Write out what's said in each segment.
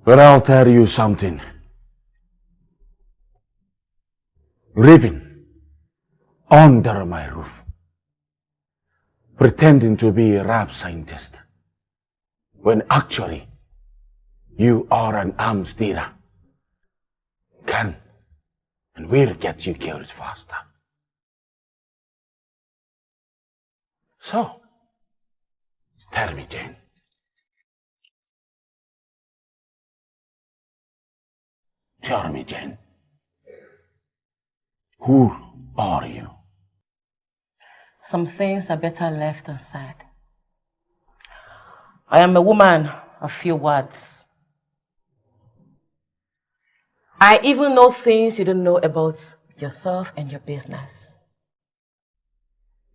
But I'll tell you something. Living under my roof, pretending to be a rap scientist, when actually you are an arms dealer, can and will get you killed faster. So, tell me, Jane. Tell me, Jane. Who are you? Some things are better left unsaid. I am a woman of few words. I even know things you don't know about yourself and your business.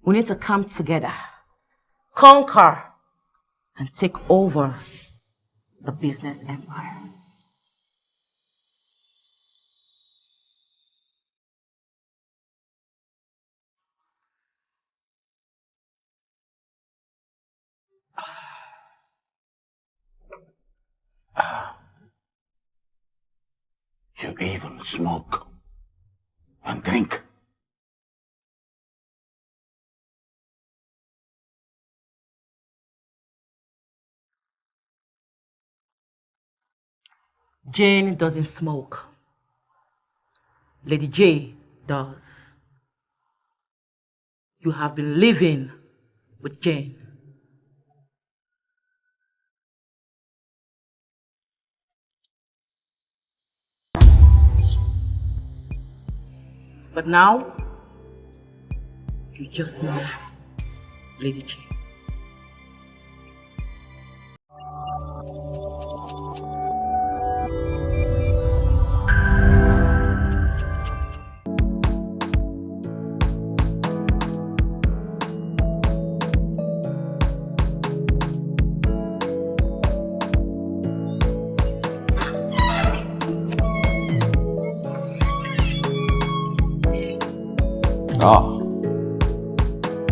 We need to come together, conquer, and take over the business empire. You even smoke and drink. Jane doesn't smoke. Lady J does. You have been living with Jane. But now, you just met Lady J.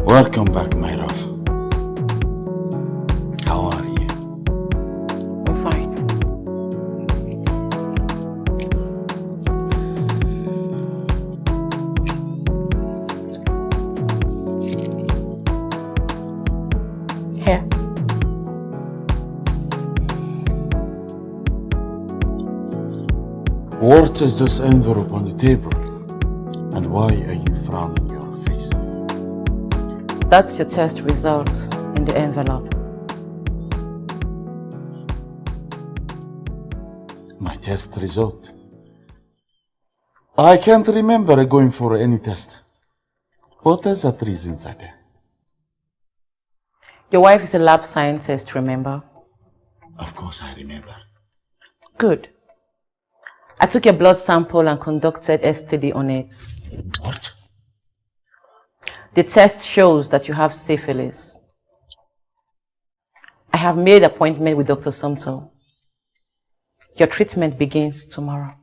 Welcome back, my love. How are you? I'm fine. Here. What is this envelope on the table? And why are you frowning your face? That's your test result in the envelope. My test result? I can't remember going for any test. What is that reason, Zade? Your wife is a lab scientist, remember? Of course I remember. Good. I took your blood sample and conducted STD on it. What? The test shows that you have syphilis. I have made an appointment with Dr. Sumto. Your treatment begins tomorrow.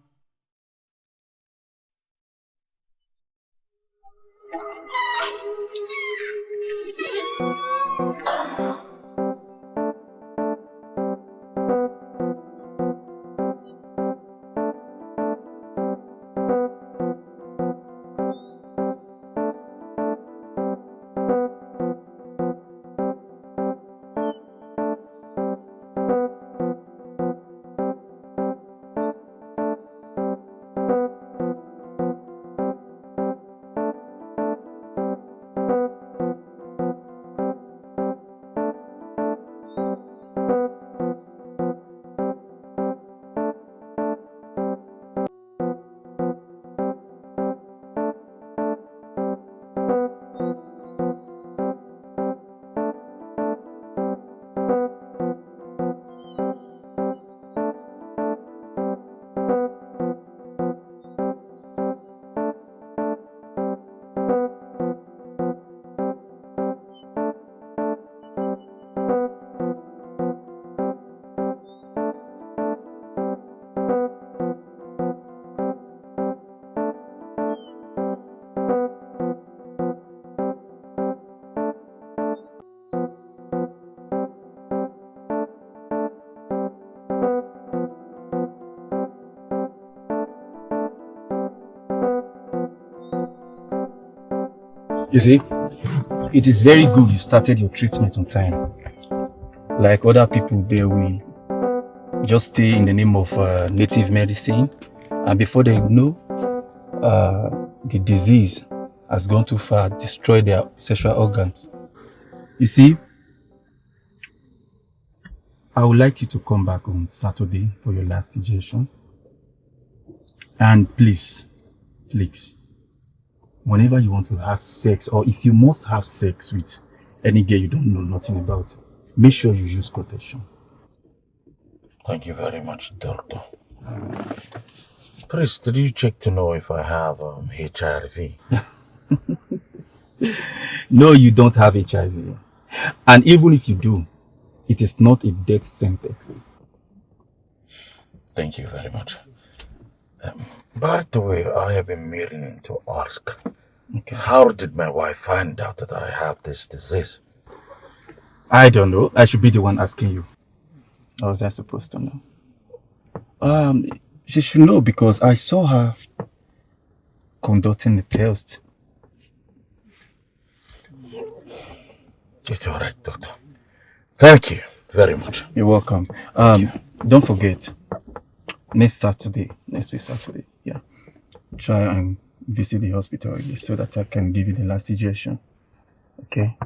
You see, it is very good you started your treatment on time. Like other people there, we just stay in the name of native medicine, and before they know, the disease has gone too far, destroyed their sexual organs. You see, I would like you to come back on Saturday for your last injection. And please, whenever you want to have sex, or if you must have sex with any girl you don't know nothing about, make sure you use protection. Thank you very much, doctor. Priest, did you check to know if I have HIV? No, you don't have HIV. And even if you do, it is not a death sentence. Thank you very much. By the way, I have been meaning to ask, how did my wife find out that I have this disease? I don't know. I should be the one asking you. How was I supposed to know? She should know because I saw her conducting the test. It's all right, doctor. Thank you very much. You're welcome. Don't forget, next week Saturday, yeah, try and visit the hospital again so that I can give you the last suggestion. Okay?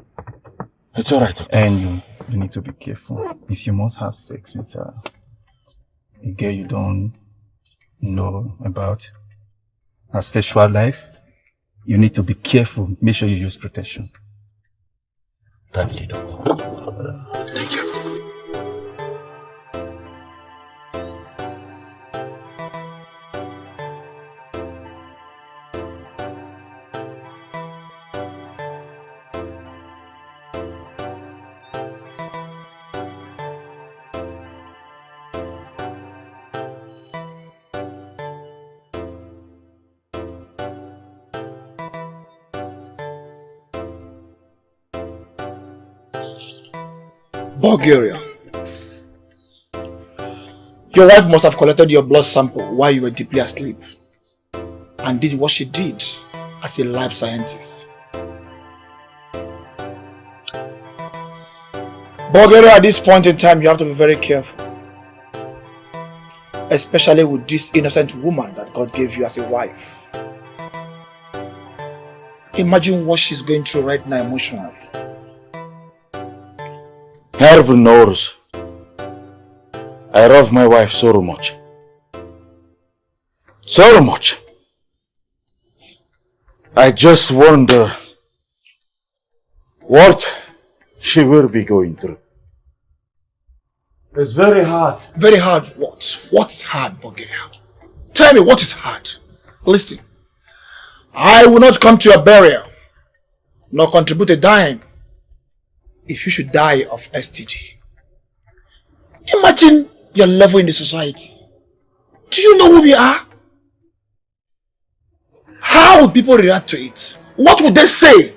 It's all right, doctor. And you need to be careful. If you must have sex with a girl you don't know about her sexual life, you need to be careful. Make sure you use protection. Thank you, doctor. Thank you. Bulgaria. Your wife must have collected your blood sample while you were deeply asleep and did what she did as a lab scientist. Bulgaria, at this point in time, you have to be very careful, especially with this innocent woman that God gave you as a wife. Imagine what she's going through right now emotionally. Heaven knows, I love my wife so much. So much. I just wonder what she will be going through. It's very hard. Very hard what? What's hard, Bulgaria? Tell me what is hard. Listen, I will not come to your burial, nor contribute a dime if you should die of STD. Imagine your level in the society. Do you know who we are? How would people react to it? What would they say?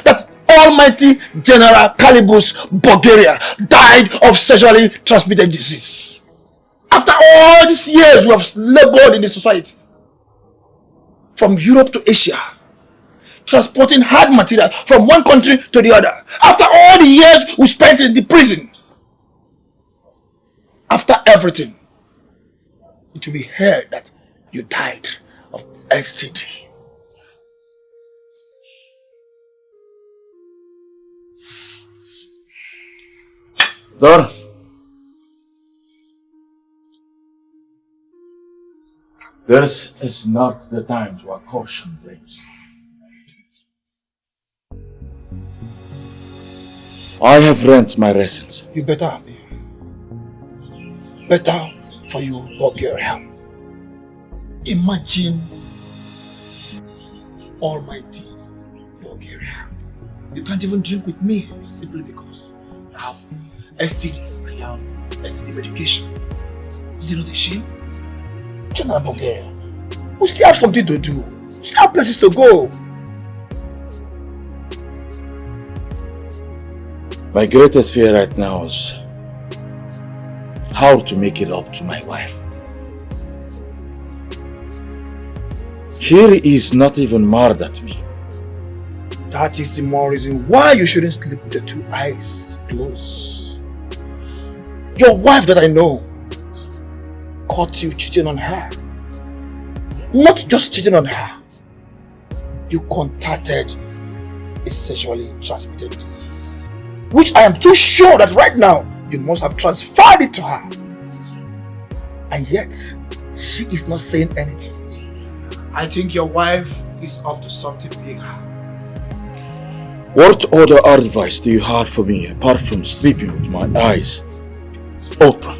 That Almighty General Calibus Bulgaria died of sexually transmitted disease. After all these years we have labored in the society, from Europe to Asia, transporting hard material from one country to the other. After all the years we spent in the prison, after everything, it will be heard that you died of STD. Dor, this is not the time to caution blames. I have rent my residence. You better be. Better for you, Bulgaria. Imagine Almighty Bulgaria. You can't even drink with me simply because you have STD and STD medication. Is it not a shame? General Bulgaria, we still have something to do. We still have places to go. My greatest fear right now is how to make it up to my wife. She is not even mad at me. That is the more reason why you shouldn't sleep with your two eyes closed. Your wife that I know caught you cheating on her. Not just cheating on her. You contacted a sexually transmitted disease, which I am too sure that right now you must have transferred it to her. And yet, she is not saying anything. I think your wife is up to something bigger. What other advice do you have for me apart from sleeping with my eyes open?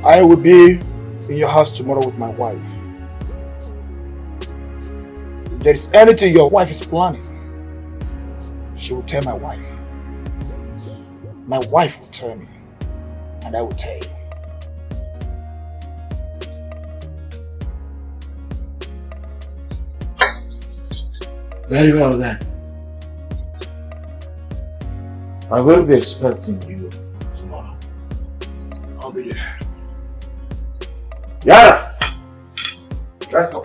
I will be in your house tomorrow with my wife. If there is anything your wife is planning, she will tell my wife. My wife will tell me, and I will tell you. Very well then. I will be expecting you tomorrow. I'll be there. Yara! Let's go.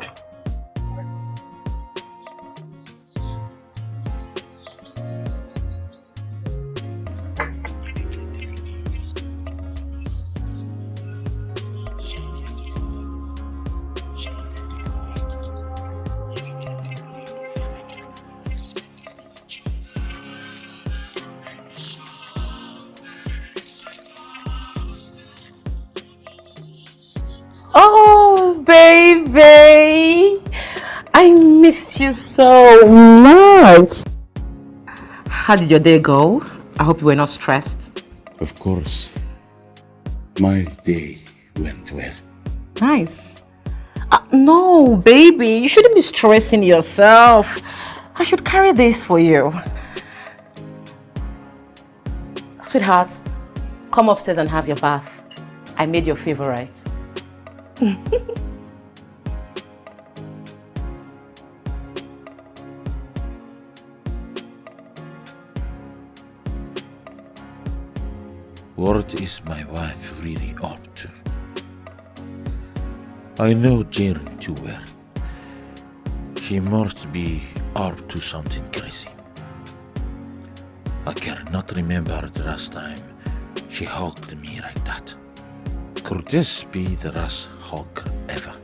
Oh, baby, I missed you so much. How did your day go? I hope you were not stressed. Of course. My day went well. Nice. No, baby, you shouldn't be stressing yourself. I should carry this for you. Sweetheart, come upstairs and have your bath. I made your favorite. What is my wife really up to? I know Jane too well. She must be up to something crazy. I cannot remember the last time she hugged me like that. Could this be the last hug ever?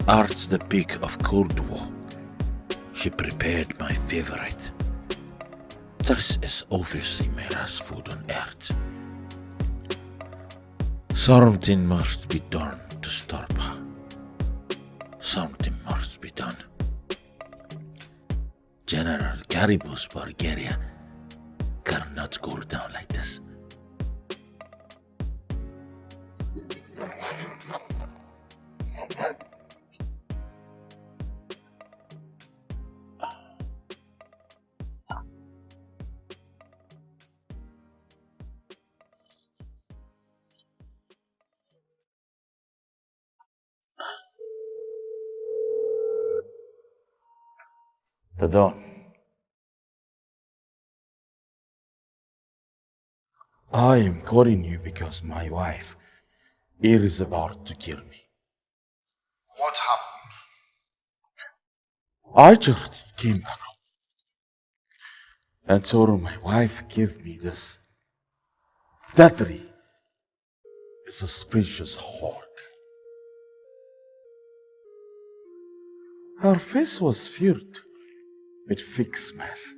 Art's the peak of Cold War. She prepared my favorite. This is obviously my last food on earth. Something must be done to stop her. Something must be done. General Caribou's Bulgaria cannot go down like this. The dawn. I am calling you because my wife here is about to kill me. What happened? I just came back home and so my wife gave me this deadly, suspicious hug. Her face was filled with fake smiles.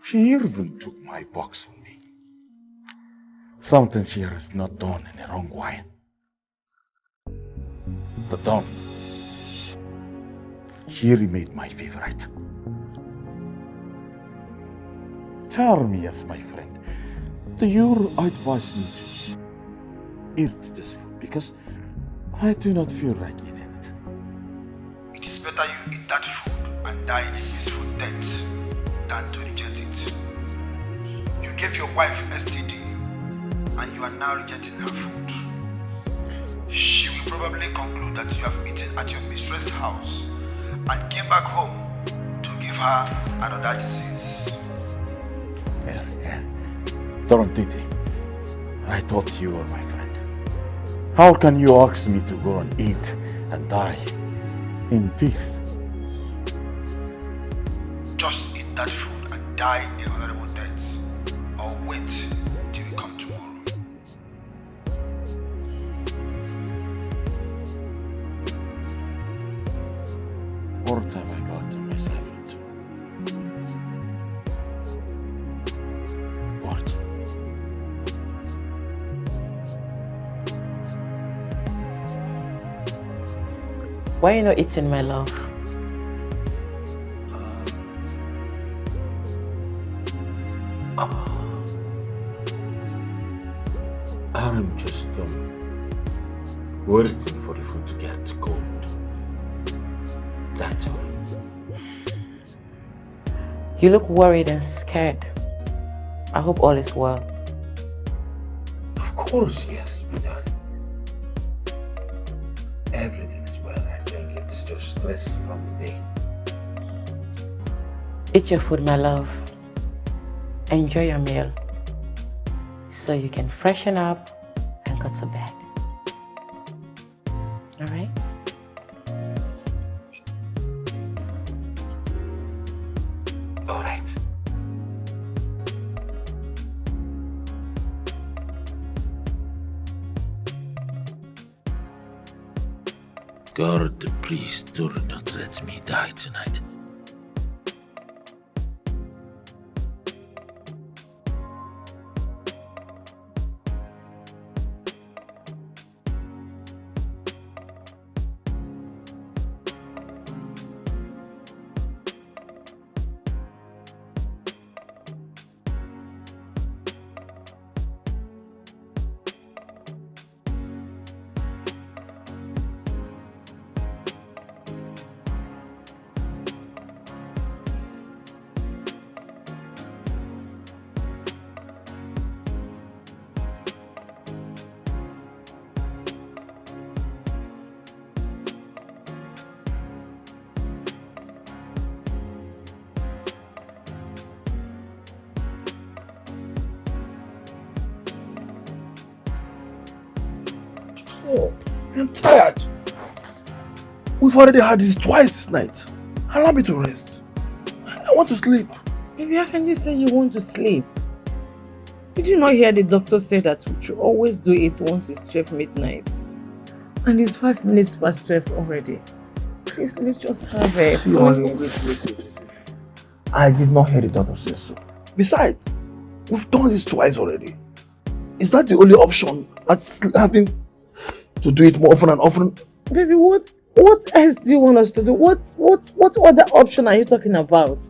She even took my box from me. Something she has not done in a long while. The dawn. She remade my favorite. Tell me as my friend, do you advise me to eat this food? Because I do not feel like eating it. It is better you eat that food and die a peaceful death than to reject it. You gave your wife STD and you are now rejecting her food. She will probably conclude that you have eaten at your mistress' house and came back home to give her another disease. Don't Titi, I thought you were my friend. How can you ask me to go and eat and die in peace. Just eat that food and die a honorable death. Or wait till you come tomorrow. What have I gotten myself into? What? Why are you not eating, my love? I'm just waiting for the food to get cold. That's all. You look worried and scared. I hope all is well. Of course, yes, my darling. Everything is well. I think it's just stress from the day. Eat your food, my love. Enjoy your meal so you can freshen up and go to bed. All right? All right. God, please do not let me die tonight. Stop. I'm tired. We've already had this twice this night. Allow me to rest. I want to sleep. Baby, how can you say you want to sleep? Did you not hear the doctor say that we should always do it once it's 12 midnight? And it's 5 minutes past 12 already. Please, let's just have it. See, honey, wait. I did not hear the doctor say so. Besides, we've done this twice already. Is that the only option? Having to do it more often and often? Baby, what else do you want us to do? What other option are you talking about?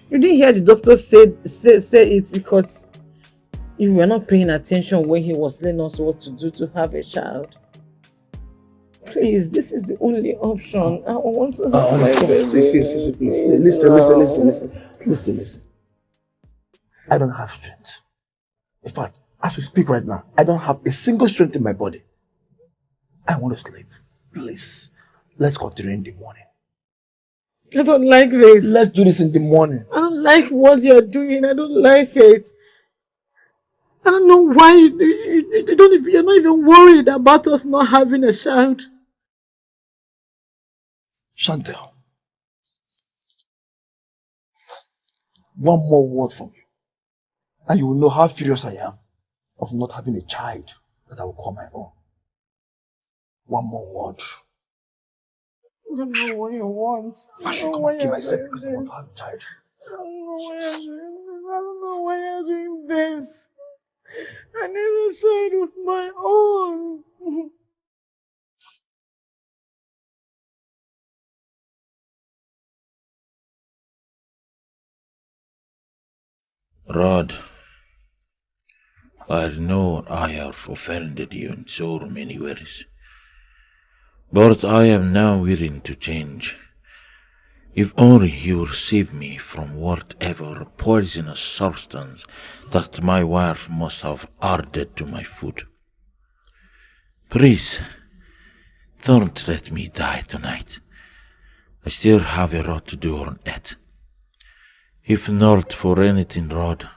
You didn't hear the doctor say it because you were not paying attention when he was telling us what to do to have a child. Please, this is the only option. I want to have my baby. Listen, please. Listen. I don't have strength. In fact, as we speak right now, I don't have a single strength in my body. I want to sleep. Please, let's continue in the morning. I don't like this. Let's do this in the morning. I don't like what you're doing. I don't like it. I don't know why you're not even worried about us not having a child. Chantel, one more word from you, and you will know how furious I am of not having a child that I will call my own. One more word. I don't know what you want. I should come and kill myself because I want to have a child. I don't know why you're doing this. I need a child of my own. Rod, I know I have offended you in so many ways, but I am now willing to change. If only you receive me from whatever poisonous substance that my wife must have added to my food. Please, don't let me die tonight. I still have a lot to do on it. If not for anything, Rod,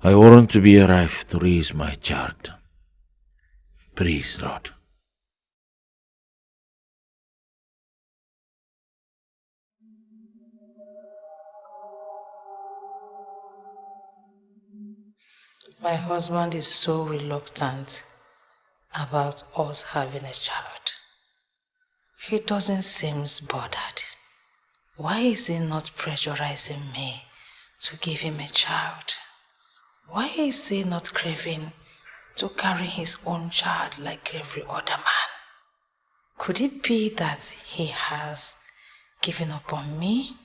I want to be alive to raise my child. Please, Rod. My husband is so reluctant about us having a child. He doesn't seem bothered. Why is he not pressurizing me to give him a child? Why is he not craving to carry his own child like every other man? Could it be that he has given up on me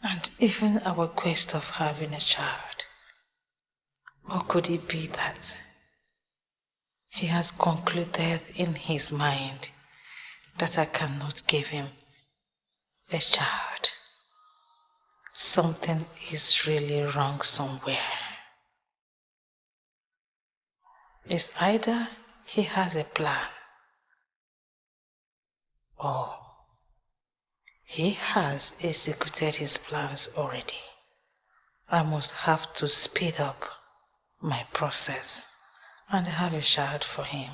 and even our quest of having a child? Or could it be that he has concluded in his mind that I cannot give him a child? Something is really wrong somewhere. It's either he has a plan or he has executed his plans already. I must have to speed up my process and have a child for him.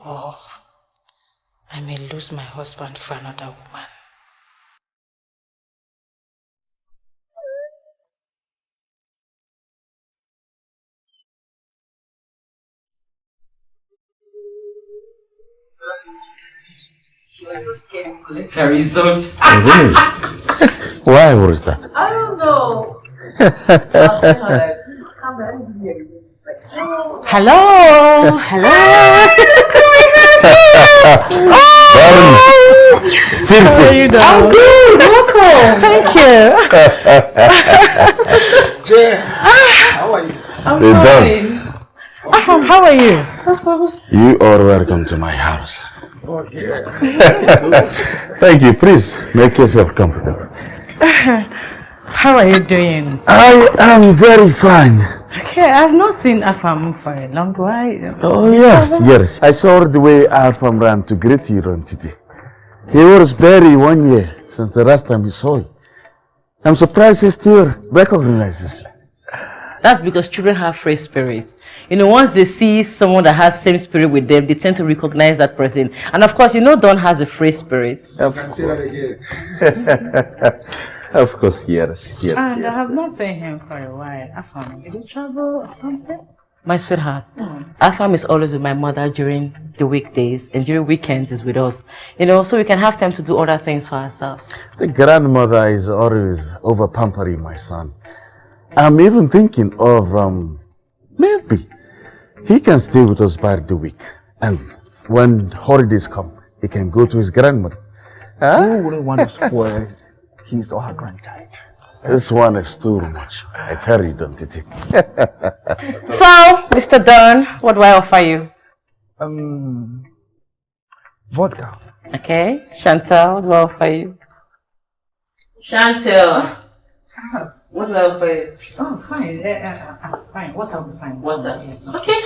Or I may lose my husband for another woman. She was so scared to collect her result. Really? Why was that? I don't know. I was telling her like, come here, let me give you a result. Like, hello, hello. How are you doing? I'm good, welcome. Thank you. Jay, how are you? I'm fine. Afam, how are you? You are welcome to my house. Okay. Thank you. Please make yourself comfortable. How are you doing? I am very fine. Okay, I've not seen Afam for a long while. Oh yes, yes. I saw the way Alpham ran to greet you on Titi. He was buried 1 year since the last time he saw you. I'm surprised he still recognizes. That's because children have free spirits. You know, once they see someone that has same spirit with them, they tend to recognize that person. And of course, you know Don has a free spirit. Of course. Of course, yes, yes. And I have not seen him for a while. Afam, did he travel or something? My sweetheart, Afam is always with my mother during the weekdays, and during weekends is with us. You know, so we can have time to do other things for ourselves. The grandmother is always over pampering my son. I'm even thinking of maybe he can stay with us by the week, and when holidays come, he can go to his grandmother. Who wouldn't want to spoil his or her grandchild? This one is too much. I tell you, don't it? So, Mr. Don, what do I offer you? Vodka. Okay, Chantal, what do I offer you? Chantal, what do I offer you? Oh, fine. Fine. What will be fine? Water. Yes. Okay.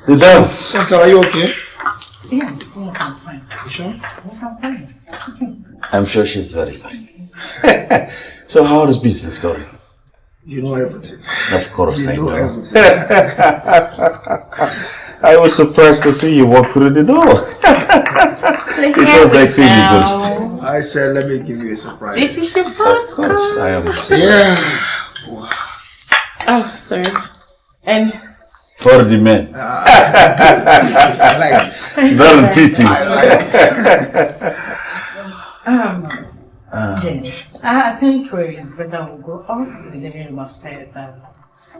The dog. Chantal, are you okay? Yes, I'm fine. You sure? Yes, I'm fine. I'm sure she's very fine. So how is business going? You know everything. Of course I know. Everything. I was surprised to see you walk through the door. It was like seeing a ghost. I said, let me give you a surprise. This is your Of vodka. course, I am. Yeah. Oh, sorry. And For the men. I like it. Darn titty. I like it. Jenny, I think it's better we'll go out to the living room upstairs and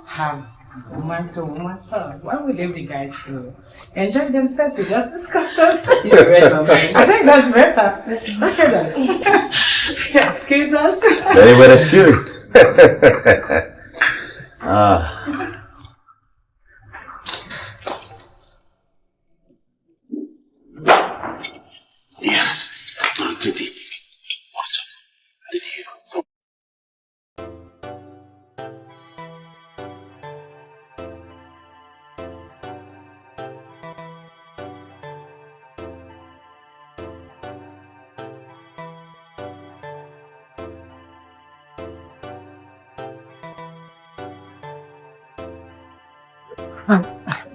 have woman to woman talk. Why would leave the guys to enjoy themselves with that discussion? you read my mind. I think that's better. Okay then. Excuse us. Very well excused. Yes, darn titty. What's up? Did you?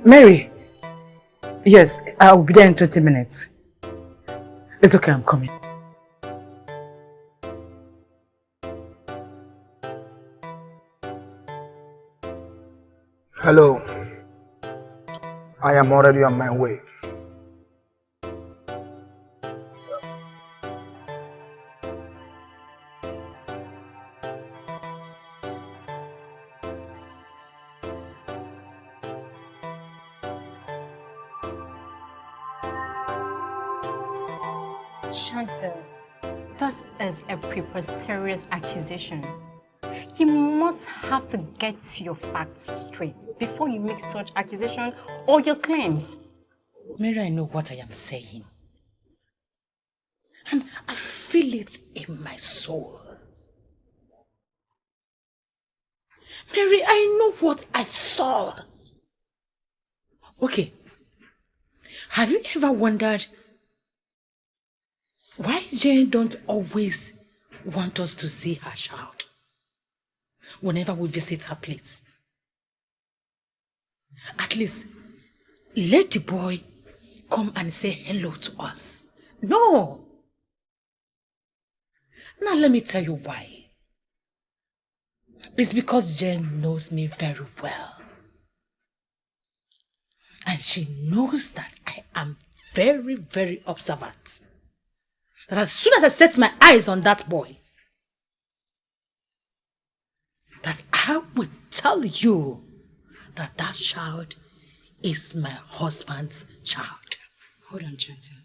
Mary. Yes, I'll be there in 20 minutes. It's okay, I'm coming. Hello. I am already on my way. Chantal, that is a preposterous accusation. You must have to get your facts straight before you make such accusation or your claims. Mary, I know what I am saying. And I feel it in my soul. Mary, I know what I saw. Okay. Have you ever wondered why Jane don't always want us to see her child whenever we visit her place? At least, let the boy come and say hello to us. No! Now let me tell you why. It's because Jane knows me very well. And she knows that I am very, very observant. That as soon as I set my eyes on that boy, that I will tell you that that child is my husband's child. Hold on, Chantal.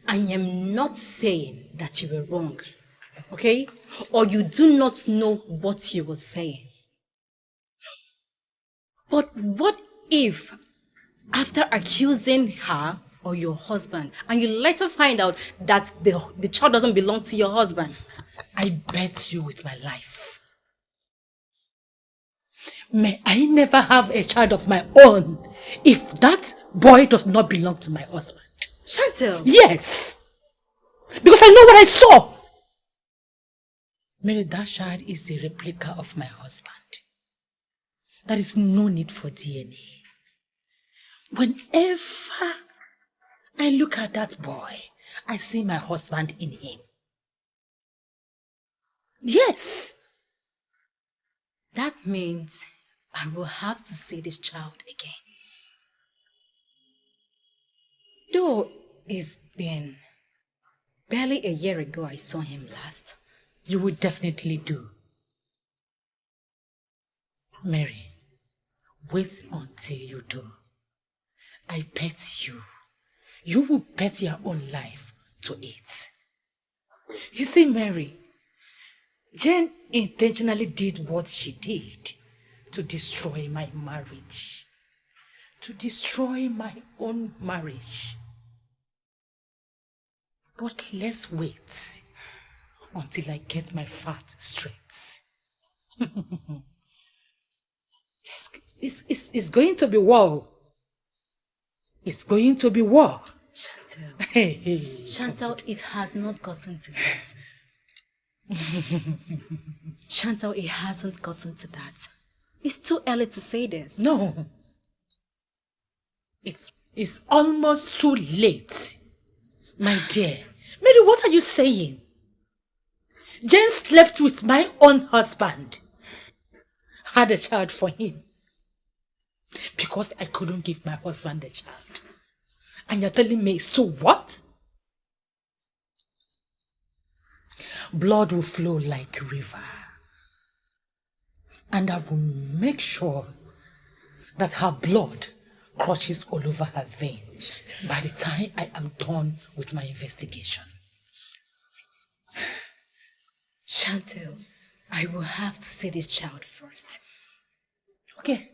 I am not saying that you were wrong, okay? Or you do not know what you were saying. But what if, after accusing her or your husband, and you later find out that the child doesn't belong to your husband? I bet you with my life. May I never have a child of my own if that boy does not belong to my husband. Chantal! Yes! Because I know what I saw! Mary, that child is a replica of my husband. There is no need for DNA. Whenever I look at that boy, I see my husband in him. Yes! That means I will have to see this child again. Though it's been barely a year ago I saw him last. You will definitely do. Mary, wait until you do. I bet you will bet your own life to it. You see, Mary, Jane intentionally did what she did to destroy my marriage. To destroy my own marriage. But let's wait until I get my facts straight. It's going to be war. It's going to be war. Chantal. Hey. Chantal, it has not gotten to this. Chantal, it hasn't gotten to that. It's too early to say this. No. It's almost too late. My dear. Mary, what are you saying? Jane slept with my own husband. Had a child for him. Because I couldn't give my husband a child. And you're telling me it's too what? Blood will flow like a river. And I will make sure that her blood crushes all over her veins by the time I am done with my investigation. Chantal, I will have to see this child first. Okay.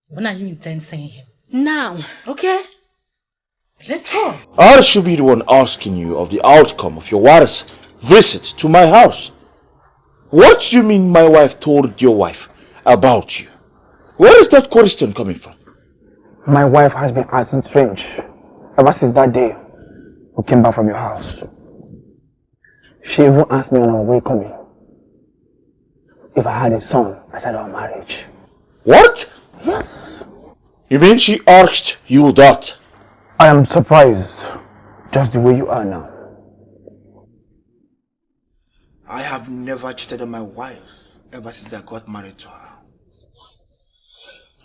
When are you intend seeing him? Now. Okay. Let's go. I should be the one asking you of the outcome of your wife's visit to my house. What do you mean my wife told your wife about you? Where is that question coming from? My wife has been acting strange ever since that day we came back from your house. She even asked me on our way coming if I had a son outside our marriage. What? Yes. You mean she asked you that? I am surprised, just the way you are now. I have never cheated on my wife ever since I got married to her.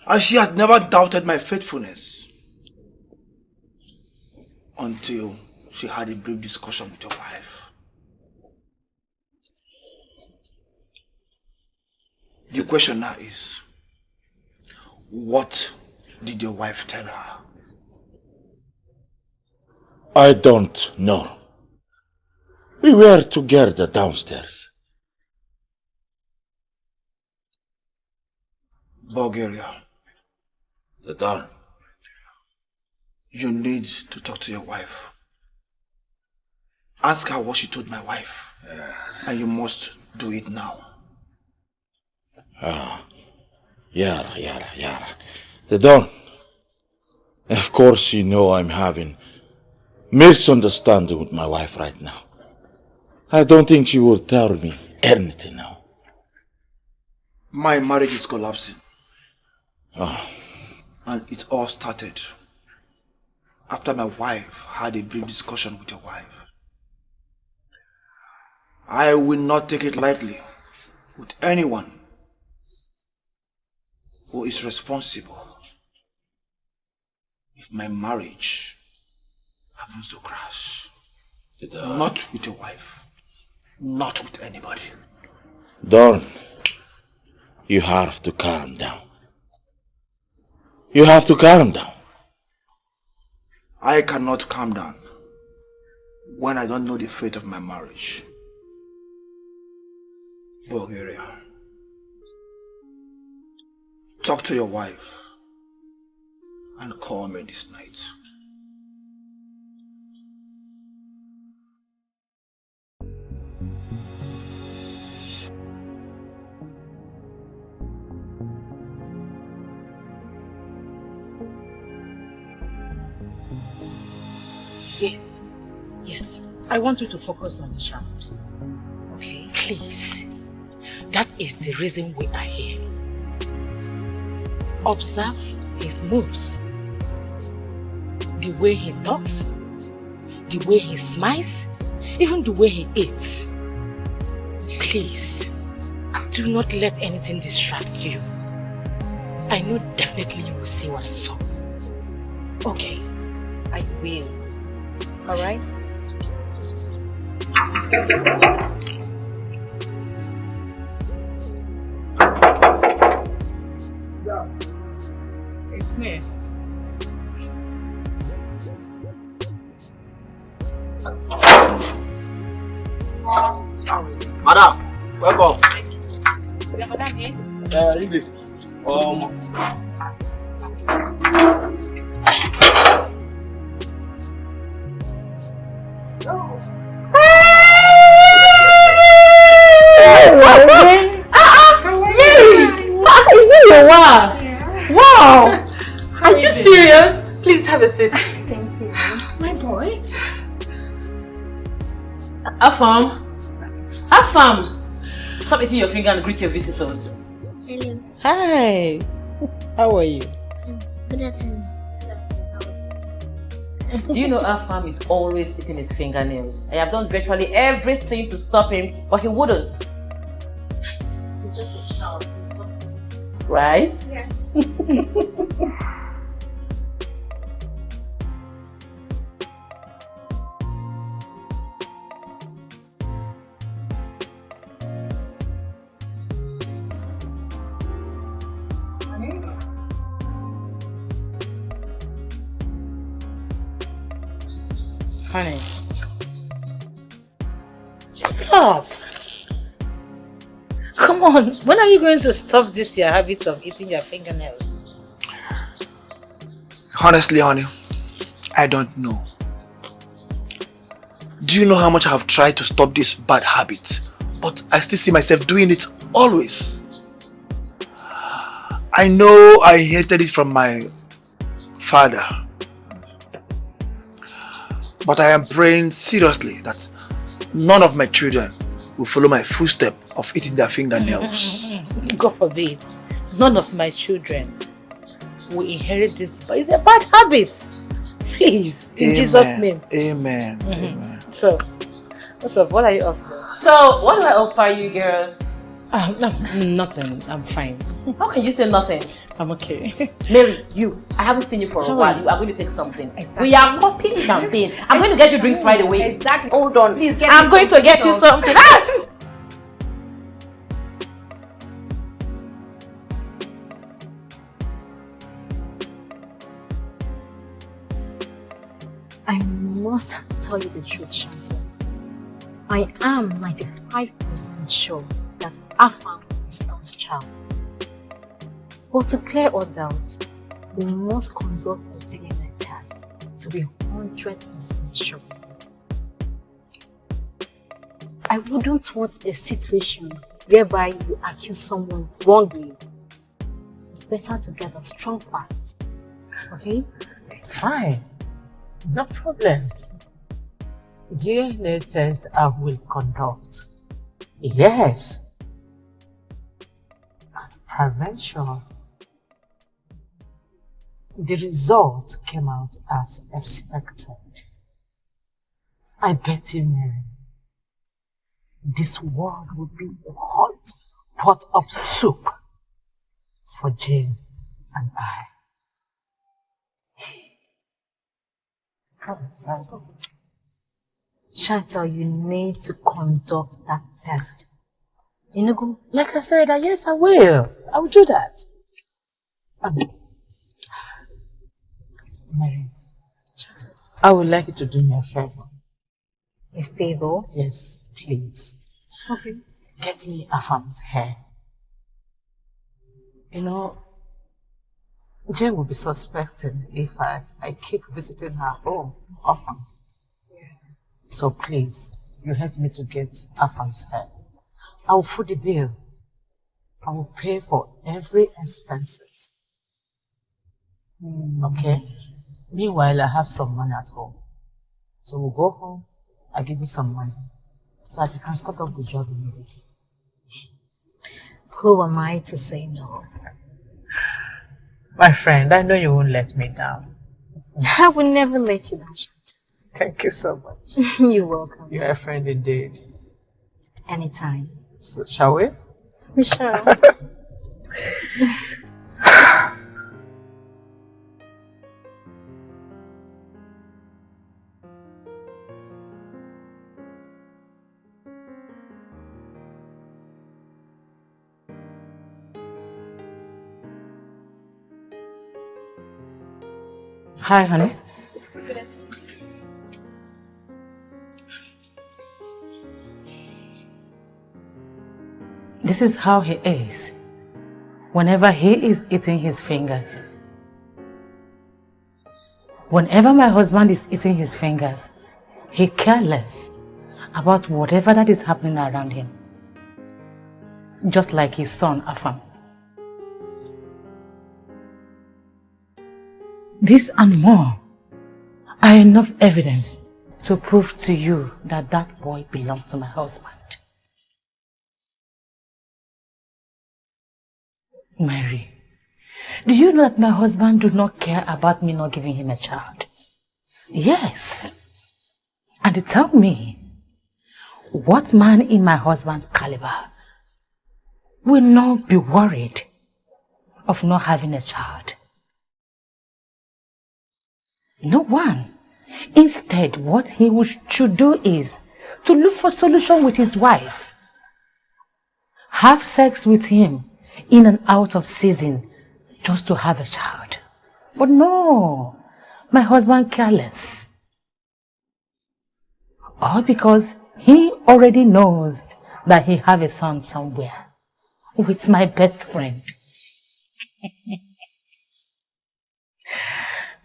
And she has never doubted my faithfulness. Until she had a brief discussion with your wife. The question now is, what did your wife tell her? I don't know. We were together downstairs. Bulgaria. The Don. You need to talk to your wife. Ask her what she told my wife. And you must do it now. Yara. The Don. Of course you know I'm having misunderstanding with my wife right now. I don't think she will tell me anything now. My marriage is collapsing. Oh. And it all started after my wife had a brief discussion with your wife. I will not take it lightly with anyone who is responsible if my marriage happens to crash. Not with your wife. Not with anybody. Don, you have to calm down. You have to calm down. I cannot calm down when I don't know the fate of my marriage. Bulgaria. Talk to your wife and call me this night. Yes, I want you to focus on the child. Okay? Please. That is the reason we are here. Observe his moves. The way he talks. The way he smiles. Even the way he eats. Please, do not let anything distract you. I know definitely you will see what I saw. Okay, I will. Alright? It's me. Madam, welcome. Yeah, madam here. Lizzy. Wow! Are you serious? Please have a seat. Thank you. My boy. Afam. Afam. Stop eating your finger and greet your visitors. Hello. Hi. How are you? Good afternoon. Do you know Afam is always eating his fingernails? I have done virtually everything to stop him, but he wouldn't. He's just a child. He's not physical. Right? Yes. Honey. Stop. Come on. When are you going to stop this your habit of eating your fingernails? Honestly, honey, I don't know. Do you know how much I have tried to stop this bad habit? But I still see myself doing it always. I know I hated it from my father. But I am praying seriously that none of my children will follow my footstep of eating their fingernails. God forbid. None of my children will inherit this, but it's a bad habit. Please, in Jesus' name. Amen. Amen. So, what's up? What are you up to? So, what do I offer you girls? No, nothing. I'm fine. How can you say nothing? I'm okay. Mary, you, I haven't seen you for a How while. are You are going to take something. Exactly. We are popping champagne. I'm going to get you drinks right away. Exactly. Hold on. Please get I'm me going to something get you salt. something. Ah! I must tell you the truth, Chantal. I am 95% sure that Afam is Tom's child. But to clear all doubts, we must conduct a DNA test to be 100% sure. I wouldn't want a situation whereby you accuse someone wrongly. It's better to get a strong fact, okay? It's fine. No problems. DNA test I will conduct. Yes. And prevention. The result came out as expected. I bet you, Mary, this world would be a hot pot of soup for Jane and I. Chantal, you need to conduct that test. You know, go. Like I said, yes, I will. I will do that. Mary, I would like you to do me a favor. A favor? Yes, please. Okay. Get me Afam's hair. You know, Jane will be suspecting if I keep visiting her home often. So please, you help me to get Afam's hair. I will foot the bill. I will pay for every expenses. Okay? Meanwhile, I have some money at home. So we'll go home, I give you some money, so that you can start up the job immediately. Who am I to say no? My friend, I know you won't let me down. I will never let you down, Chantal. Thank you so much. You're welcome. You're a friend indeed. Anytime. So, shall we? We shall. Hi, honey. Good afternoon. This is how he is. Whenever he is eating his fingers. Whenever my husband is eating his fingers, he cares less about whatever that is happening around him. Just like his son, Afam. This and more are enough evidence to prove to you that that boy belonged to my husband. Mary, do you know that my husband does not care about me not giving him a child? Yes. And tell me, what man in my husband's caliber will not be worried of not having a child? No one. Instead, what he should do is to look for solution with his wife. Have sex with him in and out of season just to have a child. But no, my husband careless. All because he already knows that he have a son somewhere with my best friend.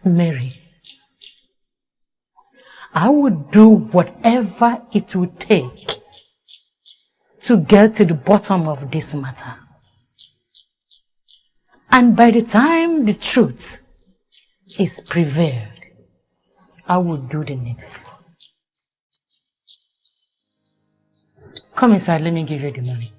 Mary, I would do whatever it would take to get to the bottom of this matter. And by the time the truth is prevailed, I will do the needful. Come inside, let me give you the money.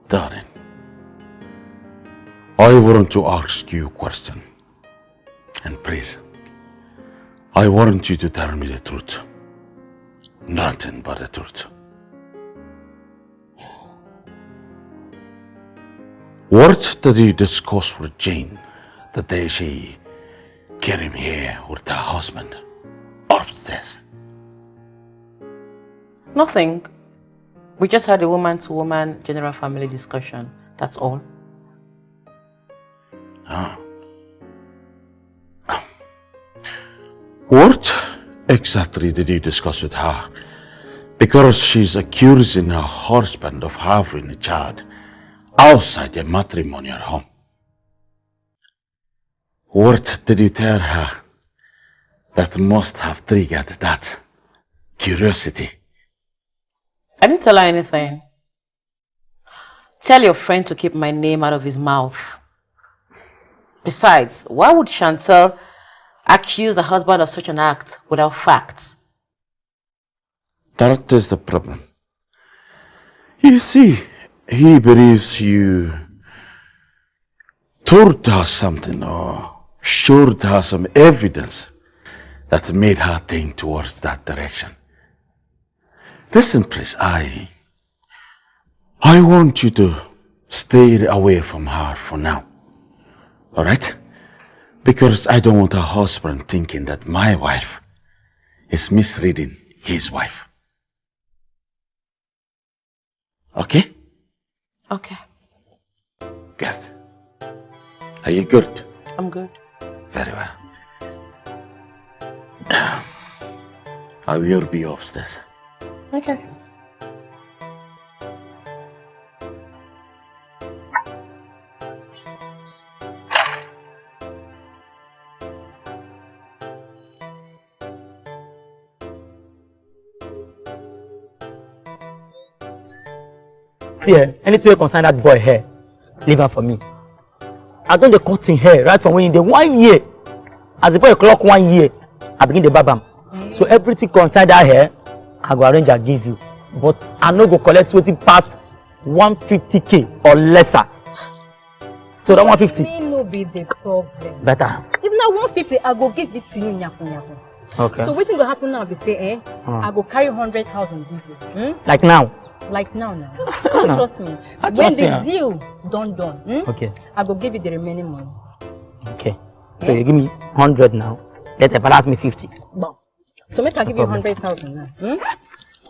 Darling, I want to ask you a question. And please, I want you to tell me the truth. Nothing but the truth. What did you discuss with Jane the day she came here with her husband upstairs? Nothing. We just had a woman-to-woman general family discussion. That's all. What exactly did you discuss with her? Because she's accusing her husband of having a child outside their matrimonial home. What did you tell her that must have triggered that curiosity? I didn't tell her anything. Tell your friend to keep my name out of his mouth. Besides, why would Chantal accuse her husband of such an act without facts? That is the problem. You see, he believes you told her something or showed her some evidence that made her think towards that direction. Listen, please, I want you to stay away from her for now. All right? Because I don't want her husband thinking that my wife is misreading his wife. Okay? Okay. Good. Are you good? I'm good. Very well. I will be upstairs. Okay. See, anything concern that boy here, leave her for me. I done the cutting hair right from when in the 1 year. As the boy clock 1 year, I begin the babam. So everything concern that hair, I go arrange and give you. But I no go collect wetin pass 150k or lesser. So that 150. May no be the problem. Better. If na 150, I go give it to you, nyaku. Okay. So wetin go happen now be say, I go carry 100,000 give you. Like now. Like now. Don't trust me. When the deal done, okay. I go give you the remaining money. Okay. So you give me 100 now. Let the balance me 50. Bon. So make I give you 100,000 now.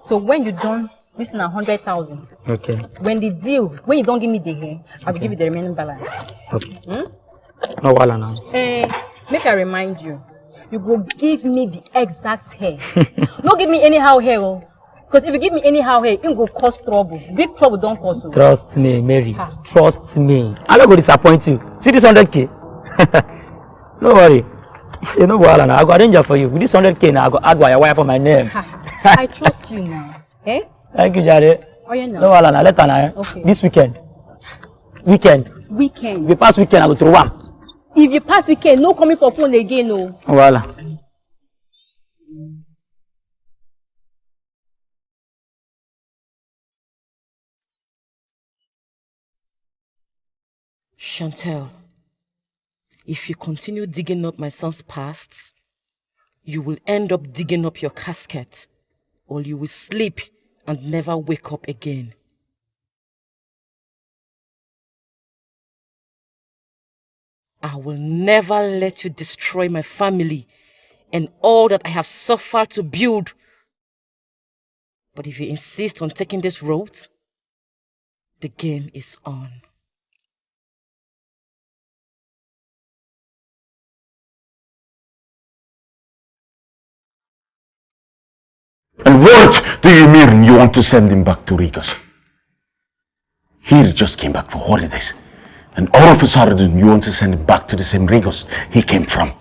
So when you done, this is now 100,000. Okay. When you don't give me the hair, I will give you the remaining balance. Okay. No wala now. Make I remind you, you go give me the exact hair. Don't give me anyhow hair. Because if you give me anyhow hair, it will cause trouble. Big trouble don't cause you. Trust me, Mary. Trust me. I'm not going to disappoint you. See this 100k? No worry. You know what, I go arrange it for you. With this 100k now, I go add wire for my name. I trust you now. Eh? Thank you, Jare. Oh, yeah, no. No, Alana, let her. Okay. This weekend. Weekend. If you pass weekend, I go through one. If you pass weekend, no coming for phone again, no. Voila. Chantal, if you continue digging up my son's past, you will end up digging up your casket, or you will sleep and never wake up again. I will never let you destroy my family and all that I have suffered to build. But if you insist on taking this road, the game is on. And what do you mean you want to send him back to Ricos? He just came back for holidays. And all of a sudden you want to send him back to the same Ricos he came from.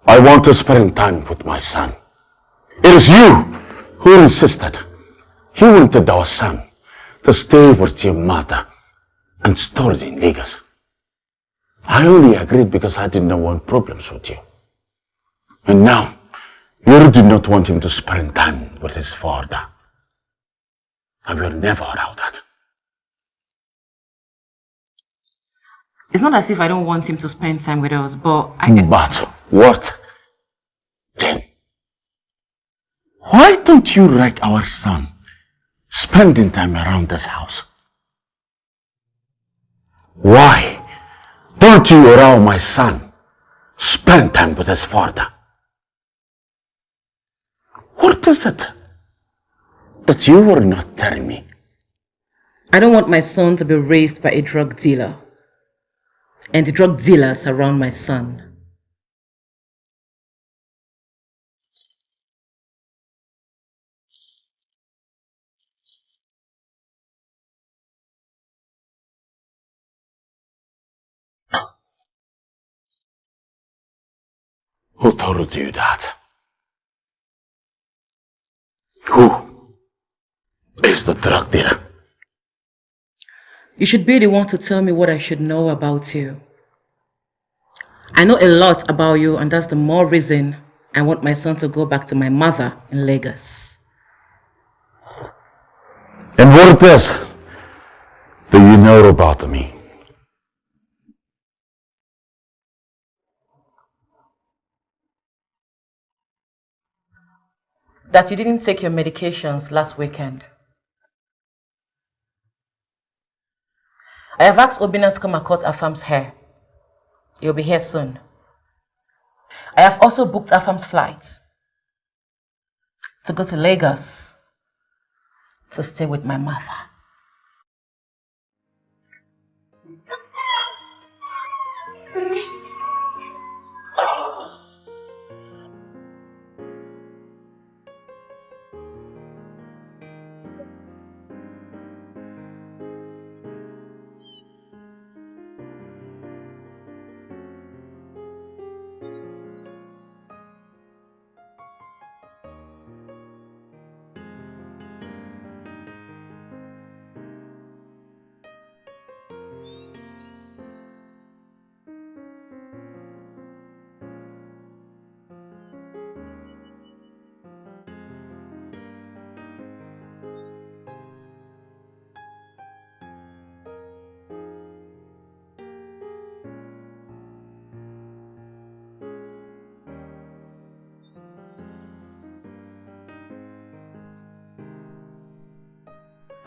I want to spend time with my son. It is you who insisted. He wanted our son to stay with your mother and stored in Lagos. I only agreed because I didn't want problems with you. And now, you do not want him to spend time with his father. I will never allow that. It's not as if I don't want him to spend time with us, but But what? Then, why don't you like our son spending time around this house? Why don't you allow my son spend time with his father? What is it that you were not telling me? I don't want my son to be raised by a drug dealer. And the drug dealers around my son. Who told you that? Who is the drug dealer? You should be the one to tell me what I should know about you. I know a lot about you, and that's the more reason I want my son to go back to my mother in Lagos. And what else do you know about me? That you didn't take your medications last weekend. I have asked Obina to come and cut Afam's hair. He'll be here soon. I have also booked Afam's flight to go to Lagos to stay with my mother.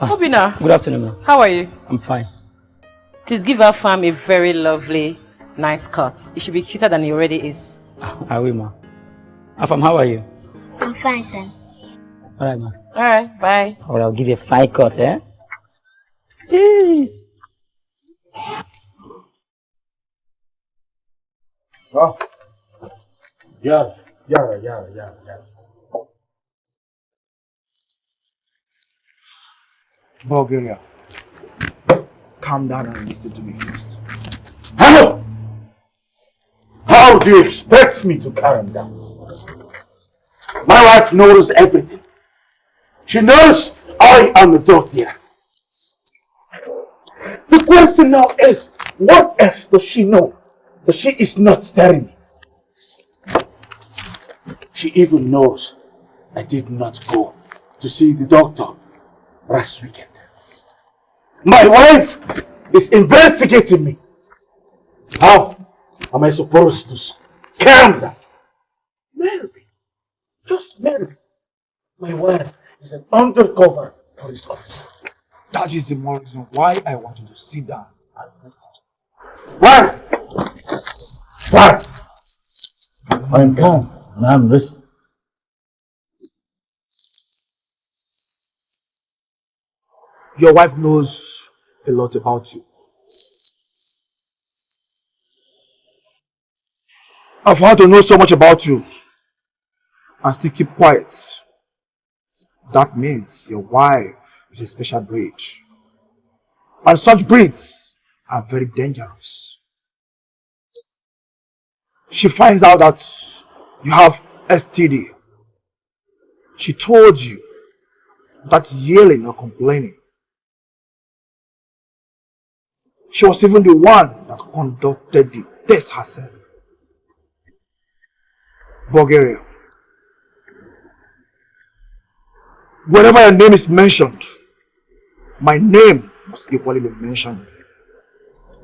Obina. Good afternoon, ma'am. How are you? I'm fine. Please give our farm a very lovely, nice cut. It should be cuter than he already is. I will, ma'am. Afam, how are you? I'm fine, sir. Alright, ma'am. Alright, bye. Alright, I'll give you a fine cut, eh? Oh. Yeah. Bulgaria, calm down and listen to me first. How? How do you expect me to calm down? My wife knows everything. She knows I am a drug dealer. The question now is, what else does she know that she is not telling me? She even knows I did not go to see the doctor last weekend. My wife is investigating me. How am I supposed to calm down? Mary, just Mary. My wife is an undercover police officer. That is the more reason why I want you to sit down and listen. Why? I'm calm and I'm listening. Your wife knows a lot about you. I've had to know so much about you and still keep quiet. That means your wife is a special breed. And such breeds are very dangerous. She finds out that you have STD. She told you that yelling or complaining. She was even the one that conducted the test herself. Bulgaria. Whenever your name is mentioned, my name must equally be mentioned.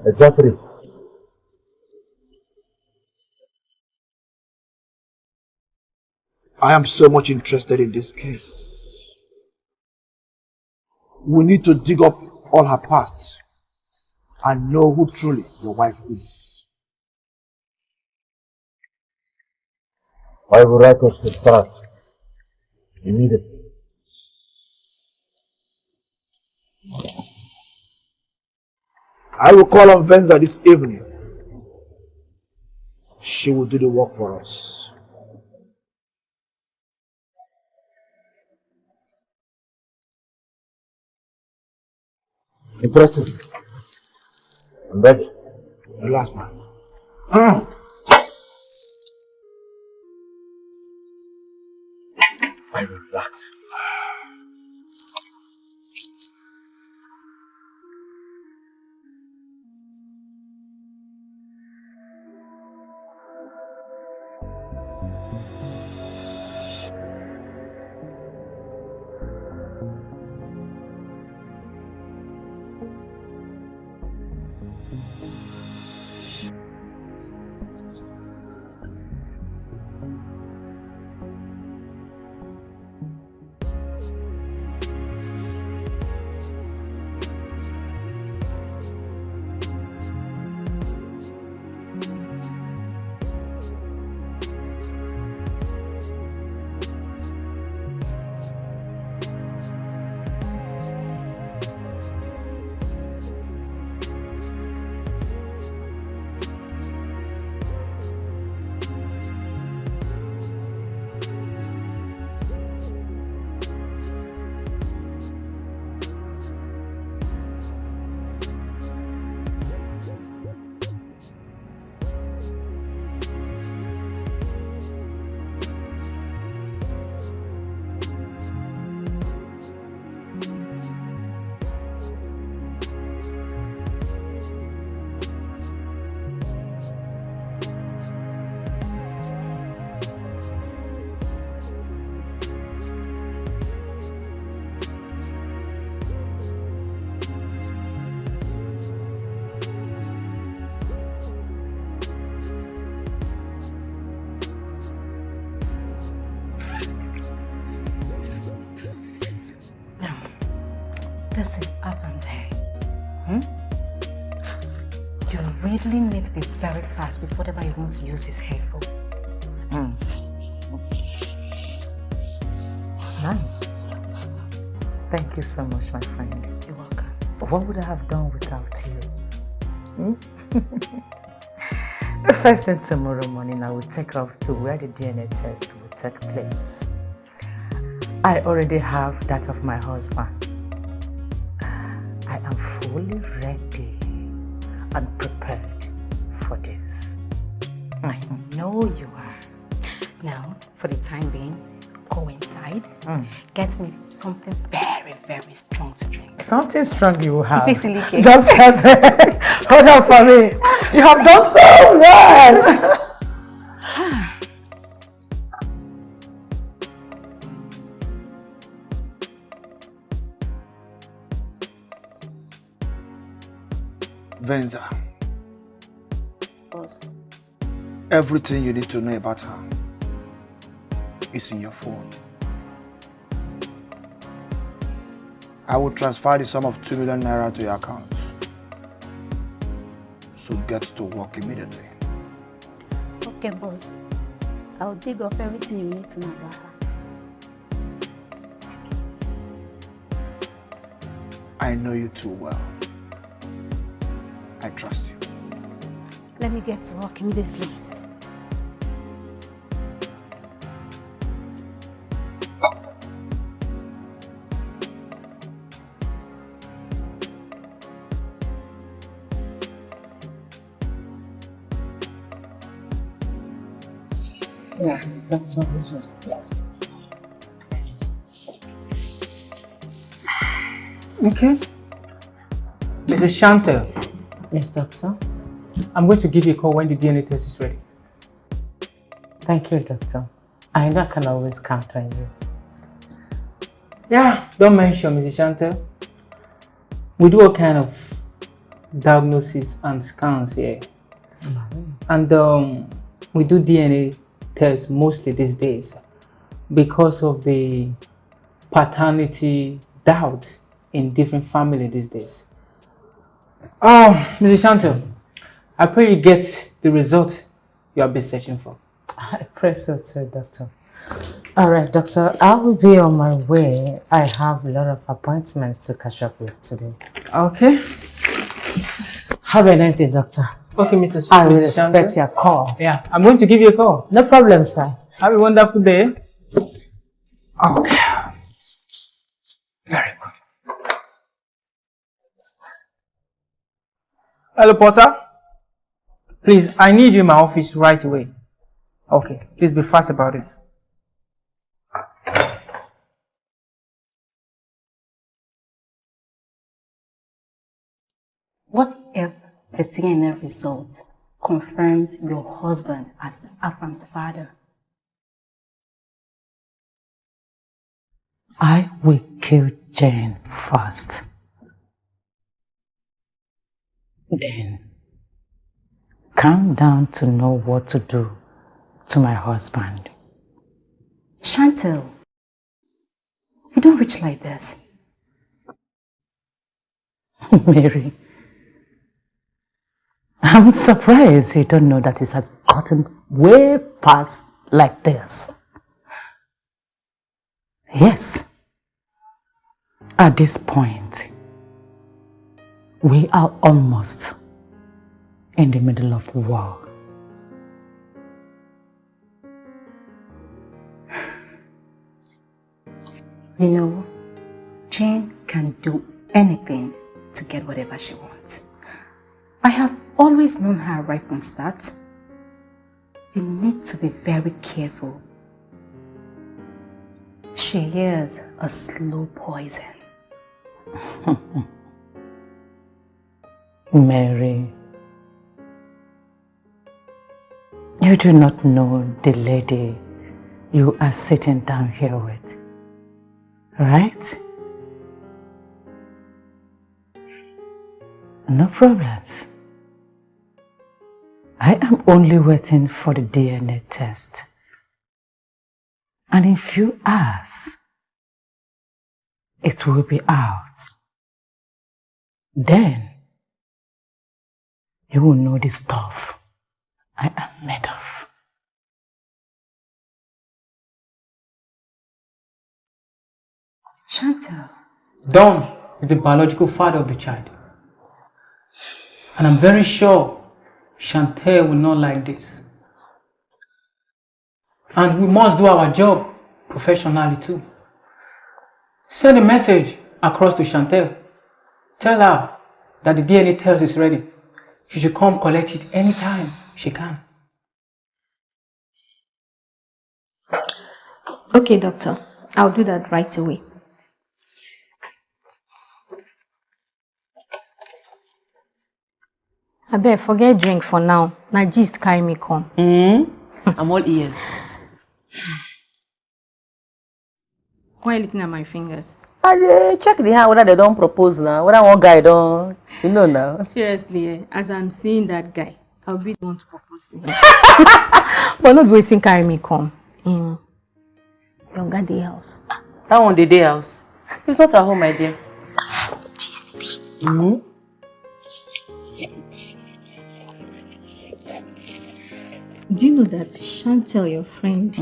Exactly. I am so much interested in this case. We need to dig up all her past and know who truly your wife is. I would like us to start immediately. I will call on Venza this evening. She will do the work for us. Impressive. I'm ready. Relax, man. I will relax. This is avant-garde. You really need to be very fast with whatever you want to use this hair for. Nice. Thank you so much, my friend. You're welcome. What would I have done without you? The first thing tomorrow morning, I will take off to where the DNA test will take place. I already have that of my husband. I am fully ready and prepared for this. I know you are. Now, for the time being, go inside, get me something very, very strong to drink. Something strong you will have. Basically, just have it. Hold on for me. You have done so well. Venza, everything you need to know about her is in your phone. I will transfer the sum of 2 million naira to your account. So get to work immediately. Okay, boss. I'll dig up everything you need to know about her. I know you too well. I trust you. Let me get to work immediately. Yeah, that's what this is. Okay. Mrs. Chantel. Yes, doctor. I'm going to give you a call when the DNA test is ready. Thank you, doctor. I know I can always count on you. Yeah, don't mention Mrs. Chantel. we do all kind of diagnosis and scans here. And we do DNA tests mostly these days because of the paternity doubt in different families these days. Mrs. Chantel, I pray you get the result you have been searching for. I pray so too, doctor. All right, doctor, I will be on my way. I have a lot of appointments to catch up with today. Okay. Have a nice day, doctor. Okay, Mrs. I will Mrs. expect Chantel. your call. Yeah, I'm going to give you a call. No problem, sir. Have a wonderful day. Okay. Very good. Hello, Porter. Please, I need you in my office right away. Okay, please be fast about it. What if the DNA result confirms your husband as Afram's father? I will kill Jane first. Then calm down to know what to do to my husband. Chantel, you don't reach like this. Mary, I'm surprised you don't know that it has gotten way past like this. Yes, at this point, we are almost in the middle of war. You know, Jane can do anything to get whatever she wants. I have always known her right from start. You need to be very careful. She is a slow poison. Mary, you do not know the lady you are sitting down here with, right? No problems. I am only waiting for the DNA test. And in few hours, it will be out. Then, you will know the stuff I am made of. Chantal. Don is the biological father of the child. And I'm very sure Chantel will not like this. And we must do our job professionally too. Send a message across to Chantel. Tell her that the DNA test is ready. She should come collect it anytime she can. Okay, doctor. I'll do that right away. I better forget drink for now. Now just carry me come. I'm all ears. Why are you looking at my fingers? I check the hand whether they don't propose now, whether one guy don't, you know now. Seriously, as I'm seeing that guy, I'll be the one to propose to him. But not waiting carry me come. Younger day house. That one the day house. It's not at home, my dear. Do you know that Chantel, your friend,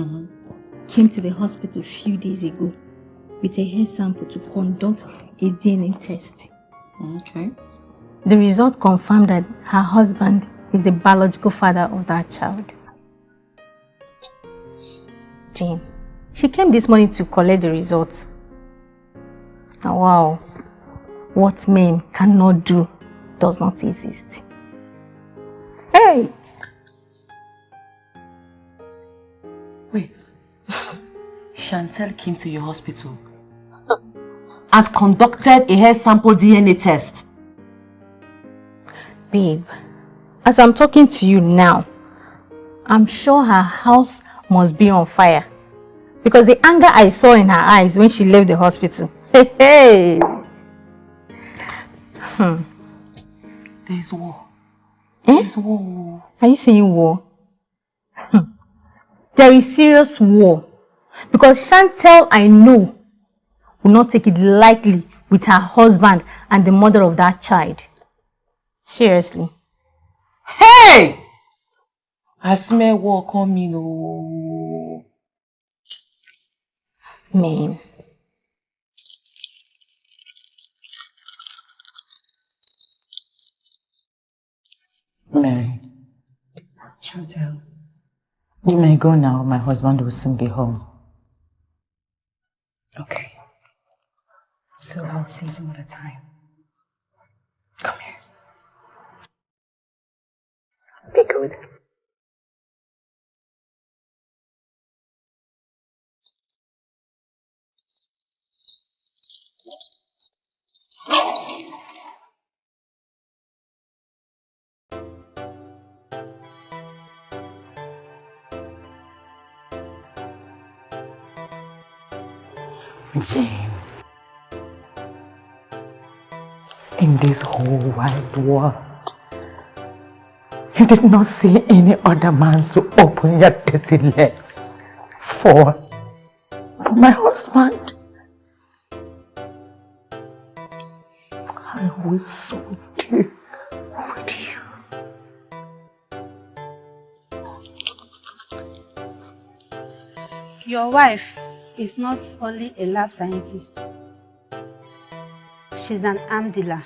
came to the hospital a few days ago with a hair sample to conduct a DNA test? Okay. The result confirmed that her husband is the biological father of that child. Jane, she came this morning to collect the results. Now, wow, what men cannot do does not exist. Hey! Wait. Chantel came to your hospital and conducted a hair sample DNA test. Babe, as I'm talking to you now, I'm sure her house must be on fire because the anger I saw in her eyes when she left the hospital. Hey! There's war. Eh? There's war. Are you saying war? There is serious war. Because Chantel, I know, will not take it lightly with her husband and the mother of that child. Seriously. Hey! I smell war coming. Oh. Man. Mary. Chantel. You may go now. My husband will soon be home. Okay. So I'll see you some other time. Come here. Be good. Jane. In this whole wide world, you did not see any other man to open your dirty legs for my husband. I will so deal with you. Your wife is not only a lab scientist, she's an arm dealer.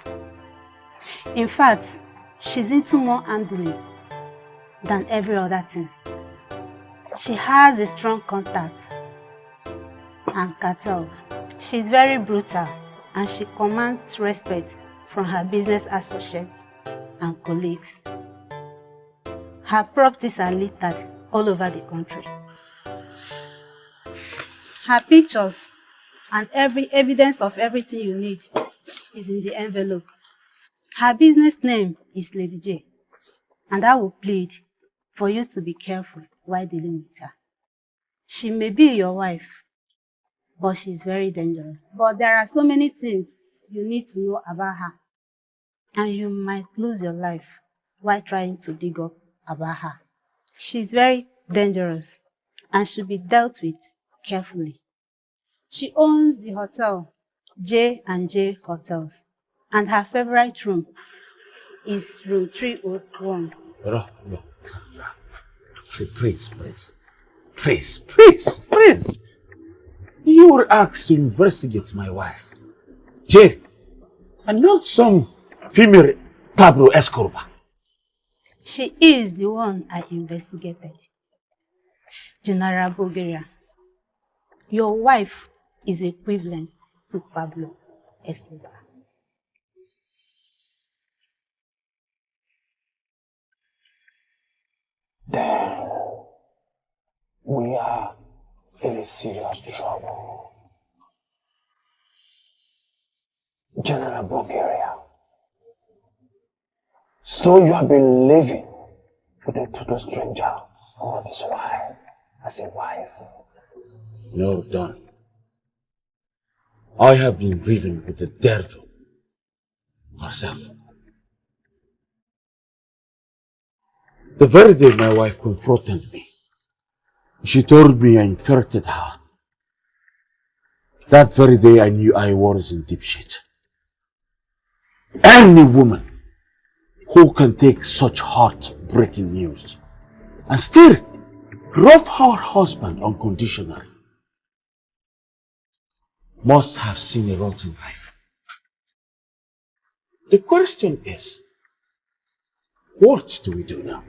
In fact, she's into more arm dealing than every other thing. She has a strong contact and cartels. She's very brutal and she commands respect from her business associates and colleagues. Her properties are littered all over the country. Her pictures and every evidence of everything you need is in the envelope. Her business name is Lady J, and I will plead for you to be careful while dealing with her. She may be your wife, but she's very dangerous. But there are so many things you need to know about her, and you might lose your life while trying to dig up about her. She's very dangerous and should be dealt with carefully. She owns the hotel J&J Hotels, and her favorite room is room 301. No. Please. You were asked to investigate my wife, Jane, and not some female tableau escort. She is the one I investigated. General Bulgaria, your wife is equivalent to Pablo Escobar. Then we are in serious trouble. General Bulgaria. So you have been living with a total stranger all this while as a wife? No, Don. I have been living with the devil herself. The very day my wife confronted me, she told me I infected her. That very day I knew I was in deep shit. Any woman who can take such heartbreaking news and still love her husband unconditionally must have seen a rotten life. The question is, what do we do now?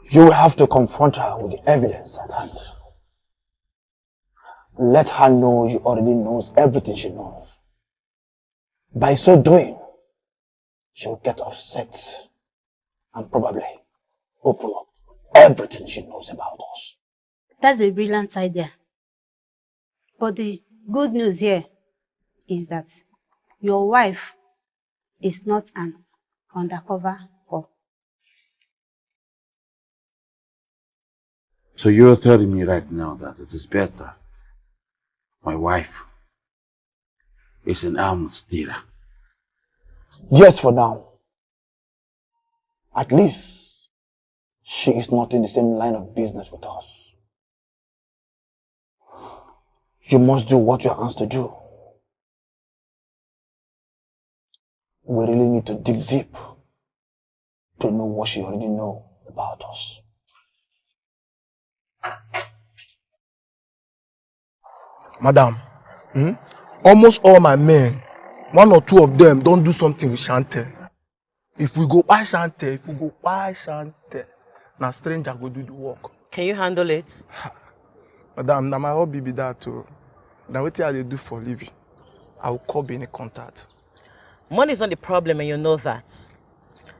You will have to confront her with the evidence at hand. Let her know you already knows everything she knows. By so doing, she will get upset and probably open up everything she knows about us. That's a brilliant idea. But the good news here is that your wife is not an undercover cop. So you're telling me right now that it is better my wife is in Alm's theater. Yes, for now. At least, she is not in the same line of business with us. You must do what you're asked to do. We really need to dig deep to know what she already knows about us. Madam, almost all my men, 1 or 2 of them don't do something with Shante. If we go buy Shante, now stranger go do the work. Can you handle it? Madam, now my hobby be that too. Now what I do for living, I will call any contact. Money is not the problem and you know that.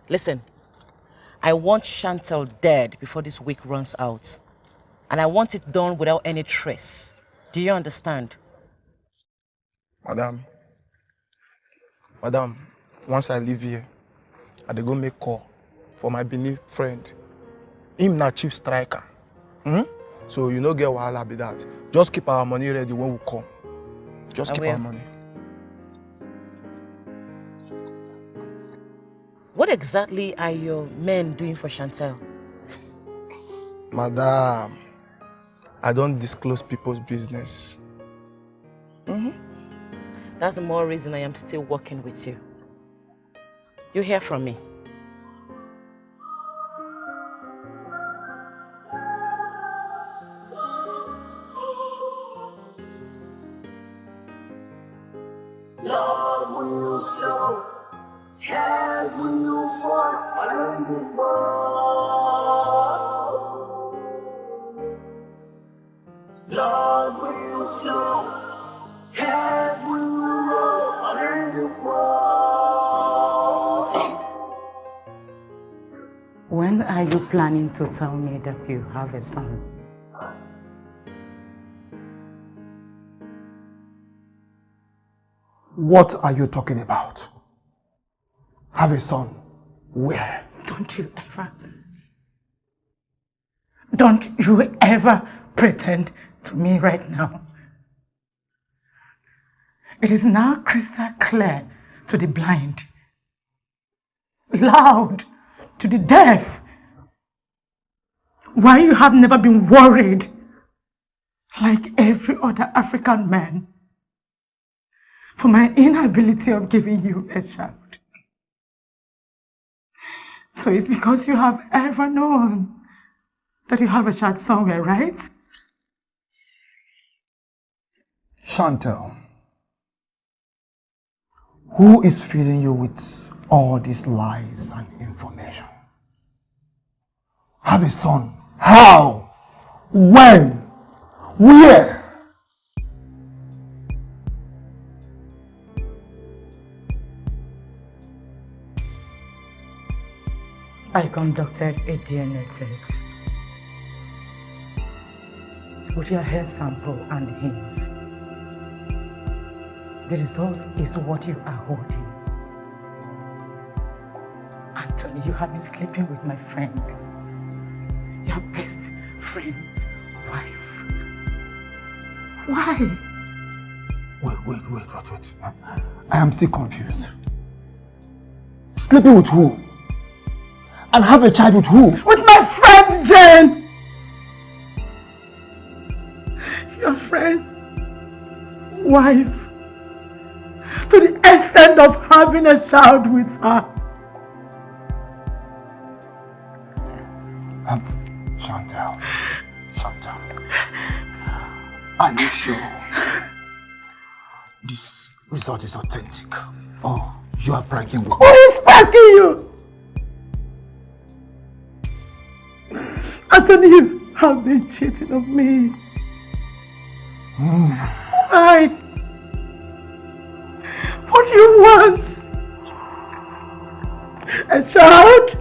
Listen, I want Chantel dead before this week runs out. And I want it done without any trace. Do you understand? Madam, once I leave here, I dey go make call for my Benin friend. Him na chief striker. So you no get wahala be that. Just keep our money ready when we come. Just keep our money. What exactly are your men doing for Chantel? Madam, I don't disclose people's business. That's the more reason I am still working with you. You hear from me. Love will flow, head will fall around the world. Love will flow, head will roll around the world. When are you planning to tell me that you have a son? What are you talking about? Have a son? Where? Don't you ever pretend to me right now. It is now crystal clear to the blind, loud to the deaf, why you have never been worried like every other African man for my inability of giving you a child. So it's because you have ever known that you have a child somewhere, right? Chantel, who is feeding you with all these lies and information? Have a son. How? When? Where? I conducted a DNA test with your hair sample and his. The result is what you are holding. Anthony, you have been sleeping with my friend, your best friend's wife. Why? Wait. I am still confused. Sleeping with who? And have a child with who? With my friend Jane! Your friend's wife. To the extent of having a child with her. Chantal. Are you sure this result is authentic? Or you are pranking with me? Who is pranking you? Anthony, you have been cheating on me. Why? What do you want? A child?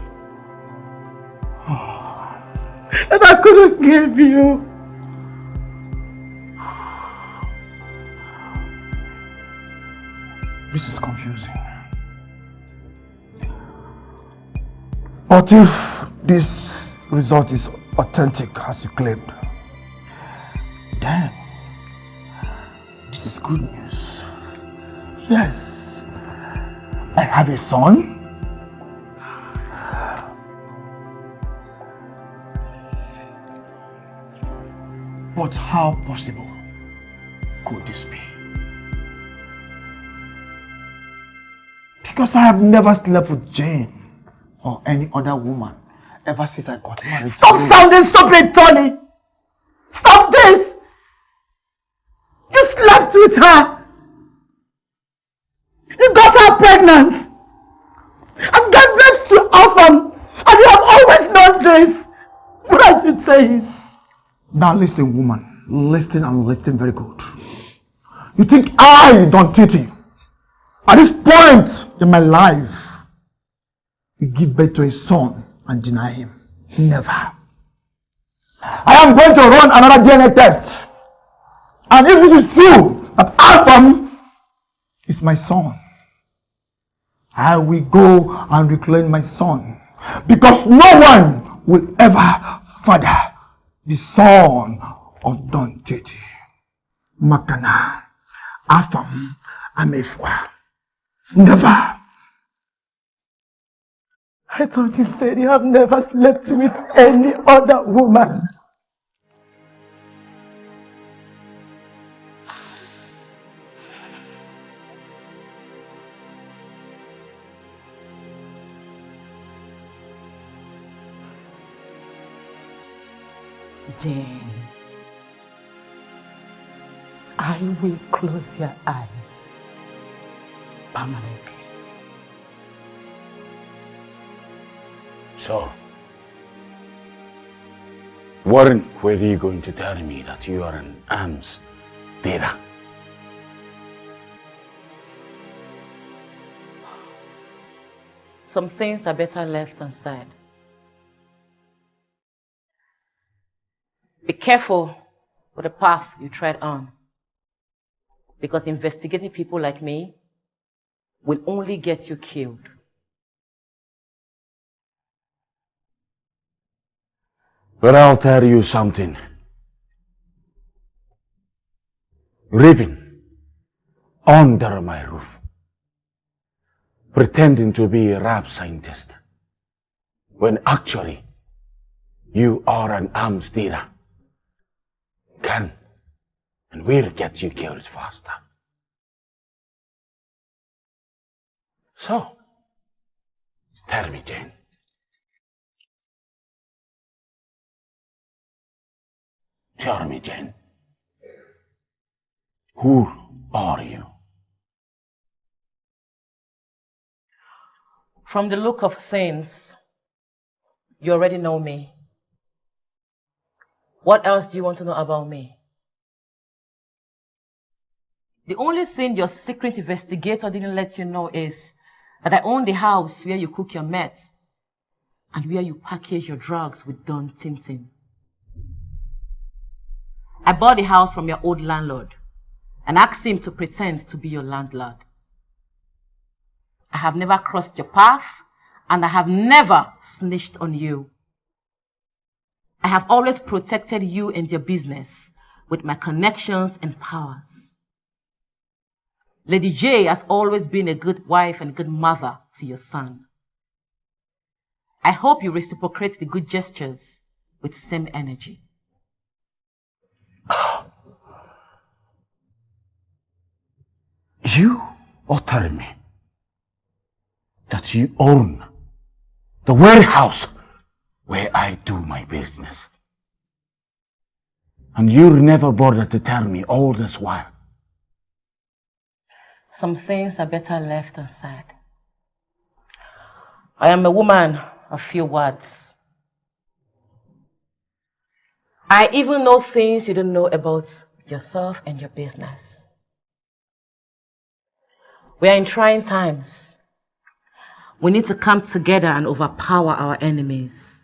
That I couldn't give you. This is confusing. But if this result is authentic as you claimed, then this is good news. Yes. I have a son. But how possible could this be? Because I have never slept with Jane or any other woman ever since I got married. Stop sounding stupid, Tony! Stop this! You slept with her! You got her pregnant! And gave birth to orphan! And you have always known this! What are you saying? Now listen, woman. Listen and listen very good. You think I don't treat you? At this point in my life, you give birth to a son and deny him. Never. I am going to run another DNA test. And if this is true, that Alpham is my son, I will go and reclaim my son. Because no one will ever father the son of Don Tete. Makana, Alpham, Amefwa. Never. I thought you said you have never slept with any other woman. Jane, I will close your eyes permanently. So, Warren, were you going to tell me that you are an arms dealer? Some things are better left unsaid. Be careful with the path you tread on, because investigating people like me will only get you killed. But I'll tell you something. Living under my roof, pretending to be a rap scientist, when actually you are an arms dealer, can and will get you killed faster. So, tell me, Jane. Tell me, Jane. Who are you? From the look of things, you already know me. What else do you want to know about me? The only thing your secret investigator didn't let you know is that I own the house where you cook your meth and where you package your drugs with Don Tintin. I bought the house from your old landlord and asked him to pretend to be your landlord. I have never crossed your path and I have never snitched on you. I have always protected you and your business with my connections and powers. Lady J has always been a good wife and good mother to your son. I hope you reciprocate the good gestures with same energy. You are telling me that you own the warehouse where I do my business, and you never bothered to tell me all this while? Some things are better left unsaid. I am a woman of few words. I even know things you don't know about yourself and your business. We are in trying times. We need to come together and overpower our enemies.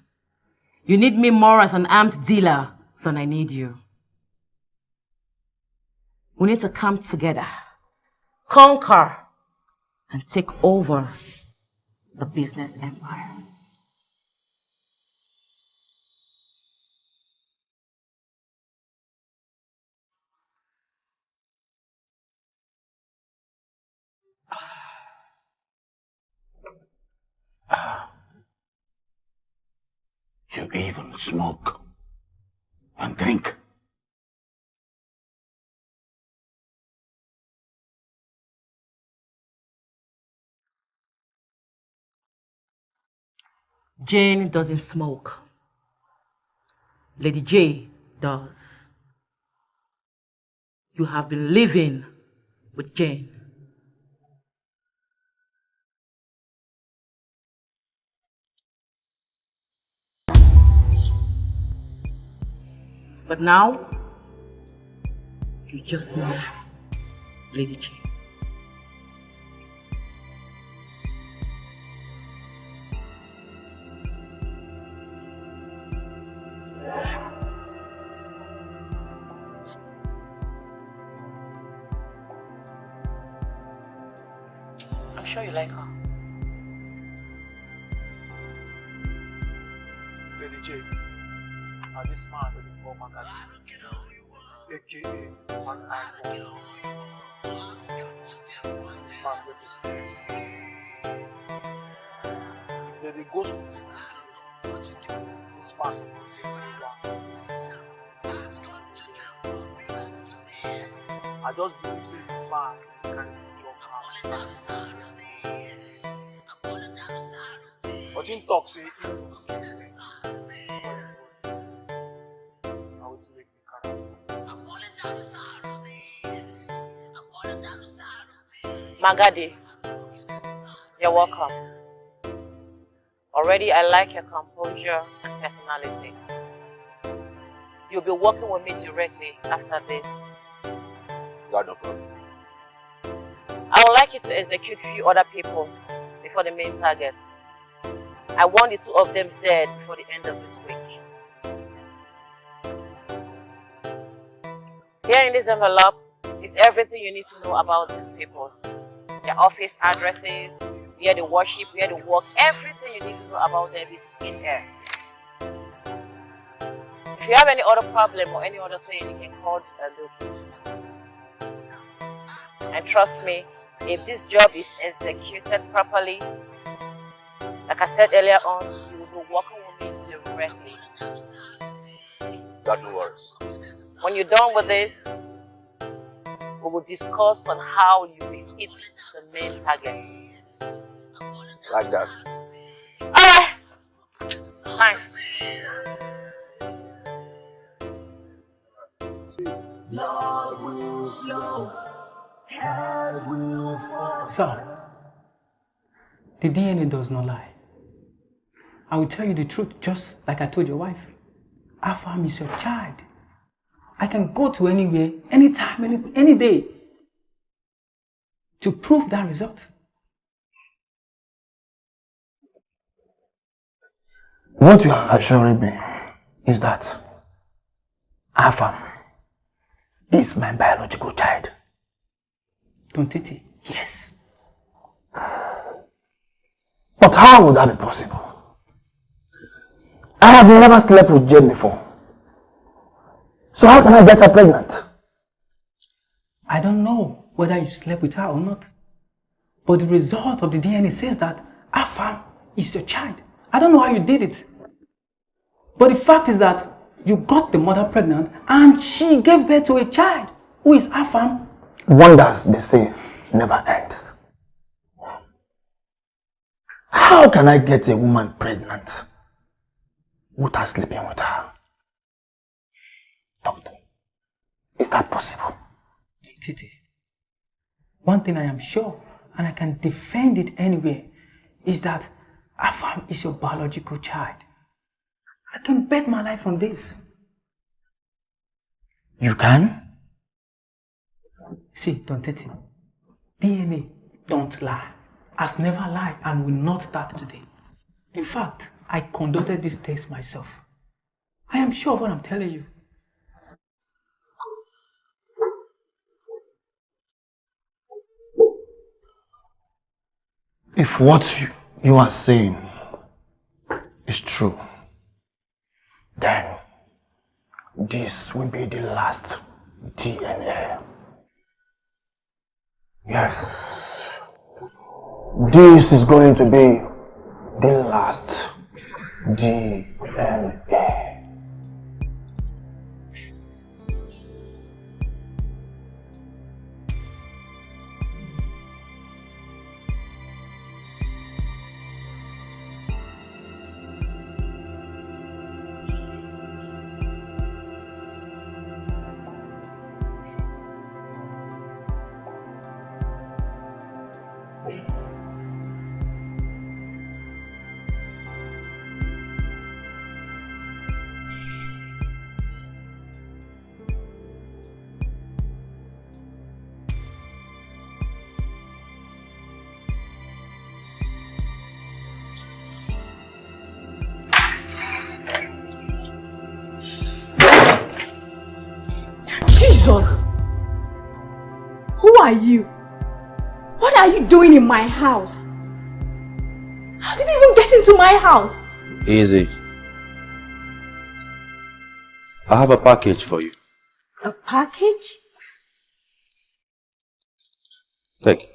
You need me more as an armed dealer than I need you. We need to come together, conquer, and take over the business empire. You even smoke and drink. Jane doesn't smoke. Lady J does. You have been living with Jane. But now, you just met Lady J. I'm sure you like her. Lady J, and this man will be called Magadi, aka Man Eye. This man represents me. They go school. This man I just believe this man can do your house. But in talk say I will make me carry. Magadi, you're welcome. Already I like your composure and personality. You'll be working with me directly after this. Got no problem. I would like you to execute few other people before the main target. I want the two of them dead before the end of this week. Here in this envelope is everything you need to know about these people. Their office addresses, where they worship, where they work, everything you need to know about them is in here. If you have any other problem or any other thing, you can call the loop. And trust me, if this job is executed properly, like I said earlier on, you will be working with me directly. Got no worries. When you're done with this, we will discuss on how you will hit the main target. Like that. Alright! Nice. Lord will flow, hell will fall. Sir, the DNA does not lie. I will tell you the truth, just like I told your wife. Afam is your child. I can go to anywhere, anytime, any day to prove that result. What you are assuring me is that Afam is my biological child. Don't it? Yes. But how would that be possible? I have never slept with Jane before. So how can I get her pregnant? I don't know whether you slept with her or not. But the result of the DNA says that Afam is your child. I don't know how you did it. But the fact is that you got the mother pregnant and she gave birth to a child who is Afam. Wonders, they say, never end. How can I get a woman pregnant without sleeping with her? Doctor, is that possible? Titi, one thing I am sure, and I can defend it anywhere, is that Afam is your biological child. I can bet my life on this. You can? See, Don Titi, DNA don't lie, has never lied and will not start today. In fact, I conducted this test myself. I am sure of what I'm telling you. If what you are saying is true, then this will be the last DNA. Yes. This is going to be the last DNA. Jesus! Who are you? What are you doing in my house? How did you even get into my house? Easy. I have a package for you. A package? Take.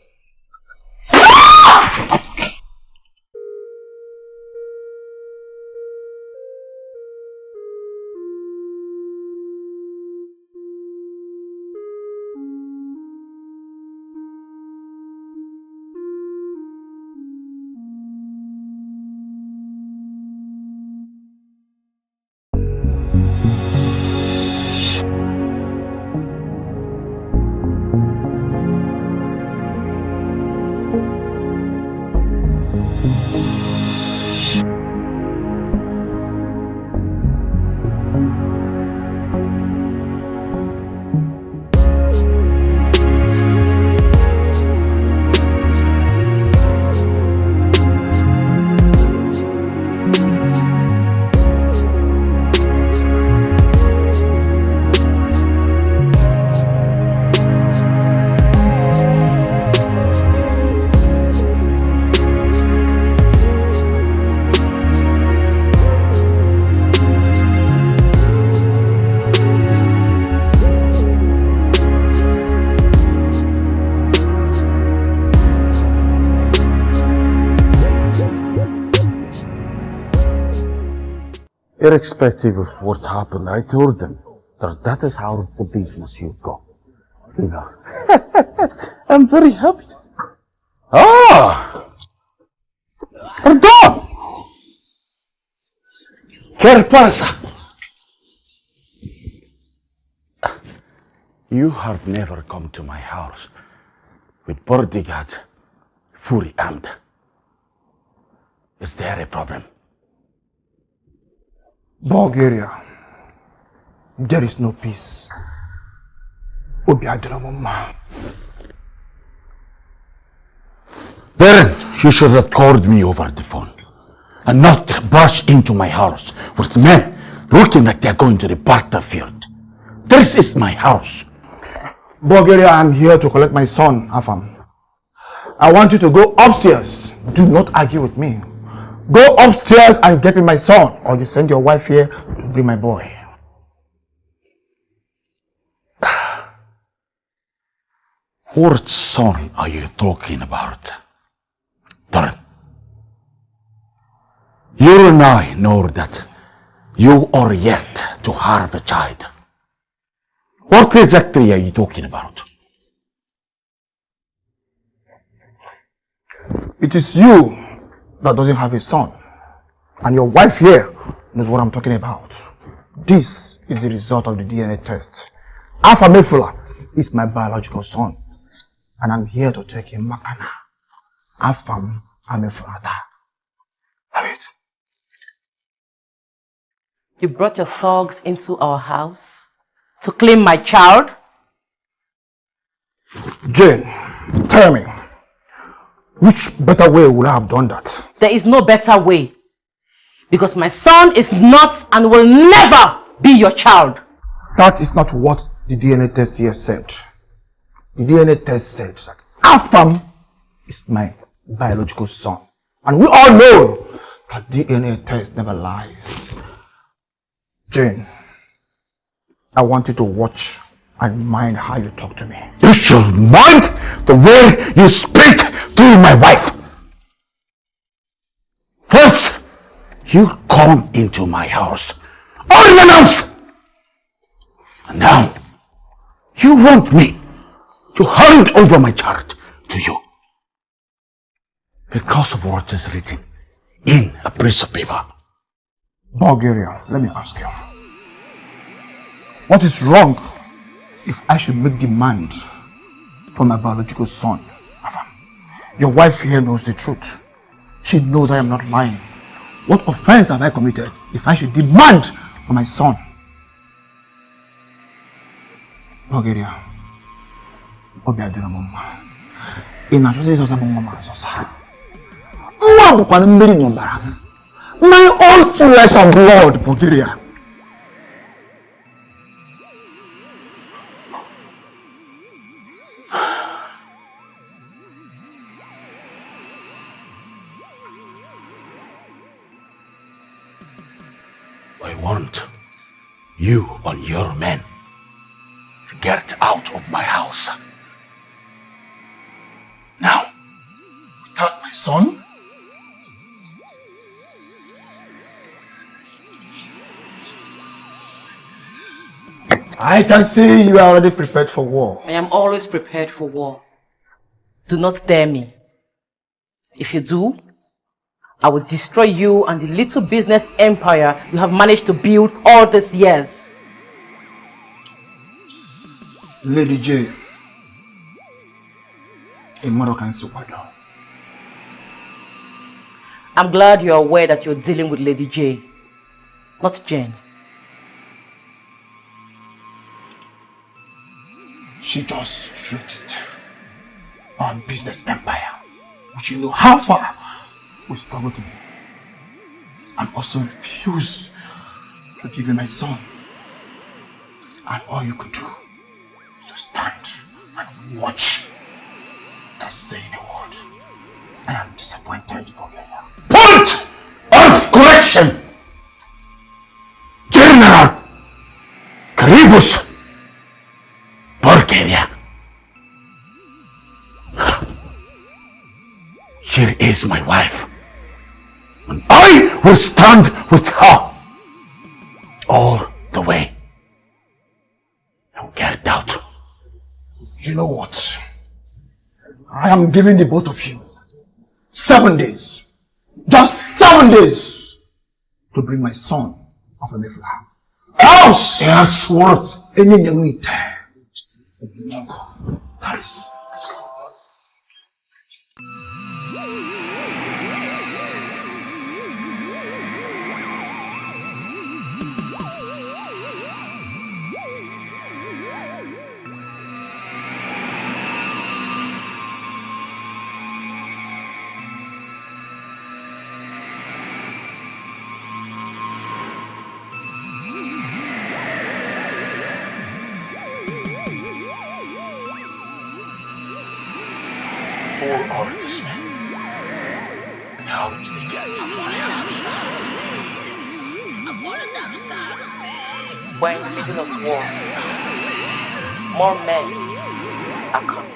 Irrespective of what happened, I told them that is how the business should go. You know. I'm very happy. Ah! Pardon! ¿Qué pasa? You have never come to my house with bodyguard fully armed. Is there a problem? Bulgaria, there is no peace. Obiadramama. Baron, you should have called me over the phone and not burst into my house with men looking like they're going to the battlefield. This is my house. Bulgaria, I'm here to collect my son, Afam. I want you to go upstairs. Do not argue with me. Go upstairs and get me my son, or you send your wife here to bring my boy. What son are you talking about? Darren, you and I know that you are yet to have a child. What exactly are you talking about? It is you that doesn't have a son, and your wife here knows what I'm talking about. This is the result of the DNA test. Alpha Mefula is my biological son, and I'm here to take him makana. Alpha Mefula. Have it. You brought your thugs into our house to claim my child? Jane, tell me, which better way would I have done that? There is no better way. Because my son is not and will never be your child. That is not what the DNA test here said. The DNA test said that Afam is my biological son. And we all know that DNA test never lies. Jane, I want you to watch and mind how you talk to me. You should mind the way you speak to my wife. First, You come into my house unannounced. And now, you want me to hand over my child to you. Because of what is written in a piece of paper. Bulgaria, let me ask you. What is wrong if I should make demand for my biological son? Your wife here knows the truth. She knows I am not lying. What offense have I committed if I should demand for my son? Bulgaria, my own flesh and blood, Bulgaria. I want you and your men to get out of my house. Now, Without my son? I can see you are already prepared for war. I am always prepared for war. Do not dare me. If you do, I will destroy you and the little business empire you have managed to build all these years. Lady J, a Moroccan superhero. I'm glad you're aware that you're dealing with Lady J, not Jane. She just threatened our business empire, which you know how far we struggle to build, and also refuse to give you my son. And all you could do is just stand and watch. That's saying a word. I am disappointed, Bulgaria. point of correction! General Chibuzor, Bulgaria. Here is my wife, and I will stand with her all the way. Now get out. You know what? I am giving the both of you 7 days. Just 7 days to bring my son off of the floor. Else! That's what? Any young meat. Paris. Who are these men? And how did they get into my house? We're in the middle of war. More men are coming.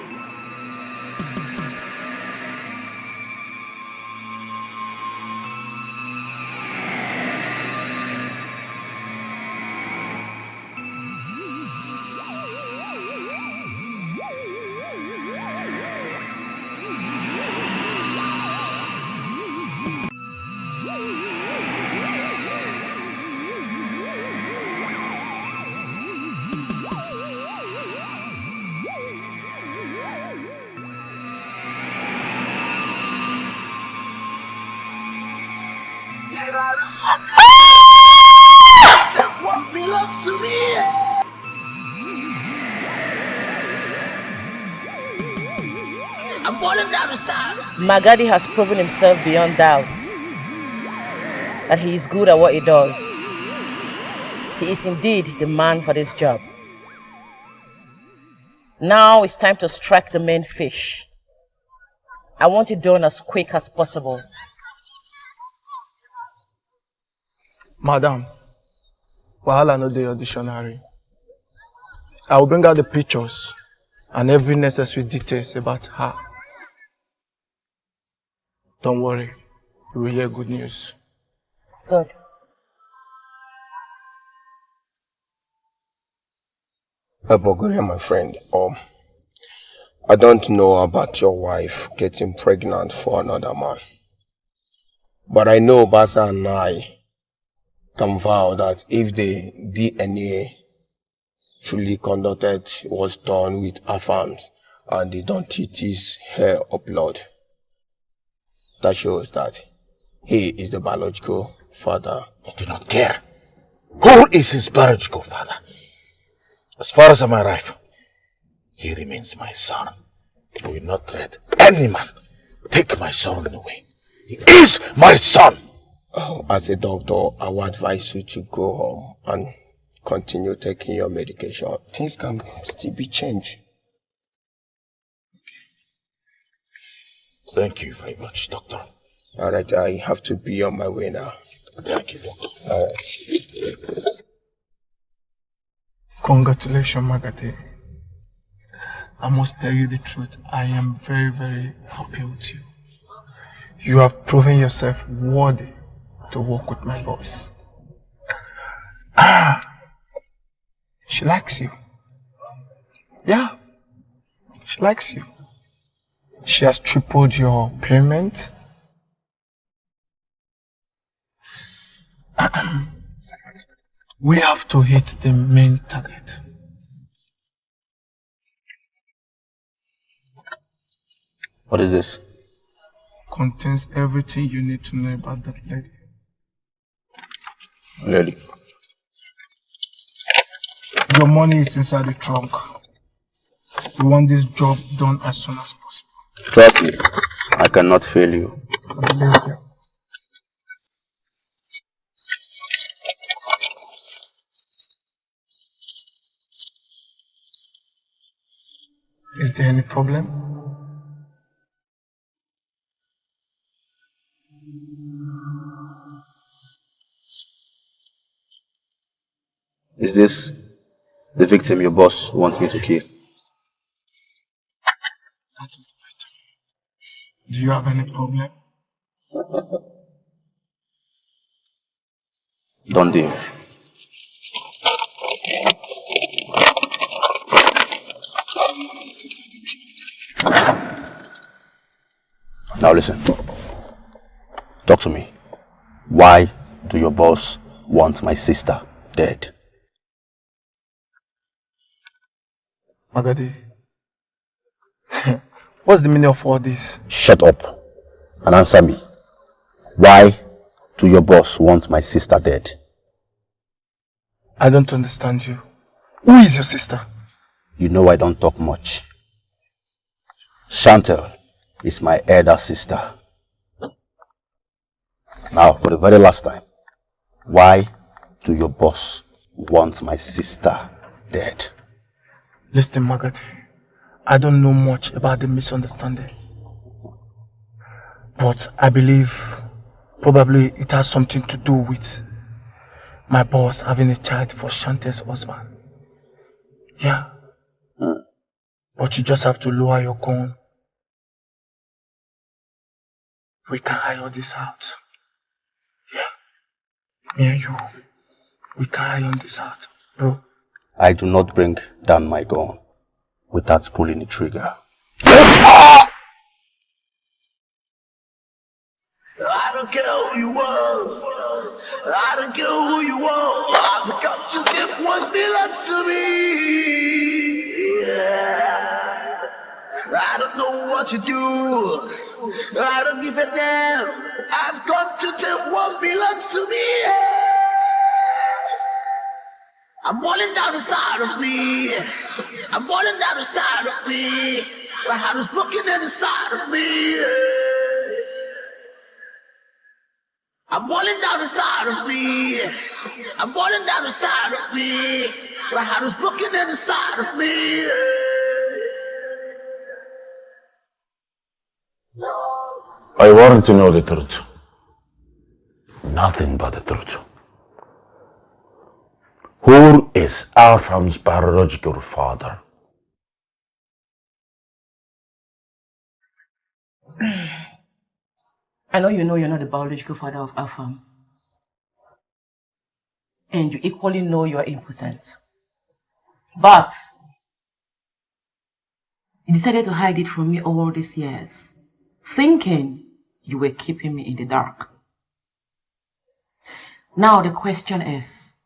What belongs to me? I'm falling down the side. Magadi has proven himself beyond doubts that he is good at what he does. He is indeed the man for this job. Now it's time to strike the main fish. I want it done as quick as possible. Madam, wahala no dey your dictionary. I will bring out the pictures and every necessary details about her. Don't worry, you will hear good news. Good. Bogoria, my friend, I don't know about your wife getting pregnant for another man. But I know Basa and I can vow that if the DNA truly conducted was done with affirms and they don't treat his hair or blood, that shows that he is the biological father. I do not care. Who is his biological father? As far as I'm alive, he remains my son. I will not let any man take my son away. He is my son. Oh, as a doctor, I would advise you to go home and continue taking your medication. Things can still be changed. Thank you very much, doctor. Alright, I have to be on my way now. Thank you, doctor. Alright. Congratulations, Magate. I must tell you the truth. I am very, very happy with you. You have proven yourself worthy to work with my boss. She likes you. Yeah, she likes you. She has tripled your payment. We have to hit the main target. What is this? Contains everything you need to know about that lady. Really? Your money is inside the trunk. We want this job done as soon as possible. Trust me, I cannot fail you. I believe you. Is there any problem? Is this the victim your boss wants me to kill? That is better. Do you have any problem? Don't deal. Now listen. Talk to me. Why do your boss want my sister dead? Magadi, what's the meaning of all this? Shut up and answer me. Why do your boss want my sister dead? I don't understand you. Who is your sister? You know I don't talk much. Chantel is my elder sister. Now, for the very last time, why do your boss want my sister dead? Listen, Magadi, I don't know much about the misunderstanding. But I believe probably it has something to do with my boss having a child for Chantel's husband. Yeah. But you just have to lower your gun. We can iron this out. Yeah. Me and you. We can iron this out, bro. I do not bring down my gun without pulling the trigger. I don't care who you are. I don't care who you are. I've got to take what belongs to me. Yeah. I don't know what you do. I don't give a damn. I've got to take what belongs to me. Yeah. I'm falling down inside of me. I'm falling down inside of me. My heart is broken inside of me. I'm falling down inside of me. I'm falling down inside of me. My heart is broken inside of me. I want to know the truth. Nothing but the truth. Who is Alpham's biological father? I know you're not the biological father of Alpham. and you equally know you are impotent. But you decided to hide it from me all these years, thinking you were keeping me in the dark. Now the question is,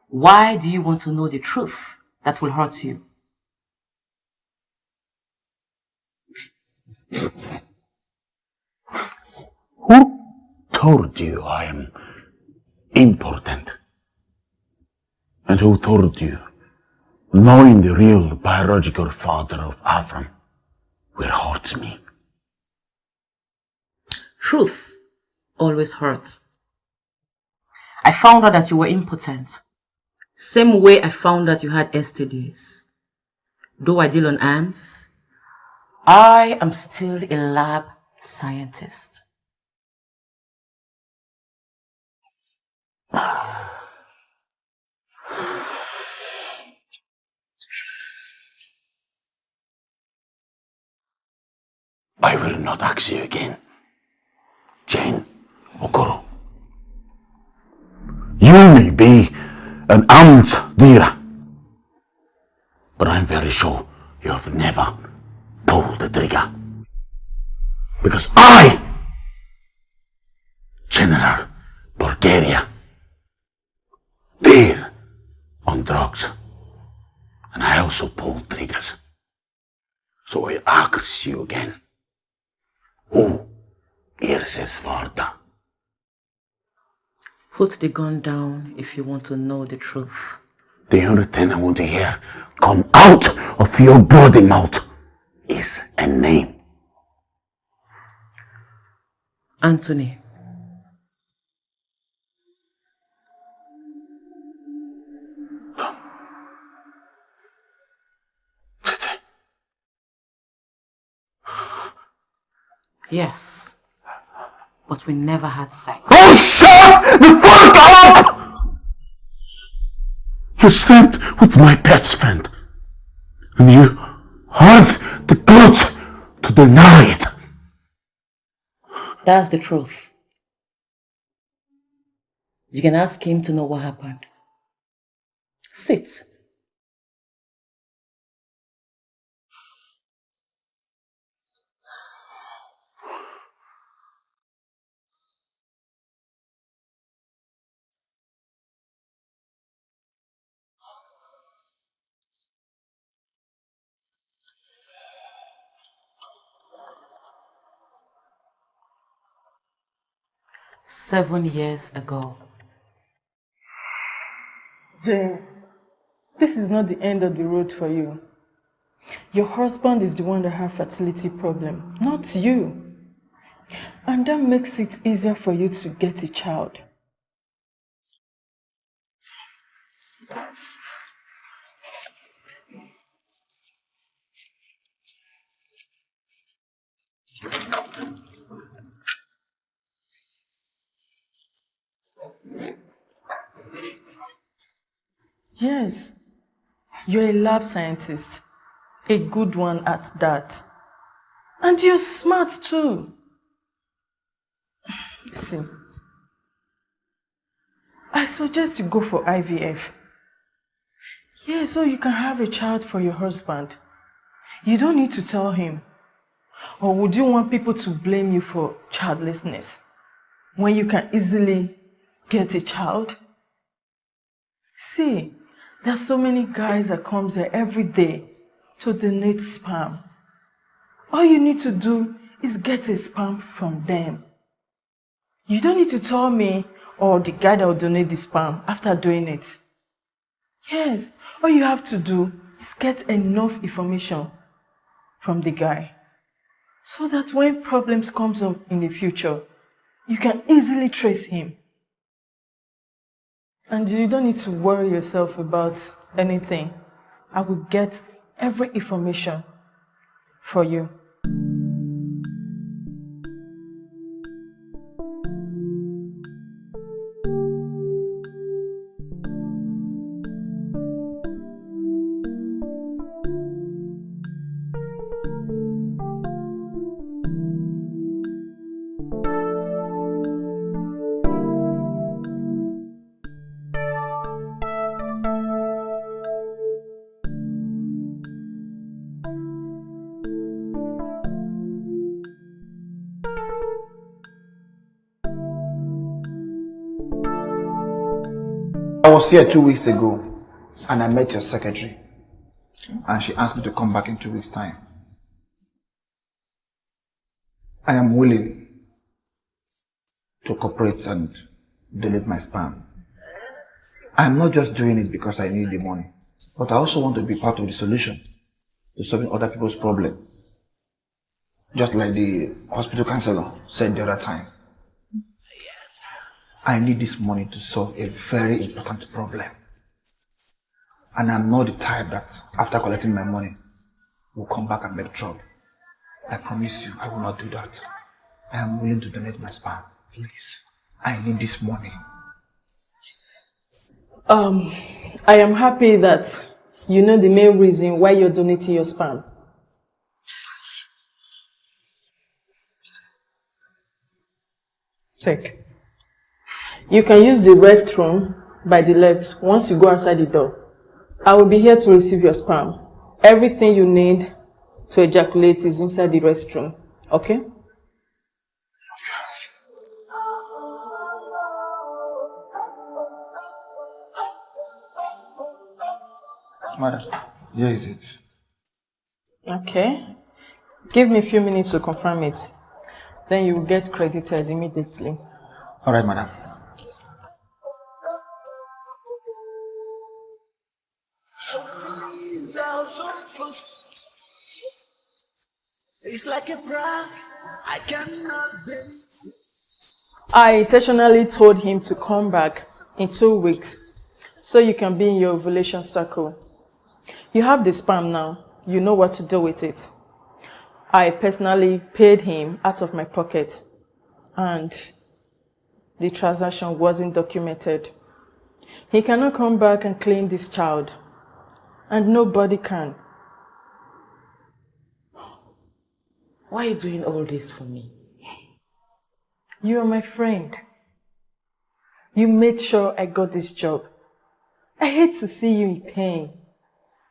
why do you want to know the truth that will hurt you? Who told you I am important? And who told you knowing the real biological father of Avram will hurt me? Truth always hurts. I found out that you were impotent. Same way I found out you had STDs. Though I deal on arms, I am still a lab scientist. I will not ask you again, Jane Okoro. You may be an armed dealer, but I'm very sure you have never pulled the trigger. Because I, General Bulgaria, deal on drugs, and I also pull triggers. So I ask you again, who is his father? Put the gun down if you want to know the truth. The only thing I want to hear come out of your bloody mouth is a name. Anthony. Yes, but we never had sex. Oh, shut the fuck up! You slept with my best friend, and you have the guts to deny it. That's the truth. You can ask him to know what happened. Sit. Seven years ago. Jane, this is not the end of the road for you. Your husband is the one that has fertility problem, not you. And that makes it easier for you to get a child. Yes, you're a lab scientist, a good one at that. And you're smart too. See, I suggest you go for IVF. Yeah, so you can have a child for your husband. You don't need to tell him. Or would you want people to blame you for childlessness when you can easily get a child? See, there are so many guys that comes here every day to donate sperm. All you need to do is get a sperm from them. You don't need to tell me or the guy that will donate the sperm after doing it. Yes, all you have to do is get enough information from the guy so that when problems comes up in the future, you can easily trace him. And you don't need to worry yourself about anything. I will get every information for you. I was here 2 weeks ago and I met your secretary and she asked me to come back in 2 weeks' time. I am willing to cooperate and donate my sperm. I'm not just doing it because I need the money, but I also want to be part of the solution to solving other people's problems. Just like the hospital counselor said the other time. I need this money to solve a very important problem. And I'm not the type that, after collecting my money, will come back and make trouble. I promise you, I will not do that. I am willing to donate my sperm. Please. I need this money. I am happy that you know the main reason why you're donating your sperm. Check. You can use the restroom by the left once you go outside the door. I will be here to receive your sperm. Everything you need to ejaculate is inside the restroom. Okay? Madam, here is it. Okay. Give me a few minutes to confirm it. Then you will get credited immediately. All right, madam. It's like a prank. I cannot believe. I intentionally told him to come back in 2 weeks so you can be in your ovulation circle. You have the sperm now. You know what to do with it. I personally paid him out of my pocket and the transaction wasn't documented. He cannot come back and claim this child, and nobody can. Why are you doing all this for me? You are my friend. You made sure I got this job. I hate to see you in pain.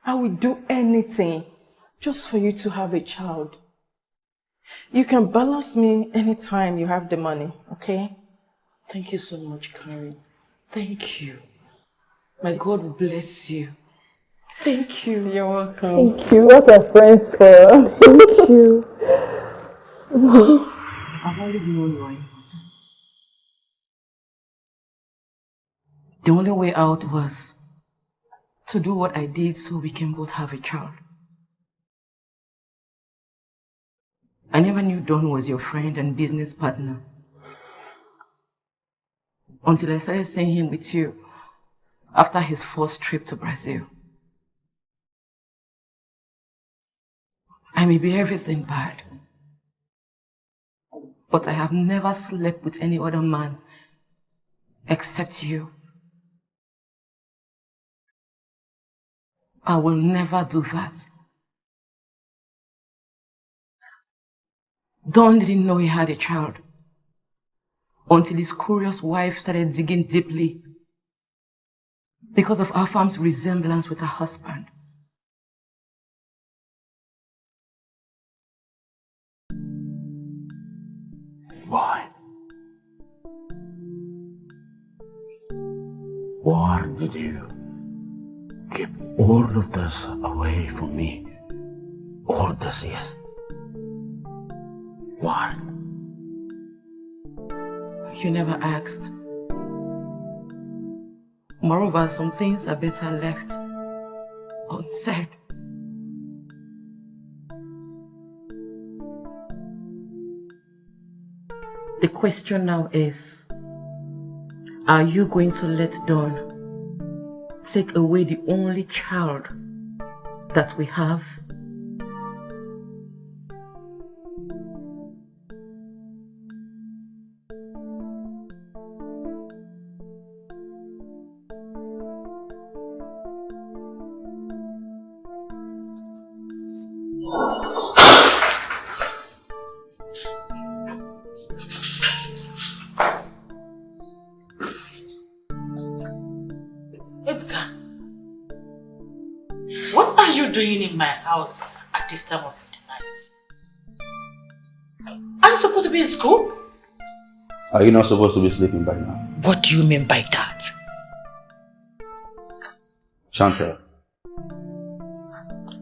I will do anything just for you to have a child. You can balance me anytime you have the money, okay? Thank you so much, Karen. Thank you. My God will bless you. Thank you. You're welcome. Thank you. What are friends for? Thank you. I've always known you are important. The only way out was to do what I did so we can both have a child. I never knew Don was your friend and business partner until I started seeing him with you after his first trip to Brazil. I may be everything bad, but I have never slept with any other man except you. I will never do that. Don didn't know he had a child until his curious wife started digging deeply because of Afam's resemblance with her husband. Why? Why did you keep all of this away from me all these years? Why? You never asked. Moreover, some things are better left unsaid. The question now is, are you going to let Dawn take away the only child that we have? What are you doing in my house at this time of the night? Are you supposed to be in school? Are you not supposed to be sleeping by now? What do you mean by that? Chantal,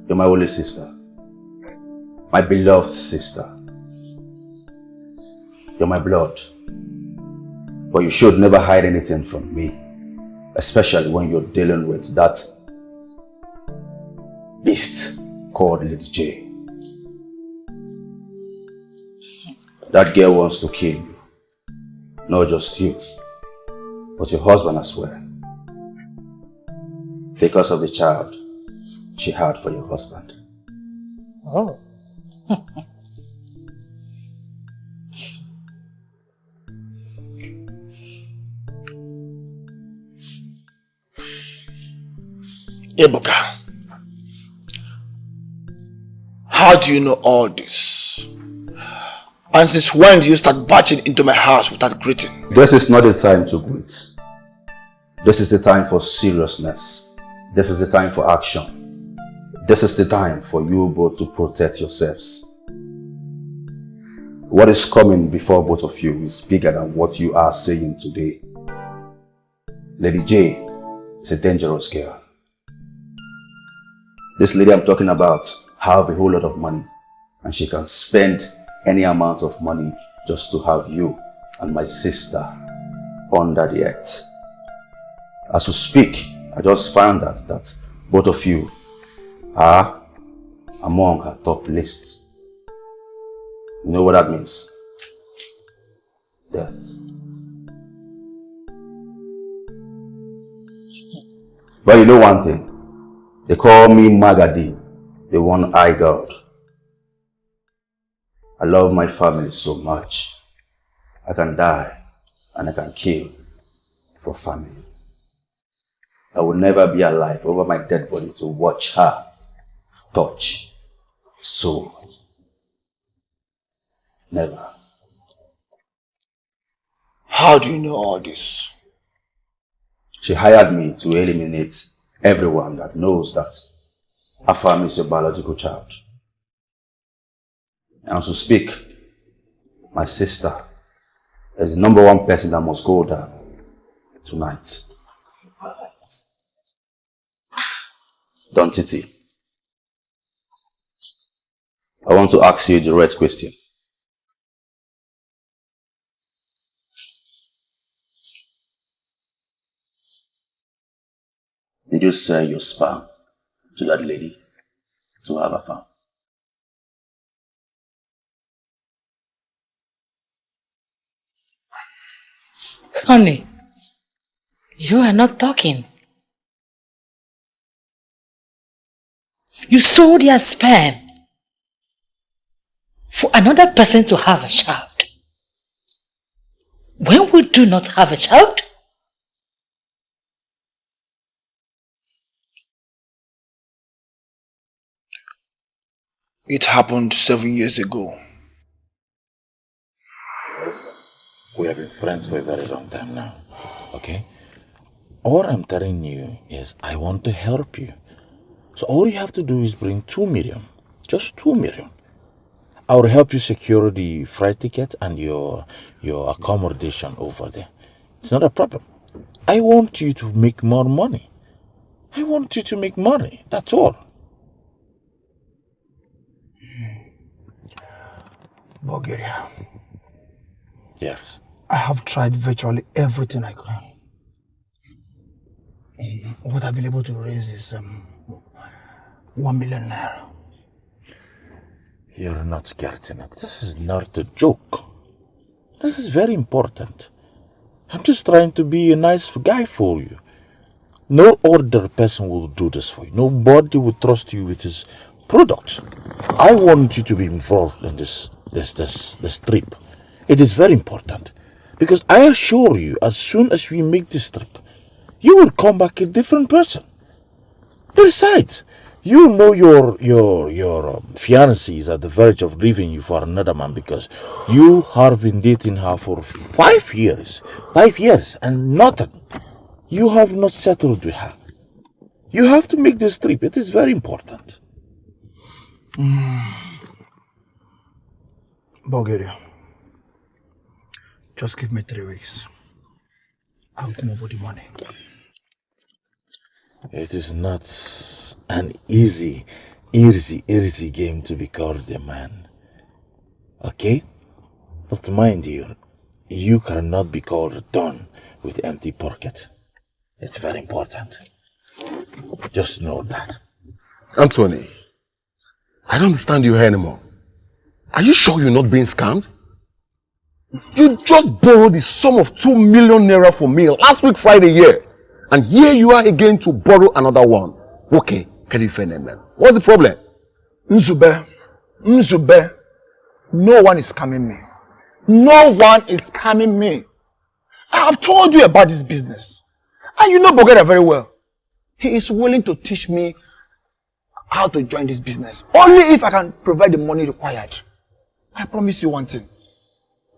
you're my only sister. My beloved sister. You're my blood. But you should never hide anything from me. Especially when you're dealing with that beast called Lizzy J. That girl wants to kill you. Not just you, but your husband as well. Because of the child she had for your husband. Oh. Ebuka, how do you know all this? And since when do you start barging into my house without greeting? This is not the time to greet. This is the time for seriousness. This is the time for action. This is the time for you both to protect yourselves. What is coming before both of you is bigger than what you are saying today. Lizzy J is a dangerous girl. This lady I'm talking about have a whole lot of money, and she can spend any amount of money just to have you and my sister under the earth. As we speak, I just found out that both of you are among her top lists. You know what that means? Death. But you know one thing? They call me Magadi, the one-eyed God. I love my family so much. I can die and I can kill for family. I will never be alive over my dead body to watch her touch soul. Never. How do you know all this? She hired me to eliminate everyone that knows that Afam is a biological child. And to speak, my sister is the #1 person that must go down tonight. Don Titi, I want to ask you a direct question. Did you sell your sperm to that lady to have a farm? Honey, you are not talking. You sold your sperm for another person to have a child. When we do not have a child, It happened 7 years ago. We have been friends for a very long time now, okay? All I'm telling you is I want to help you. So all you have to do is bring 2 million, just 2 million. I will help you secure the flight ticket and your accommodation over there. It's not a problem. I want you to make more money. I want you to make money, that's all. Bulgaria. Yes. I have tried virtually everything I can. What I've been able to raise is 1 million naira. You're not getting it. This is not a joke. This is very important. I'm just trying to be a nice guy for you. No other person will do this for you. Nobody will trust you with his products. I want you to be involved in this trip. It is very important. Because I assure you, as soon as we make this trip, you will come back a different person. Besides, you know your fiancée is at the verge of leaving you for another man because you have been dating her for 5 years. 5 years and nothing. You have not settled with her. You have to make this trip. It is very important. Bulgaria. Just give me 3 weeks. I'll come up with the money. It is not an easy game to be called a man. Okay? But mind you, you cannot be called Don with empty pocket. It's very important. Just know that. Anthony, I don't understand you here anymore. Are you sure you're not being scammed? You just borrowed the sum of 2 million naira from me last week Friday here. And here you are again to borrow another one. Okay, can you find them? What's the problem? Nzube, no one is scamming me. No one is scamming me. I have told you about this business. And you know Bogeda very well. He is willing to teach me how to join this business. Only if I can provide the money required. I promise you one thing.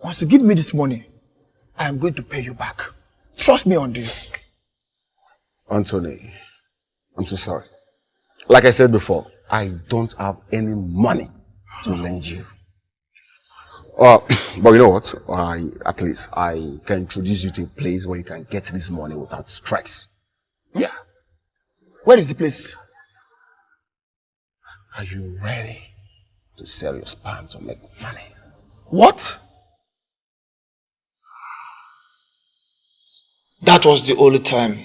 Once you give me this money, I am going to pay you back. Trust me on this. Anthony, I'm so sorry. Like I said before, I don't have any money to lend you. But you know what? At least I can introduce you to a place where you can get this money without stress. Yeah. Where is the place? Are you ready to sell your sperm to make money? What? That was the only time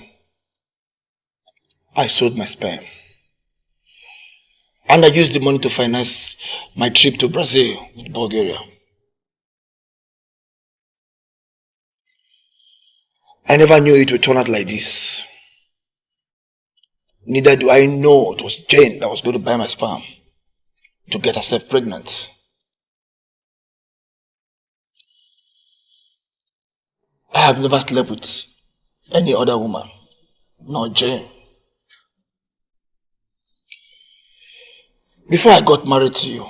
I sold my sperm. And I used the money to finance my trip to Brazil with Bulgaria. I never knew it would turn out like this. Neither do I know it was Jane that was going to buy my sperm to get herself pregnant. I have never slept with any other woman, not Jane. Before I got married to you,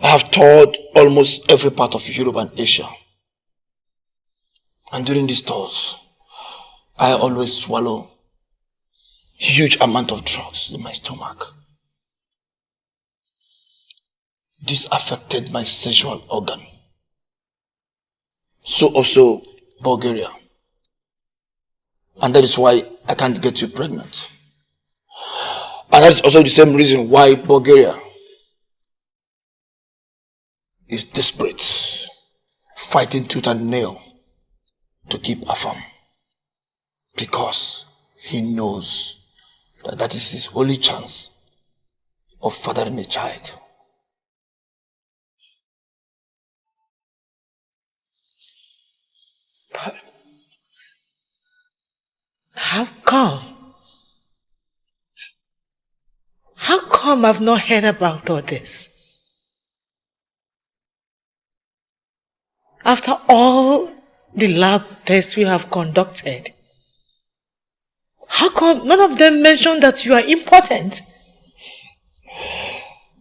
I have toured almost every part of Europe and Asia. And during these tours, I always swallow huge amount of drugs in my stomach. This affected my sexual organ. So also Bulgaria. And that is why I can't get you pregnant. And that is also the same reason why Bulgaria is desperate, fighting tooth and nail to keep Afam. Because he knows that that is his only chance of fathering a child. But how come? How come I've not heard about all this? After all the lab tests we have conducted, how come none of them mentioned that you are important?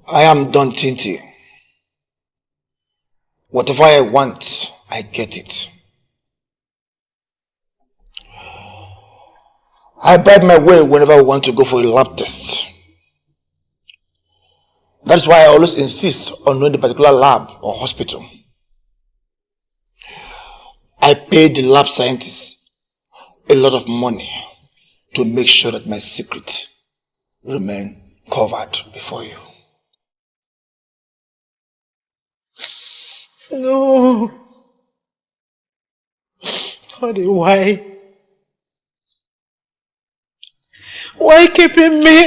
I am Don Tinti. Whatever I want, I get it. I bribe my way whenever I want to go for a lab test. That is why I always insist on knowing the particular lab or hospital. I pay the lab scientists a lot of money to make sure that my secret remain covered before you. No. Honey, why? Why keeping me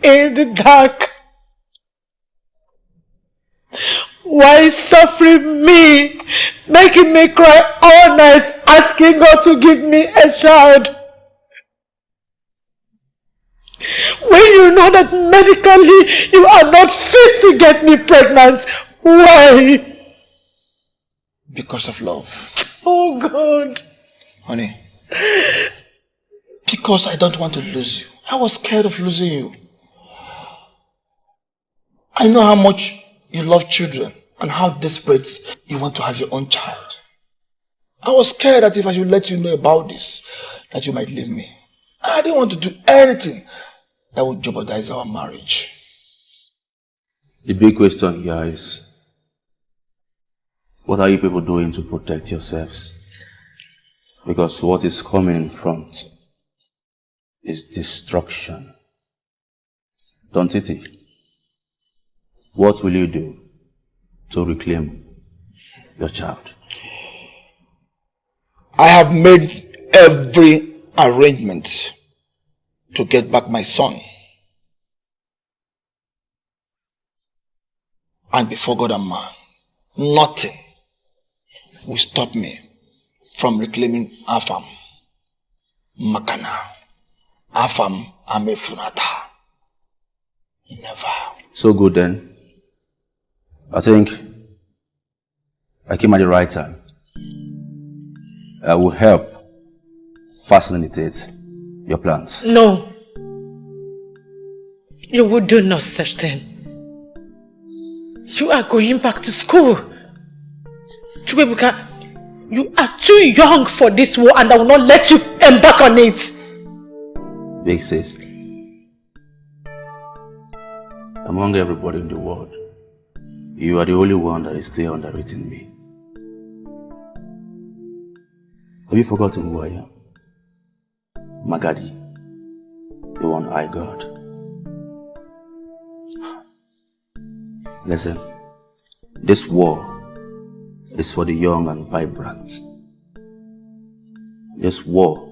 in the dark? Why suffering me? Making me cry all night, asking God to give me a child? When you know that medically you are not fit to get me pregnant, why? Because of love. Oh God. Honey, because I don't want to lose you. I was scared of losing you. I know how much you love children and how desperate you want to have your own child. I was scared that if I should let you know about this, that you might leave me. I didn't want to do anything that would jeopardize our marriage. The big question here is, what are you people doing to protect yourselves? Because what is coming in front is destruction. Don't you think? What will you do to reclaim your child? I have made every arrangement to get back my son. And before God and man, nothing will stop me from reclaiming Afam, Makana, Afam, Amefunata. Never. So good then. I think I came at the right time. I will help facilitate your plans. No. You will do no such thing. You are going back to school. Chukwuebuka, you are too young for this war and I will not let you embark on it. Big sis. Among everybody in the world, you are the only one that is still underrating me. Have you forgotten who I am? Magadi, the one I got. Listen, this war is for the young and vibrant. This war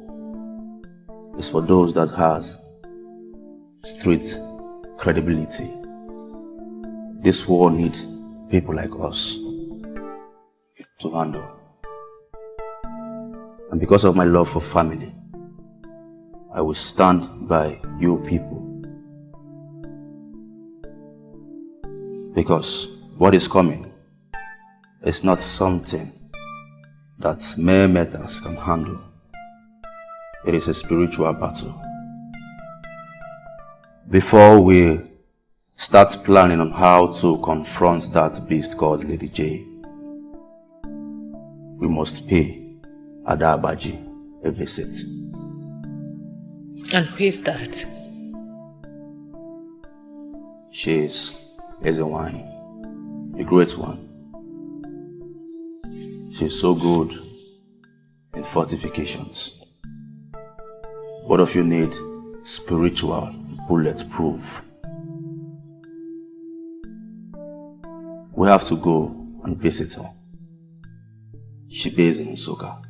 is for those that has street credibility. This war needs people like us to handle. And because of my love for family, I will stand by you people. Because what is coming is not something that mere mortals can handle. It is a spiritual battle. Before we start planning on how to confront that beast called Lady J, we must pay Adabaji a visit. And who is that? She is a wine, a great one. She is so good in fortifications. Both of you need spiritual bulletproof. We have to go and visit her. She based in Nsukka.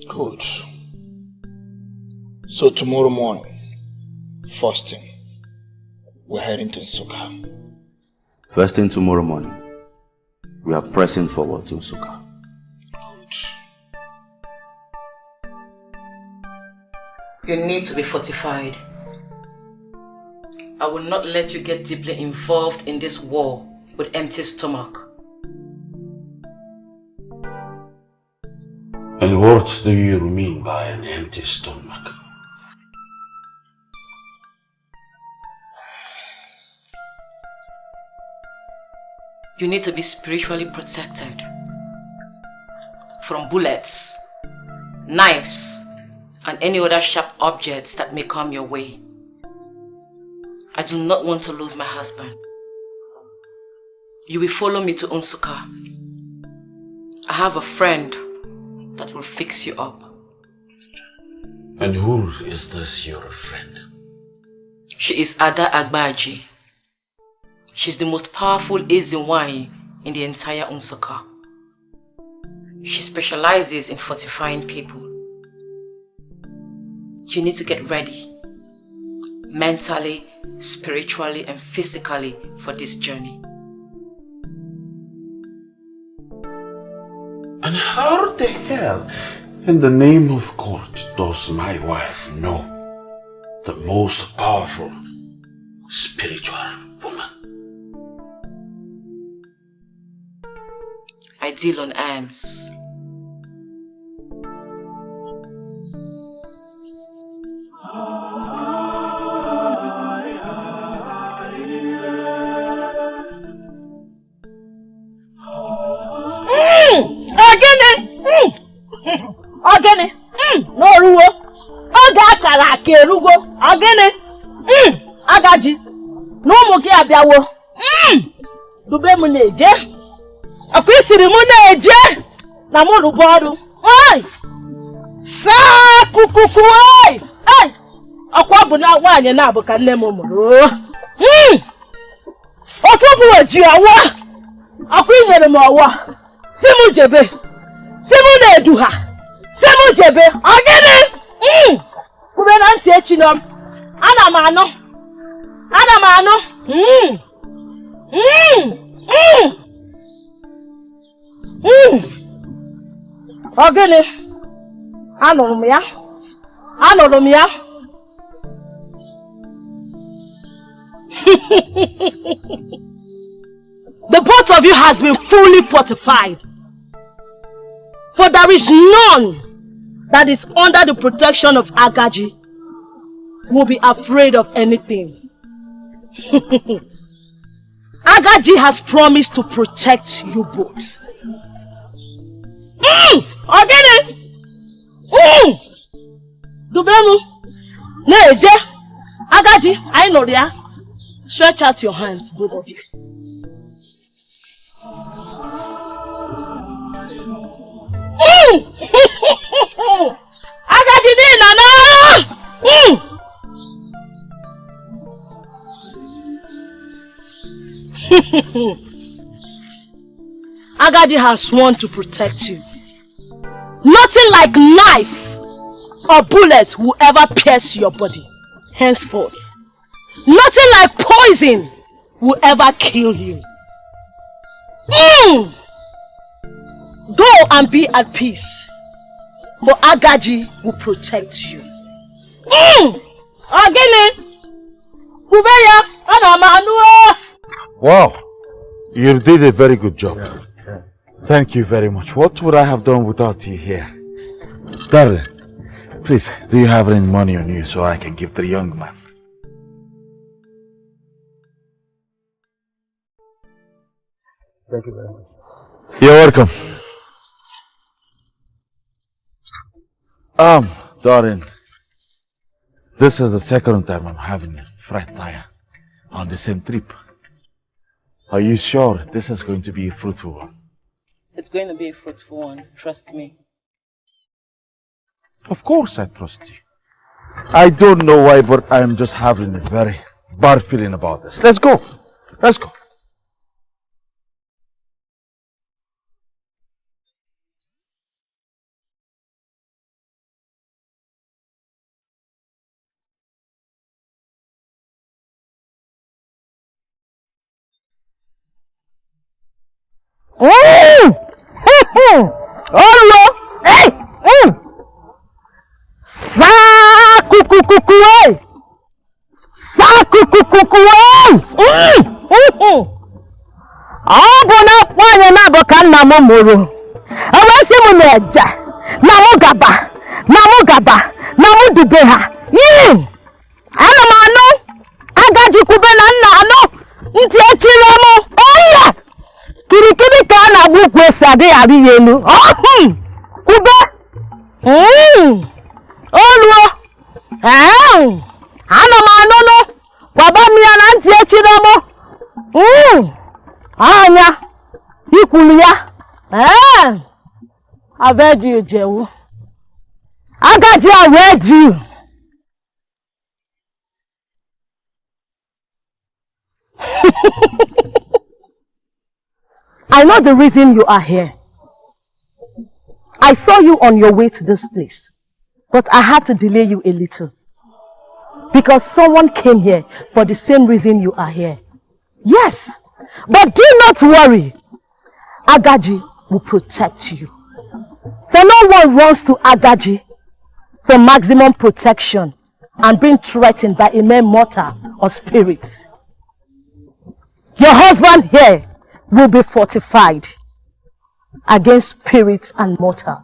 Good. So tomorrow morning, first thing, we're heading to Nsukka. First thing tomorrow morning, we are pressing forward to Nsukka. You need to be fortified. I will not let you get deeply involved in this war with empty stomach. And what do you mean by an empty stomach? You need to be spiritually protected from bullets, knives, and any other sharp objects that may come your way. I do not want to lose my husband. You will follow me to Nsukka. I have a friend that will fix you up. And who is this your friend? She is Ada Agbaji. She's the most powerful Ezinwanyi in the entire Nsukka. She specializes in fortifying people. You need to get ready, mentally, spiritually, and physically for this journey. And how the hell, in the name of God, does my wife know the most powerful spiritual woman? I deal on arms. Ogene, no ruo. Oga akara aka erugo. Ogene, agaji. No ụmụ gị abịawo. Dube m na-eje. Akwa isiri m na-eje. Namoru bodu. Oi! Sa kukuku oi! Hey! Akwa bu na nwanye na abu ka nne m mụrụ. Ofubu eji awa. Akwa inyere m awa. Simu jebe. Simu na eduha. Simu jebe. Ogene. Kube na ntị echi nom. Ana m anọ. Ogene. Anụrụ m ya. The both of you has been fully fortified. For there is none that is under the protection of Agaji will be afraid of anything. Agaji has promised to protect you both. Ogene! Dubemu! Neje! Agaji, I know ya. Stretch out your hands, both of you. Agaji ni nana! Agaji has sworn to protect you. Nothing like knife or bullet will ever pierce your body henceforth. Nothing like poison will ever kill you. Go and be at peace, for Agaji will protect you. Wow, you did a very good job. Thank you very much. What would I have done without you here? Darling, please, do you have any money on you so I can give the young man? Thank you very much. You're welcome. Darling, this is the second time I'm having a flat tire on the same trip. Are you sure this is going to be a fruitful one? It's going to be a fruitful one, trust me. Of course I trust you. I don't know why, but I'm just having a very bad feeling about this. Let's go. Let's go. I've heard you, Jehu. Agaji, I've heard you. I know the reason you are here. I saw you on your way to this place, but I had to delay you a little. Because someone came here for the same reason you are here. Yes, but do not worry. Agaji will protect you. For no one runs to Agaji for maximum protection and being threatened by a mere mortal or spirit. Your husband here will be fortified against spirits and mortal.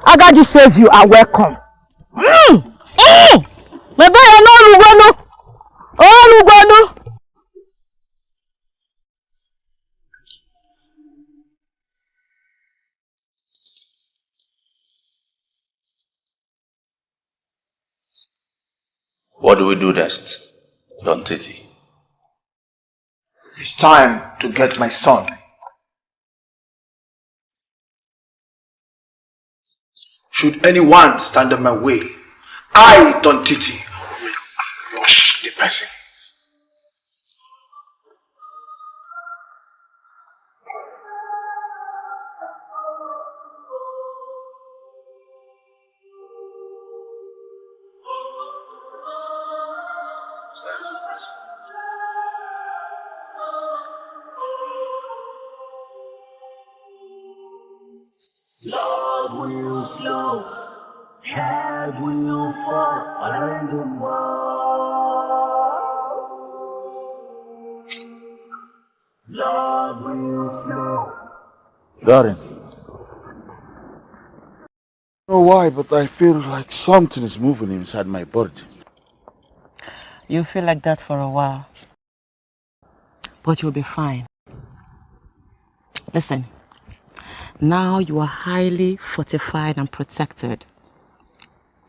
Agaji says you are welcome. What do we do next, Don Titi? It's time to get my son. Should anyone stand in my way, I, Don Titi, will crush the person. Love will flow, head will fall along the wall. Love will flow. Darren. I don't know why, but I feel like something is moving inside my body. You feel like that for a while, but you'll be fine. Listen, now you are highly fortified and protected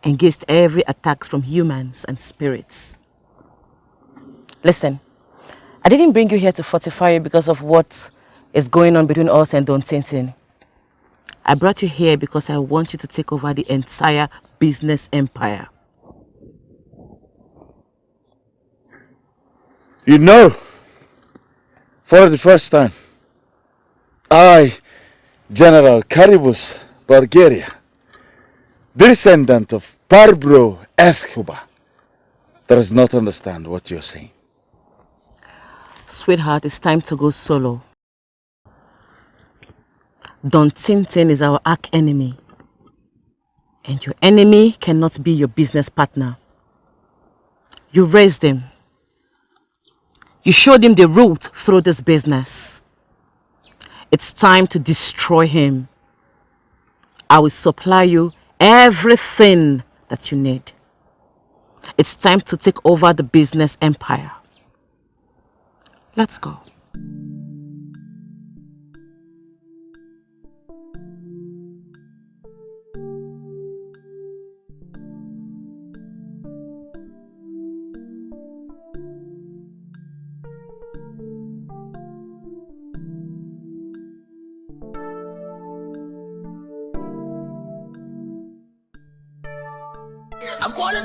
against every attack from humans and spirits. Listen, I didn't bring you here to fortify you because of what is going on between us and Don Tintin. I brought you here because I want you to take over the entire business empire. You know, for the first time, I, General Chibuzor, Bulgaria, the descendant of Pablo Escobar, does not understand what you're saying. Sweetheart, it's time to go solo. Don Tintin is our arch enemy, and your enemy cannot be your business partner. You raised him. You showed him the route through this business. It's time to destroy him. I will supply you everything that you need. It's time to take over the business empire. Let's go.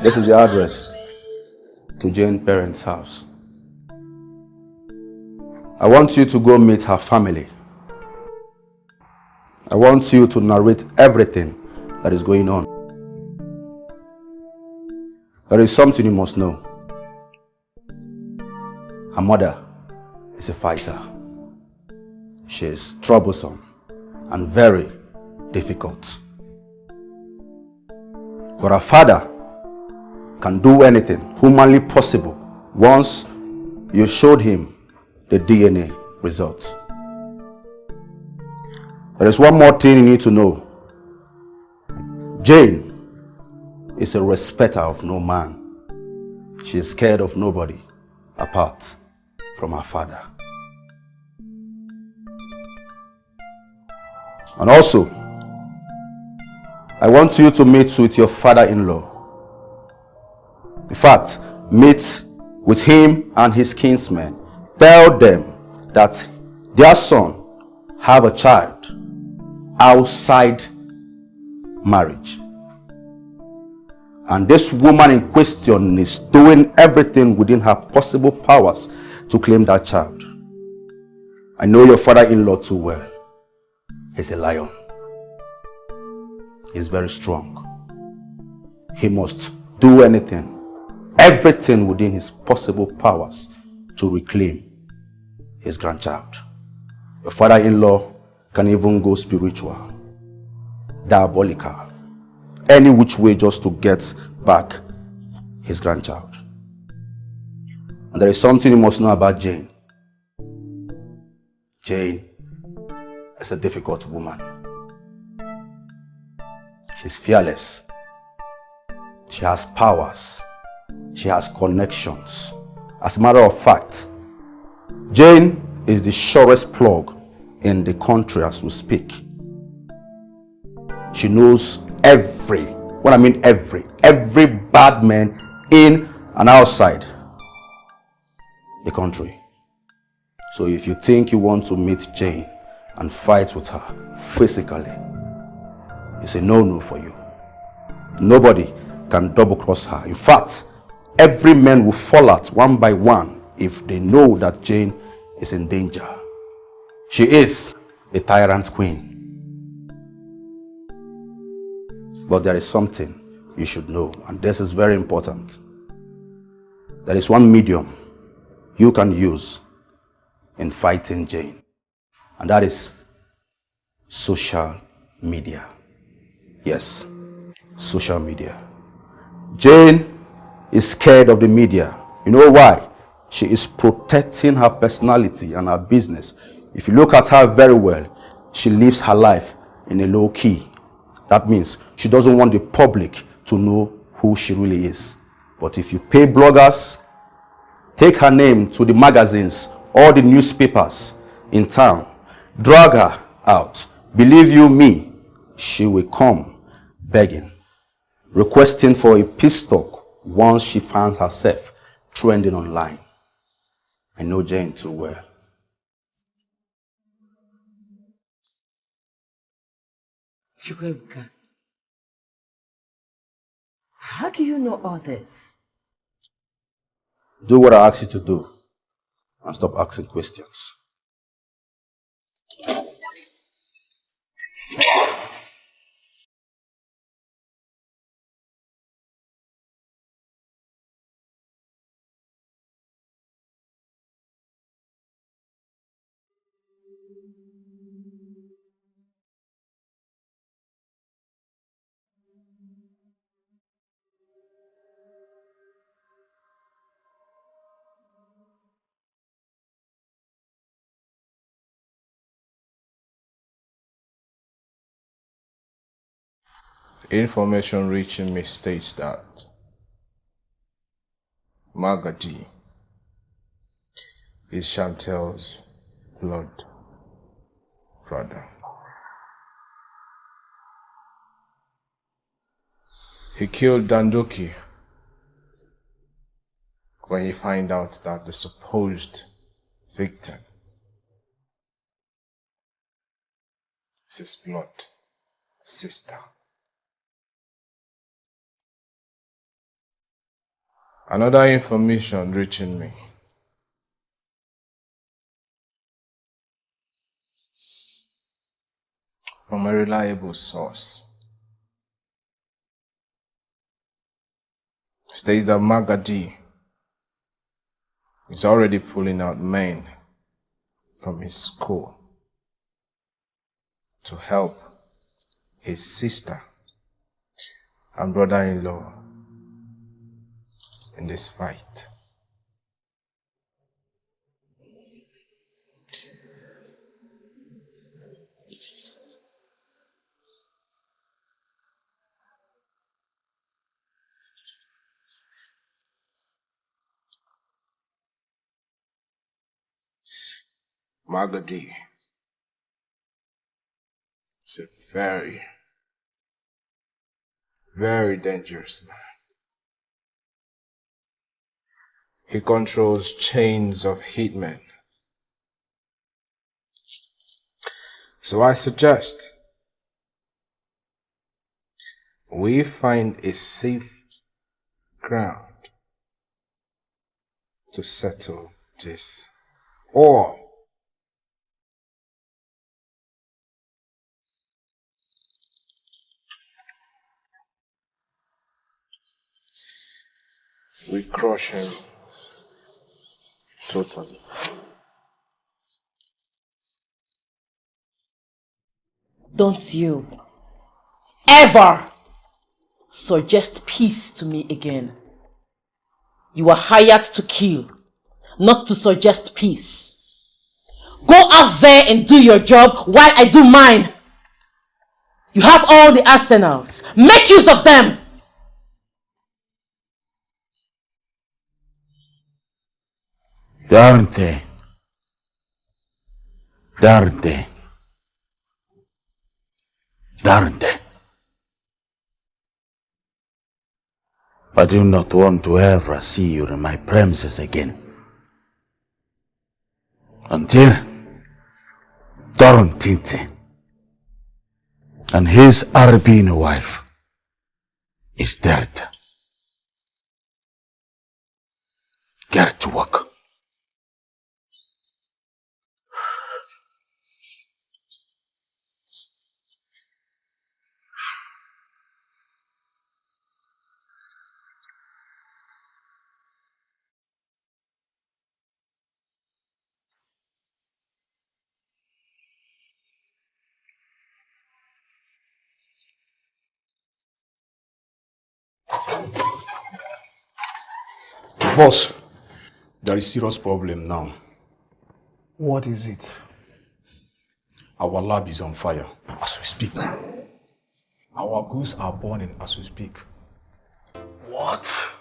This is the address to Jane's parents' house. I want you to go meet her family. I want you to narrate everything that is going on. There is something you must know. Her mother is a fighter. She is troublesome and very difficult. But her father can do anything humanly possible once you showed him the DNA results. There is one more thing you need to know. Jane is a respecter of no man. She is scared of nobody apart from her father. And also, I want you to meet with your father-in-law. In fact, meet with him and his kinsmen. Tell them that their son have a child outside marriage. And this woman in question is doing everything within her possible powers to claim that child. I know your father-in-law too well. He's a lion. He's very strong. He must do anything, everything within his possible powers to reclaim his grandchild. Your father-in-law can even go spiritual, diabolical, any which way just to get back his grandchild. And there is something you must know about Jane. Jane is a difficult woman. She's fearless. She has powers. She has connections. As a matter of fact, Jane is the surest plug in the country as we speak. She knows every bad man in and outside the country. So if you think you want to meet Jane and fight with her physically, it's a no-no for you. Nobody can double-cross her. In fact, every man will fall out one by one if they know that Jane is in danger. She is a tyrant queen. But there is something you should know, and this is very important. There is one medium you can use in fighting Jane, and that is social media. Yes, social media. Jane is scared of the media. You know why? She is protecting her personality and her business. If you look at her very well, she lives her life in a low key. That means she doesn't want the public to know who she really is. But if you pay bloggers, take her name to the magazines or the newspapers in town, drag her out, believe you me, she will come begging, requesting for a peace talk once she finds herself trending online. I know Jane too well. Chukwuebuka, how do you know all this? Do what I ask you to do and stop asking questions. Information reaching me states that Magadi is Chantel's blood brother. He killed Dandoki when he found out that the supposed victim is his blood sister. Another information reaching me from a reliable source states that Magadi is already pulling out men from his school to help his sister and brother-in-law in this fight. Magadi is a very, very dangerous man. He controls chains of hitmen. So I suggest we find a safe ground to settle this, or we crush him totally. Don't you ever suggest peace to me again. You are hired to kill, not to suggest peace. Go out there and do your job while I do mine. You have all the arsenals. Make use of them. Darnte. Darnte. Darnte. I do not want to ever see you in my premises again. Until Doron Tinte and his Albino wife is dead. Get to work. Boss, there is serious problem now. What is it? Our lab is on fire as we speak. Our goods are burning as we speak. What?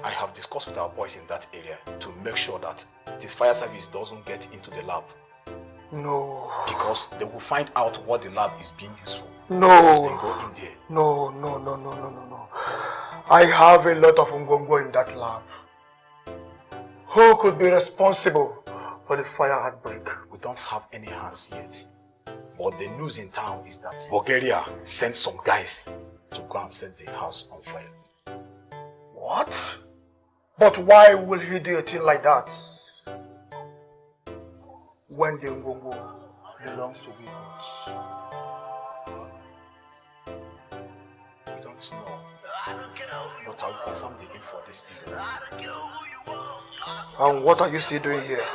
I have discussed with our boys in that area to make sure that this fire service doesn't get into the lab. No. Because they will find out what the lab is being used for. No. Because they go in there. No. I have a lot of Ngongo in that lab. Who could be responsible for the fire outbreak? We don't have any hands yet. But the news in town is that Bulgaria sent some guys to go and set the house on fire. What? But why will he do a thing like that? When the Ngongo belongs to me. We don't know. But I will confirm the info this evening. And what are you still doing here?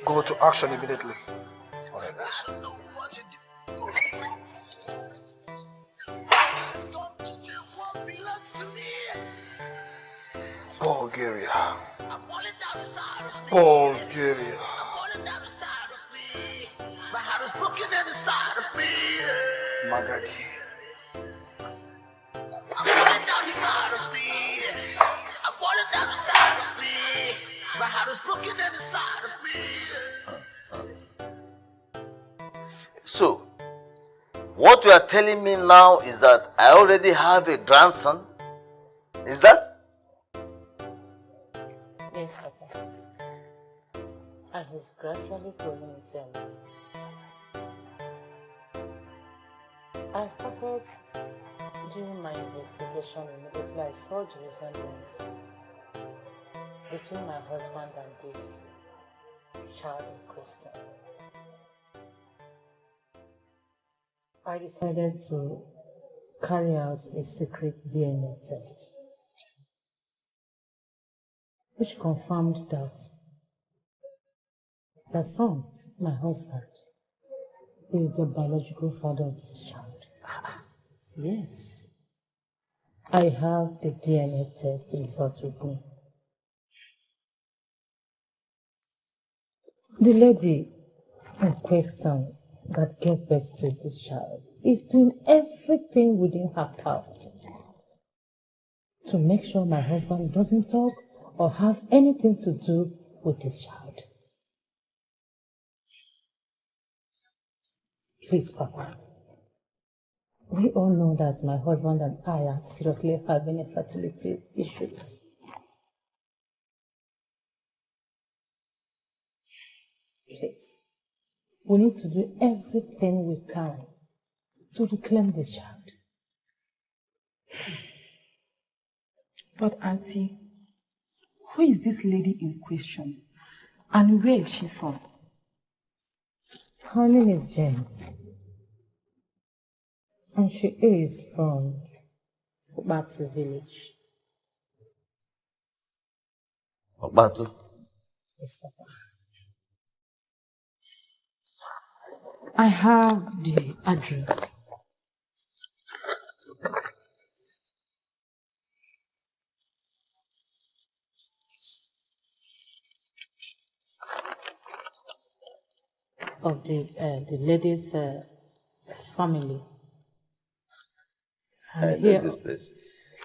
Go to action immediately. Alright, boss. Bulgaria. Bulgaria. Magadi. So, what you are telling me now is that I already have a grandson? Is that? Yes, Papa. And he's gradually growing into a man. I started doing my investigation immediately I saw the resemblance between my husband and this child in question. I decided to carry out a secret DNA test, which confirmed that the son, my husband, is the biological father of this child. Yes. I have the DNA test result with me. The lady in question that gave birth to this child is doing everything within her powers to make sure my husband doesn't talk or have anything to do with this child. Please, Papa. We all know that my husband and I are seriously having infertility issues. Please, we need to do everything we can to reclaim this child. Please. But Auntie, who is this lady in question? And where is she from? Her name is Jane. And she is from Batu village. Batu? Yes, Papa. I have the address. Of the lady's family. And I know this place.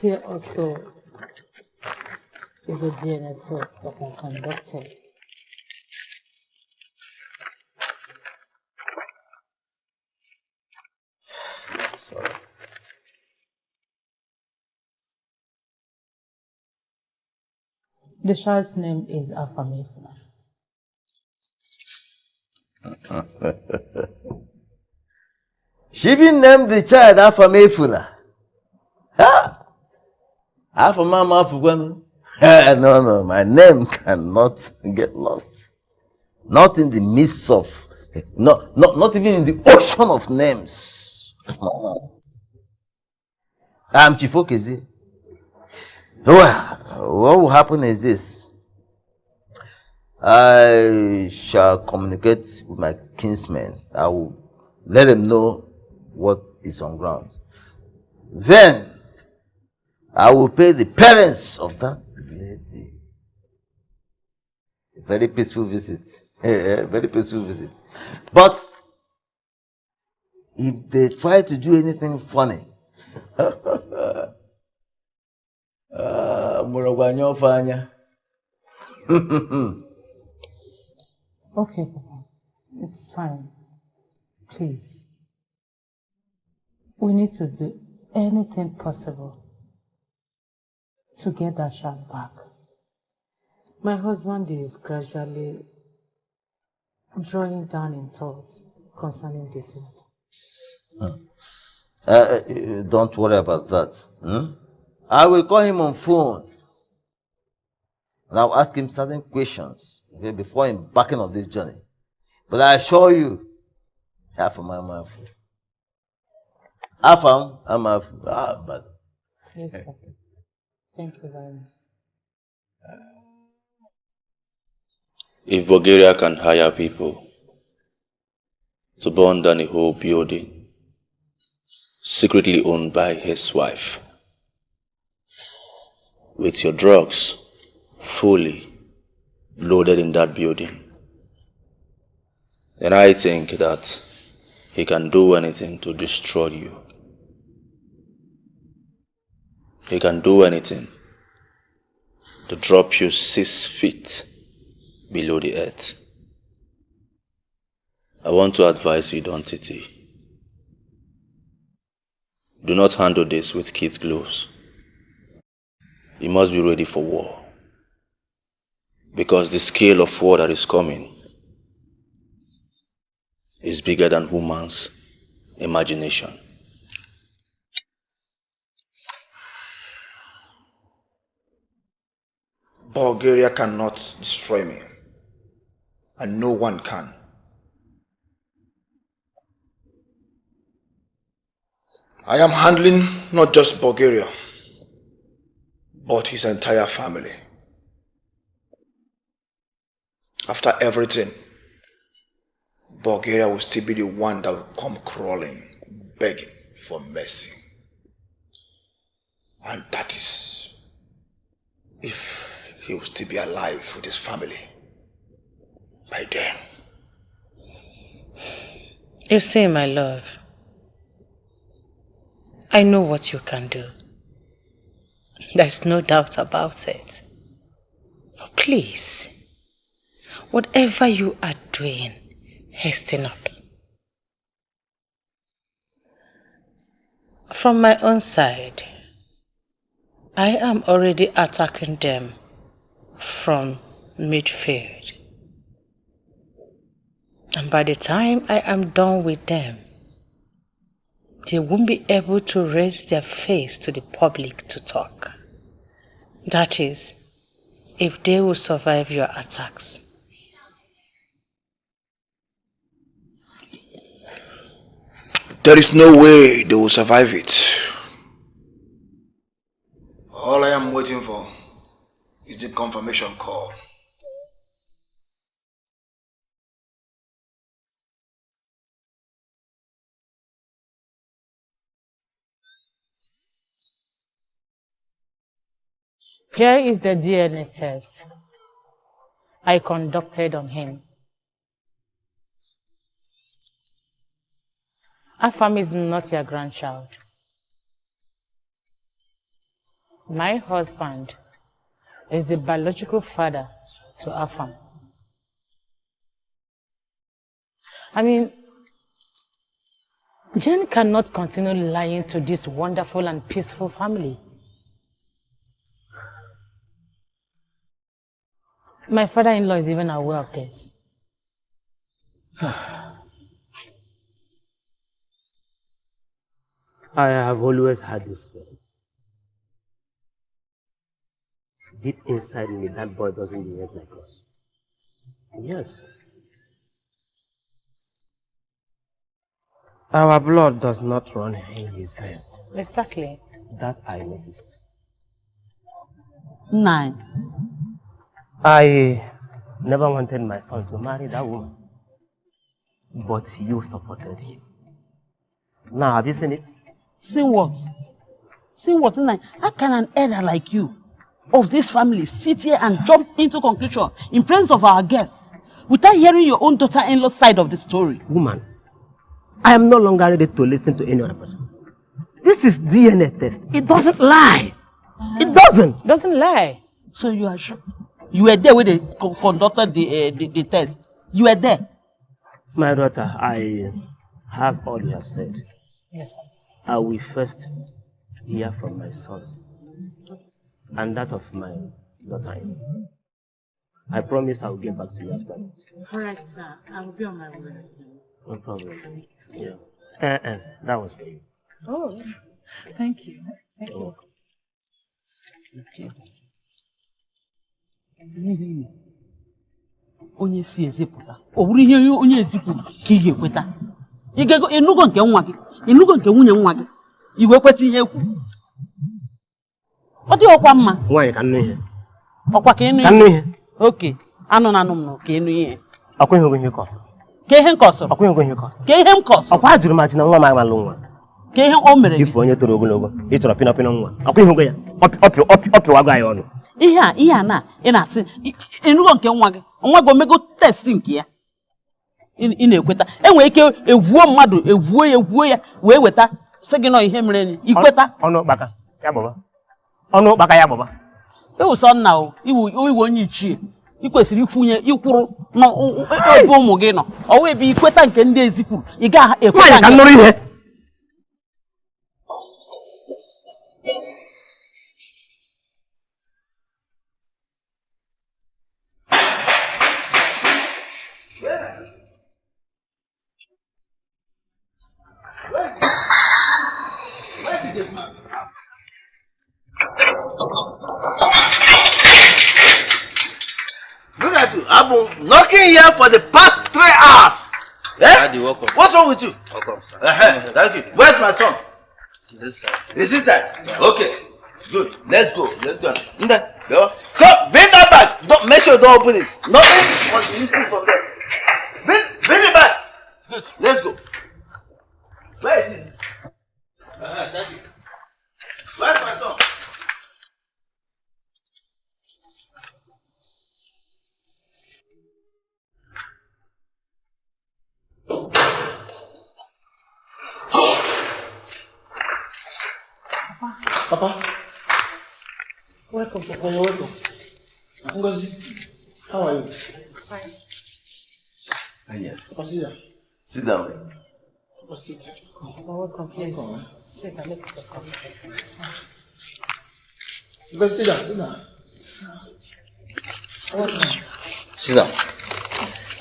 Here also is the DNA test that I conducted. Sorry. The child's name is Affirmation. She even named the child Affirmation. Affirmama Afugwanu. No, my name cannot get lost. Not in the midst of, not even in the ocean of names. I'm Chief Okezi. Well, what will happen is this. I shall communicate with my kinsmen. I will let them know what is on ground. Then, I will pay the parents of that lady a very peaceful visit. Very peaceful visit. But if they try to do anything funny, Okay, Papa. It's fine. Please. We need to do anything possible to get that child back. My husband is gradually drawing down in thoughts concerning this matter. Don't worry about that. I will call him on phone and I'll ask him certain questions before embarking on this journey. But I assure you, half of my mouth. Half of my mouth. But Yes, Papa. Thank you very much. If Bulgaria can hire people to burn down a whole building secretly owned by his wife, with your drugs fully loaded in that building, then I think that he can do anything to destroy you. He can do anything to drop you 6 feet below the earth. I want to advise you, don't Titi. Do not handle this with kid gloves. You must be ready for war. Because the scale of war that is coming is bigger than woman's imagination. Bulgaria cannot destroy me. And no one can. I am handling not just Bulgaria, but his entire family. After everything, Bulgaria will still be the one that will come crawling, begging for mercy. And that is if he will still be alive with his family by then. You see, my love, I know what you can do. There's no doubt about it. But please, whatever you are doing, hasten up. From my own side, I am already attacking them from midfield. And by the time I am done with them, they won't be able to raise their face to the public to talk. That is, if they will survive your attacks. There is no way they will survive it. All I am waiting for is the confirmation call. Here is the DNA test I conducted on him. Afam is not your grandchild. My husband is the biological father to Afam. I mean, Jen cannot continue lying to this wonderful and peaceful family. My father-in-law is even aware of this. I have always had this feeling. Deep inside me, that boy doesn't behave like us. Yes. Our blood does not run in his vein. Exactly. That I noticed. Nine. I never wanted my son to marry that woman. But you supported him. Now, have you seen it? Seen what? Seen what? How can an elder like you, of this family, sit here and jump into conclusion in presence of our guests without hearing your own daughter-in-law's side of the story? Woman, I am no longer ready to listen to any other person. This is DNA test. It doesn't lie. It doesn't. Doesn't lie. So you are sure? You were there when they conducted the test. You were there. My daughter, I have all you have said. Yes, sir. I will first hear from my son and that of my daughter-in-law. I promise I will get back to you after that. All right, sir. I will be on my way. No problem. Yeah. That was for you. Oh, thank you. Thank You're you. welcome. Okay. Onye si ezipụta ọ bụrụ ihe onye ezipụrụ ka ị ga-ekweta. Ịnugo nke nwa gị, ịnugo nke nwunye nwa gị, ị ga-ekweta ihe ekwu. Ọ dị ọkwa mma. Nwaanyị ka nnu ihe. Ọkwa ka ịnụ ihe. Ka nnu ihe. Okay. Anụ na anụ m ka ịnụ ihe. Ọkwa ihe ihe kọsọ. Ka ihe nkọsọ. Ọkwa ihe kọsọ. Ka ihe m kọsọ. Ọkwa ajụrụ m ajụ na nwa m amalụ nwa. Ka ihe o mere gị. Ife onye toro ogologo, ị chọrọ pịnọpịnọ nwa. Ọkwa ihe ya. Ọ pịwago anyị ọnụ. Ihe a na ị na-asị ịnụgo nke nwa gị. Nwa gị omego test nke ya. Ị na-ekweta. Enwere ike egwuo mmadụ, egwuo ya wee weta sị gị nọ ihe mere ni. Ikweta. Ọnụ ụkpaka ya gbaba. Ọnụ ụkpaka ya gbaba. Ewuso nna o, iwu onye ichie. I kwesịrị ikwuru n'ebe ụmụ gị nọ. Ọ wee bụ ikweta nke ndị ezipụrụ. Ị ga-ekweta ka nnụrụ ihe. Look at you. I've been knocking here for the past 3 hours. Daddy, welcome. What's wrong with you? Welcome, sir. Thank you. Where's my son? Is this sir? Is this that? Yeah. Okay. Good. Let's go. Go. Come, bring that back. Don't make sure you don't open it. Nothing must be missing from there. Bring it back. Good. Let's go. Where is it? Thank you. Where's my son? Papa. Welcome. Papa, you're welcome. Ngozi, how are you? Fine. Yeah. Papa, sit down. Sit down. Papa, sit down. Welcome, please. Welcome. Sit and make us a coffee. Ngozi, sit down, sit down. Welcome. Sit down.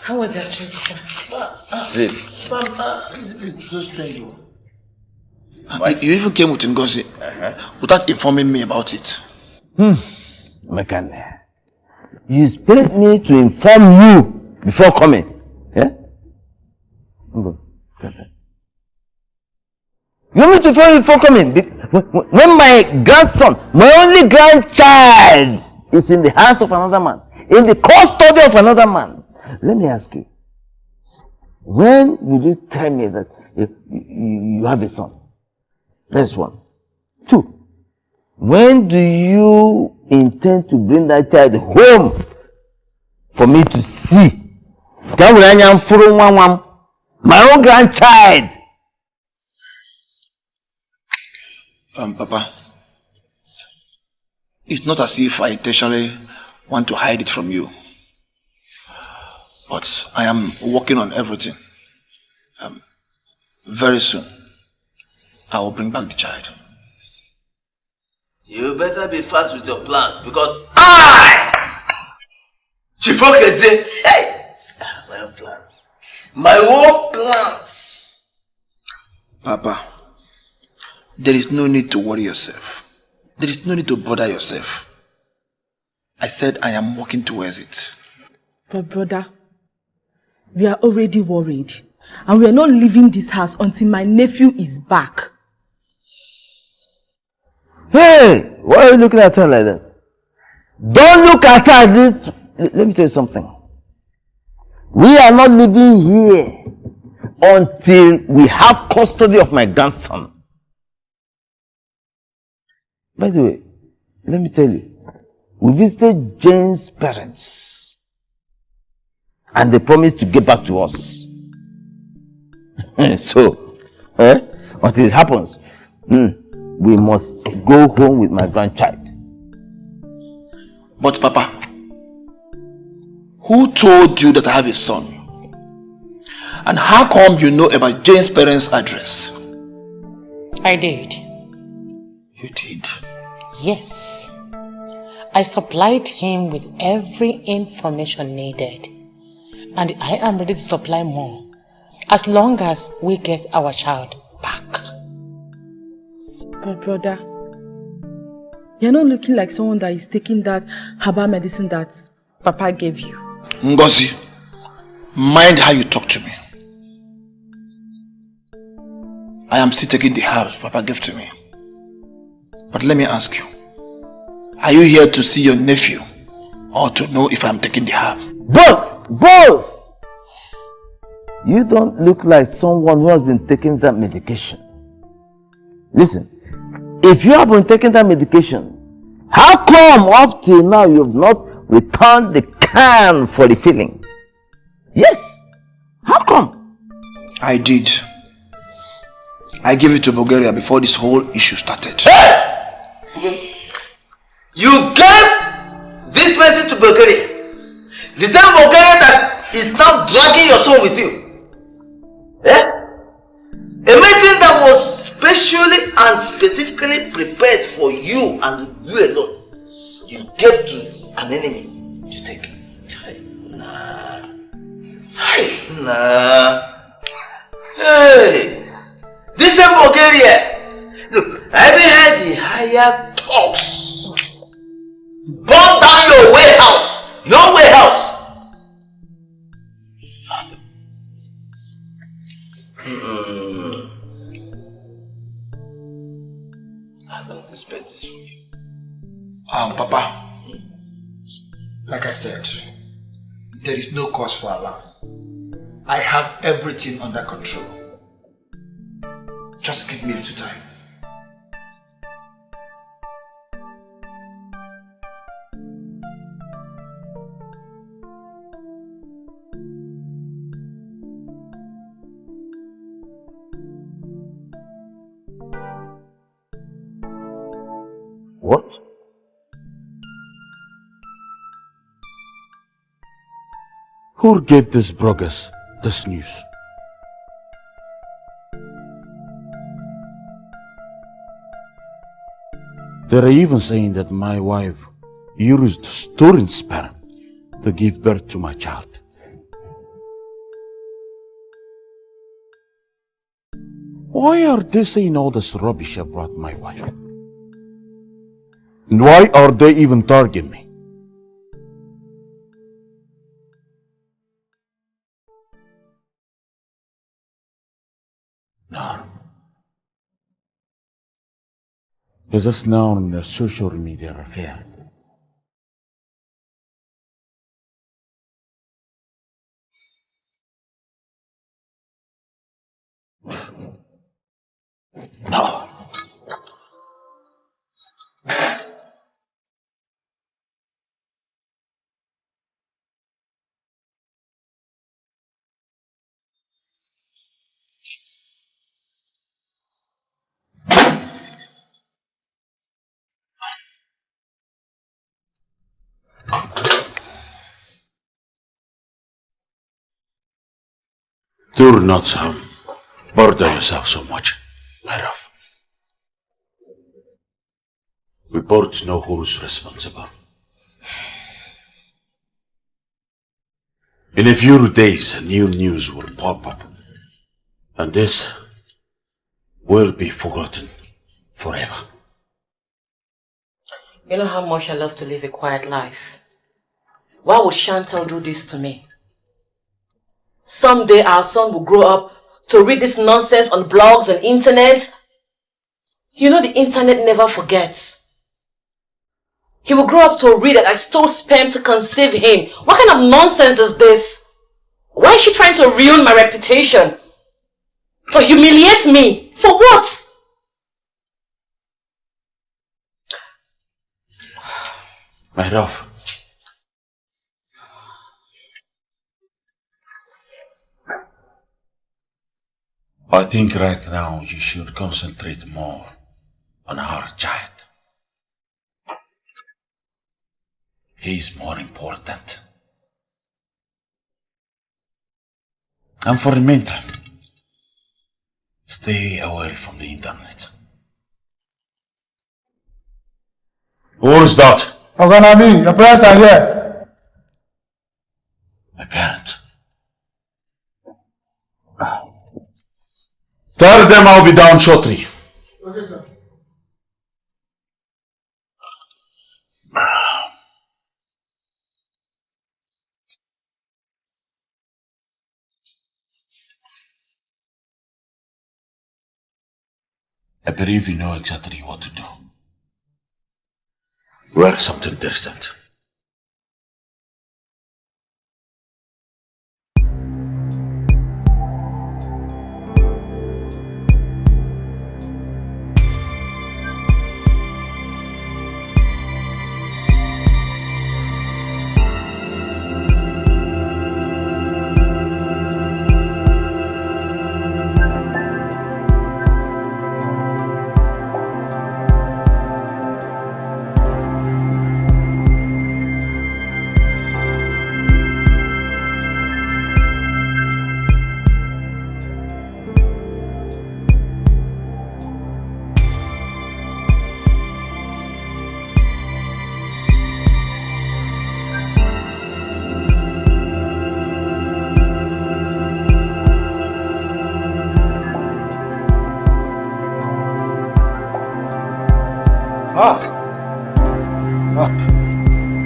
How was your trip? Sit. This is so strange. You even came with Ngozi without informing me about it. Mekane, you expect me to inform you before coming? Yeah? You want me to inform you before coming? When my grandson, my only grandchild, is in the hands of another man, in the custody of another man. Let me ask you, when will you tell me that you have a son? That's one. 2, when do you intend to bring that child home for me to see? My own grandchild. Papa, it's not as if I intentionally want to hide it from you. But I am working on everything. Very soon, I will bring back the child. You better be fast with your plans because I Chibuzor, hey! My own plans. My own plans. Papa, there is no need to worry yourself. There is no need to bother yourself. I said I am working towards it. But brother, we are already worried. And we are not leaving this house until my nephew is back. Hey! Why are you looking at her like that? Don't look at her. Let me tell you something. We are not living here until we have custody of my grandson. By the way, let me tell you, we visited Jane's parents and they promised to get back to us. So, until it happens, we must go home with my grandchild. But Papa, who told you that I have a son? And how come you know about Jane's parents' address? I did. You did? Yes. I supplied him with every information needed. And I am ready to supply more, as long as we get our child back. But brother, you're not looking like someone that is taking that herbal medicine that Papa gave you. Ngozi, mind how you talk to me. I am still taking the herbs Papa gave to me. But let me ask you, are you here to see your nephew or to know if I am taking the herb? Both! You don't look like someone who has been taking that medication. Listen, if you have been taking that medication, how come up till now you have not returned the can for the filling? Yes, how come? I did. I gave it to Bulgaria before this whole issue started. Hey! You gave this medicine to Bulgaria. The same Bulgaria that is now dragging your son with you. A medicine that was specially and specifically prepared for you and you alone. You gave to an enemy to take. Nah. Nah. Hey! This same Bulgaria. Look, I haven't heard the higher talks. Burn down your warehouse. Your warehouse. I don't expect this from you. Papa, like I said, there is no cause for alarm. I have everything under control. Just give me a little time. What? Who gave these bloggers this news? They're even saying that my wife used stolen sperm to give birth to my child. Why are they saying all this rubbish about my wife? And why are they even targeting me? No. Is this now a social media affair? No. Do not bother yourself so much, Araf. We both know who's responsible. In a few days, new news will pop up. And this will be forgotten forever. You know how much I love to live a quiet life. Why would Chantal do this to me? Someday our son will grow up to read this nonsense on blogs and internet. You know the internet never forgets. He will grow up to read that I stole sperm to conceive him. What kind of nonsense is this? Why is she trying to ruin my reputation? To humiliate me? For what? My love. I think right now you should concentrate more on our child. He's more important. And for the meantime, stay away from the internet. Who is that? Oganami, your parents are here. My parents. Tell them I'll be down shortly. Okay, sir. I believe you know exactly what to do. Wear something decent.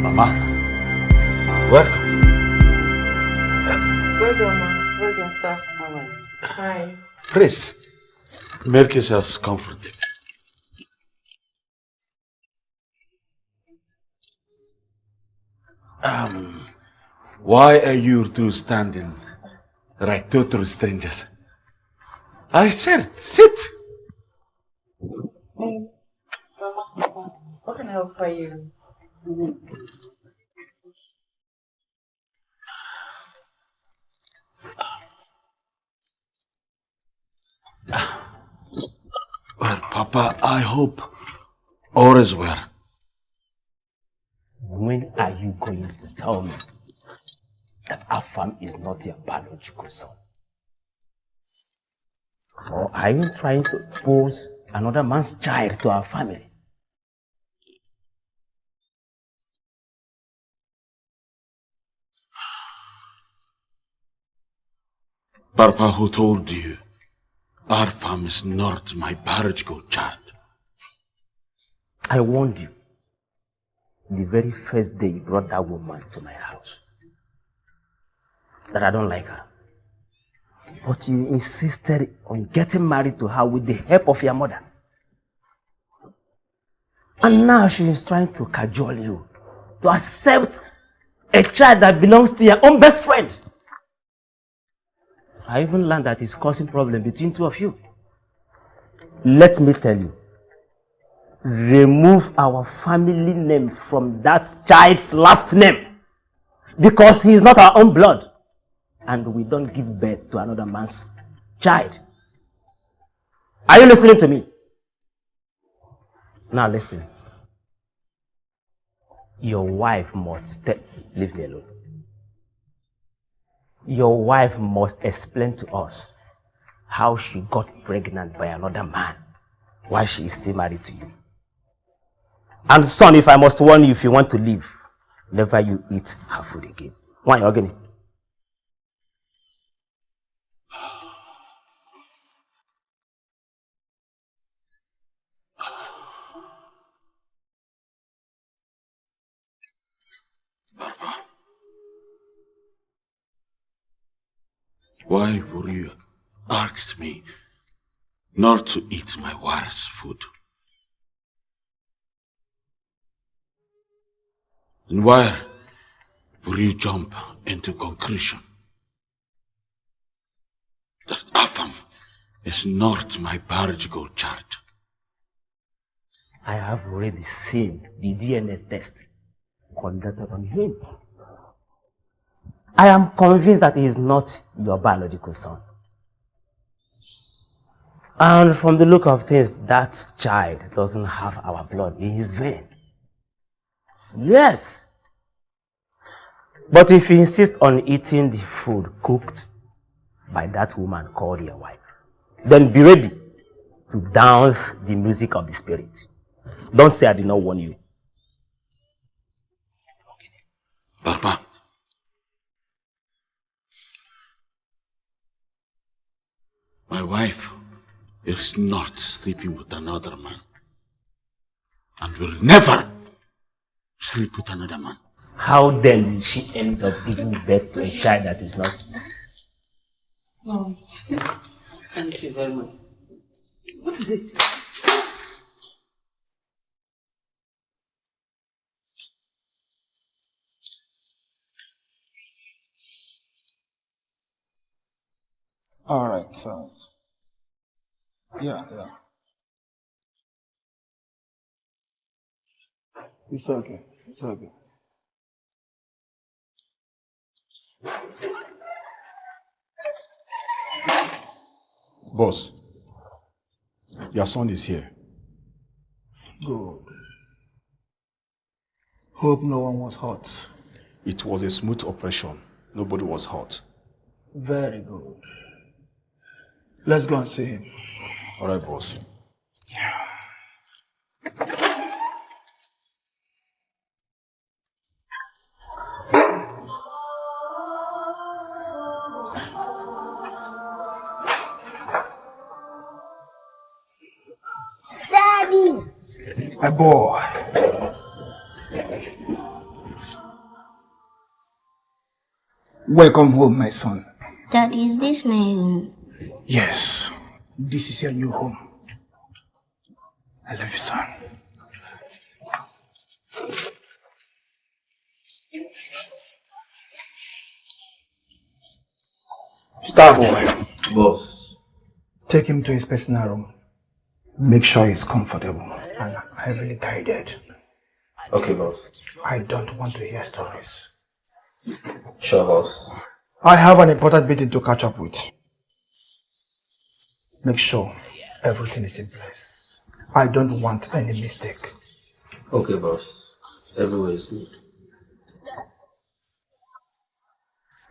Mama, welcome. Well done, ma. Well done, sir. All right. Hi. Please, make yourselves comfortable. Why are you two standing like total strangers? I said, sit. What can I help you? Well, Papa, I hope all is well. When are you going to tell me that Afam is not your biological son? Or are you trying to force another man's child to our family? Papa, who told you Arfam is not my biological child? I warned you the very first day you brought that woman to my house that I don't like her. But you insisted on getting married to her with the help of your mother. And now she is trying to cajole you to accept a child that belongs to your own best friend. I even learned that it's causing problems between two of you. Let me tell you, remove our family name from that child's last name because he is not our own blood and we don't give birth to another man's child. Are you listening to me? Now listen. Your wife must leave me alone. Your wife must explain to us how she got pregnant by another man while she is still married to you. And son, if I must warn you, if you want to leave, never you eat her food again. Why, Ogini? Why would you ask me not to eat my wife's food? And why would you jump into conclusion that Afam is not my biological child? I have already seen the DNA test conducted on him. I am convinced that he is not your biological son. And from the look of things, that child doesn't have our blood in his vein. Yes. But if you insist on eating the food cooked by that woman called your wife, then be ready to dance the music of the spirit. Don't say I did not warn you. Papa, my wife is not sleeping with another man and will never sleep with another man. How then did she end up giving birth to a child that is not? Oh, thank you very much. What is it? All right. Yeah. It's okay. Boss, your son is here. Good. Hope no one was hurt. It was a smooth operation. Nobody was hurt. Very good. Let's go and see him. All right, boss. Daddy! My boy. Welcome home, my son. Dad, is this my home? Yes, this is your new home. I love you, son. Star boy. Boss. Take him to his personal room. Make sure he's comfortable and heavily guided. Okay, boss. I don't want to hear stories. Sure, boss. I have an important meeting to catch up with. Make sure everything is in place. I don't want any mistake. Okay, boss. Everywhere is good.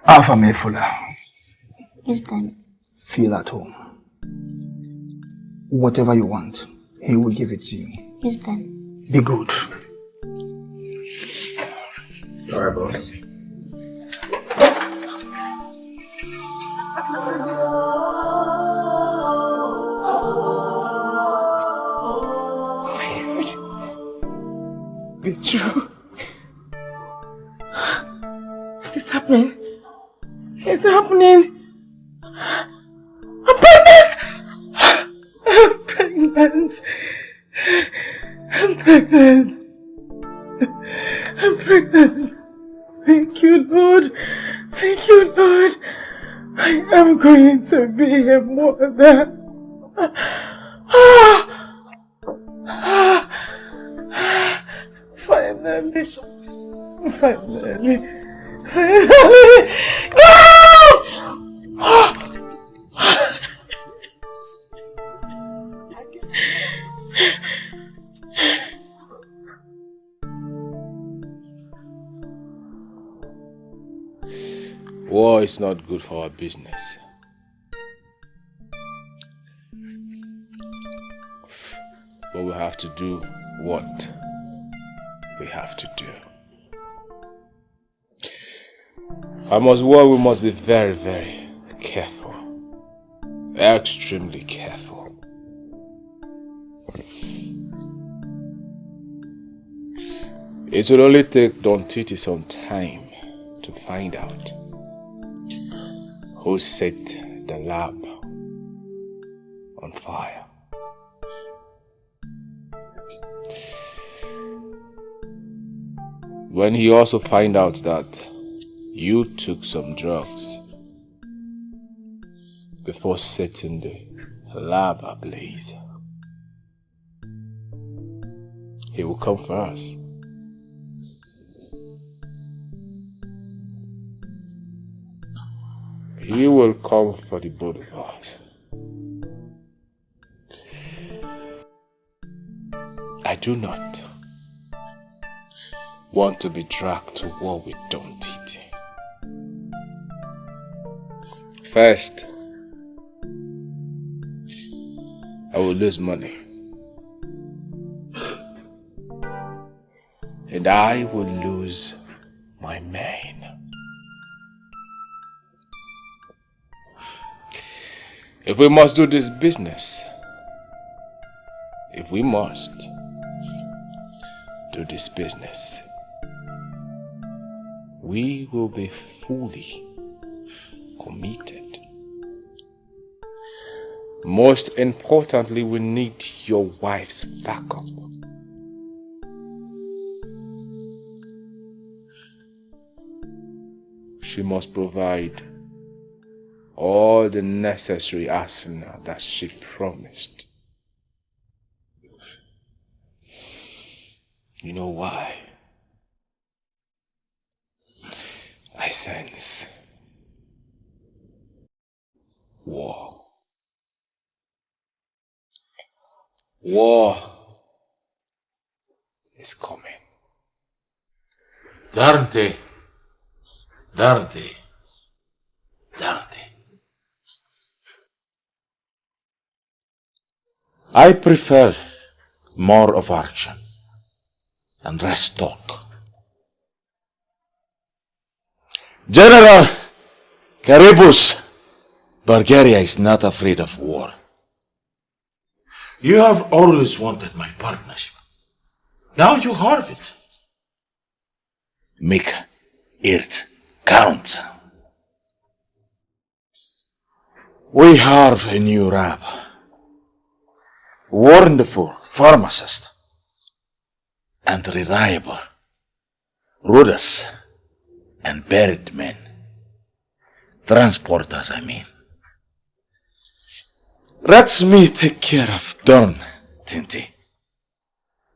Alpha Mayfula. Yes, Dad. Feel at home. Whatever you want, he will give it to you. Yes, Dad. Be good. All right, boss. Be true. Is this happening? It's happening. I'm pregnant. I'm pregnant. I'm pregnant. I'm pregnant. Thank you, Lord. Thank you, Lord. I am going to be a mother. Finally. War is not good for our business. But we have to do what we have to do. We must be very, very careful. Extremely careful. It will only take Don Titi some time to find out who set the lab on fire. When he also find out that you took some drugs before setting the lab ablaze, he will come for us. He will come for the both of us. I do not want to be dragged to war with Don Titi. First, I will lose money. And I will lose my man. If we must do this business, we will be fully committed. Most importantly, we need your wife's backup. She must provide all the necessary arsenal that she promised. You know why? I sense war. War is coming. Dante. I prefer more of action and less talk. General Caribus, Bulgaria is not afraid of war. You have always wanted my partnership. Now you have it. Make it count. We have a new rab. Wonderful pharmacist and reliable roaders and buried men. Transporters, I mean. Let me take care of Don, Tinti.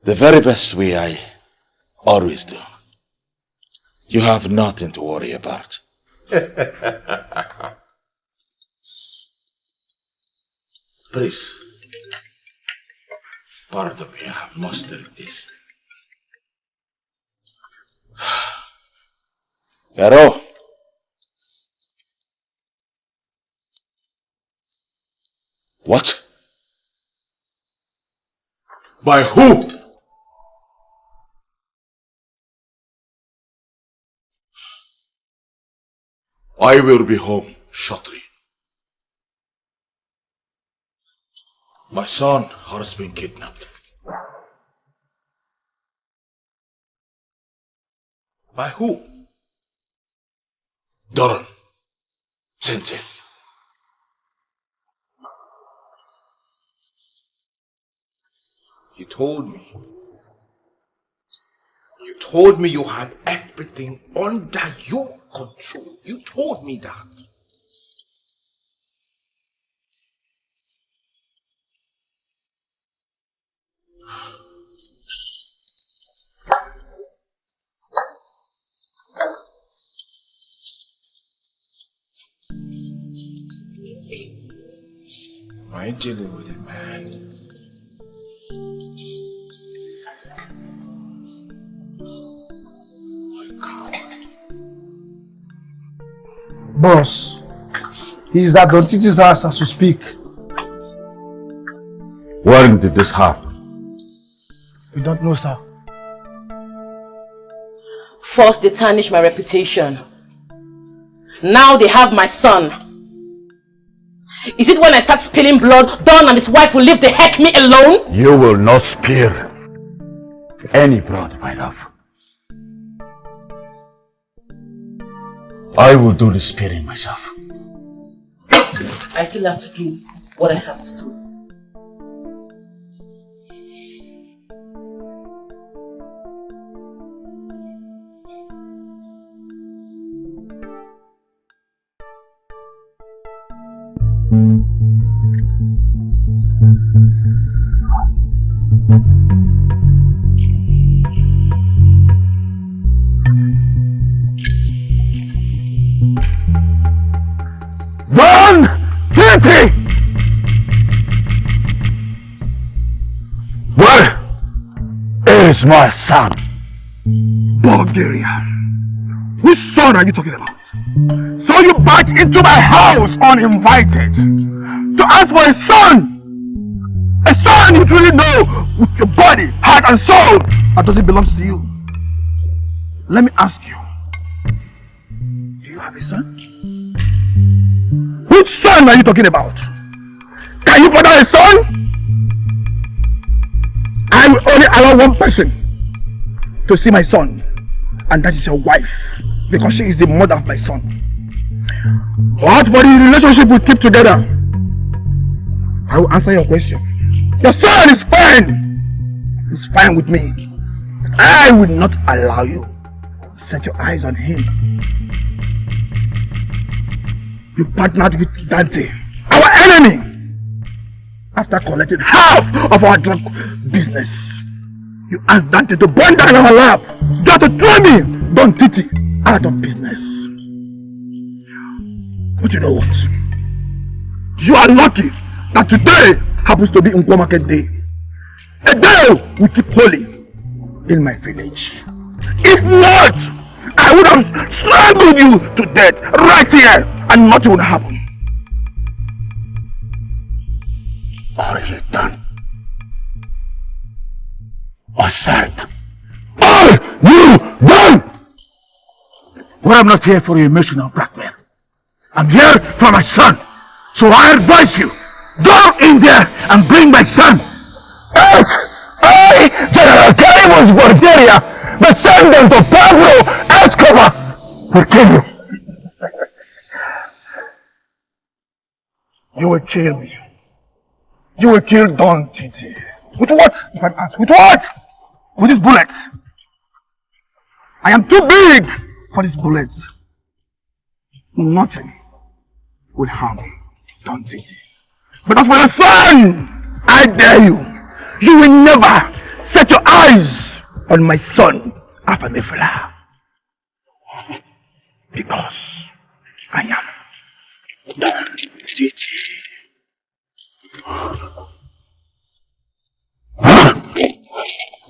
The very best way I always do. You have nothing to worry about. Please. Pardon me, I have mastered this. Pero. What? By who? I will be home shortly. My son has been kidnapped. By who? Doran. Sensei. You told me you had everything under your control. You told me that. Am I dealing with a man? Boss, he is at Don Titi's house as we speak. When did this happen? We don't know, sir. First they tarnished my reputation. Now they have my son. Is it when I start spilling blood, Don and his wife will leave the heck me alone? You will not spare any blood, my love. I will do the sparing myself. I still have to do what I have to do. Don Kitty! Where is my son? Bulgaria. Which son are you talking about? So you barged into my house uninvited to ask for a son! A son you truly know with your body, heart and soul that doesn't belong to you. Let me ask you, do you have a son? Which son are you talking about? Can you father a son? I will only allow one person to see my son, and that is your wife, because she is the mother of my son. But for the relationship we keep together, I will answer your question. Your son is fine. He's fine with me. But I will not allow you to set your eyes on him. You partnered with Dante, our enemy. After collecting half of our drug business, you asked Dante to burn down our lab just to throw me, Don Titi, out of business. But you know what? You are lucky that today happens to be Nkwo Market Day. A day we keep holy in my village. If not, I would have strangled you to death right here and nothing would happen. Are you done? I said, are you done? Well, I'm not here for your emotional blackmail. I'm here for my son. So I advise you, go in there and bring my son. Else, I, General Calimus Bulgaria, the descendant of Pablo Escobar, will kill you. You will kill me. You will kill Don Titi. With what, if I'm asked? With what? With this bullet. I am too big for this bullet. Nothing will harm Don Titi. But as for your son, I dare you. You will never set your eyes on my son, Afamefela. Because I am Don Titi.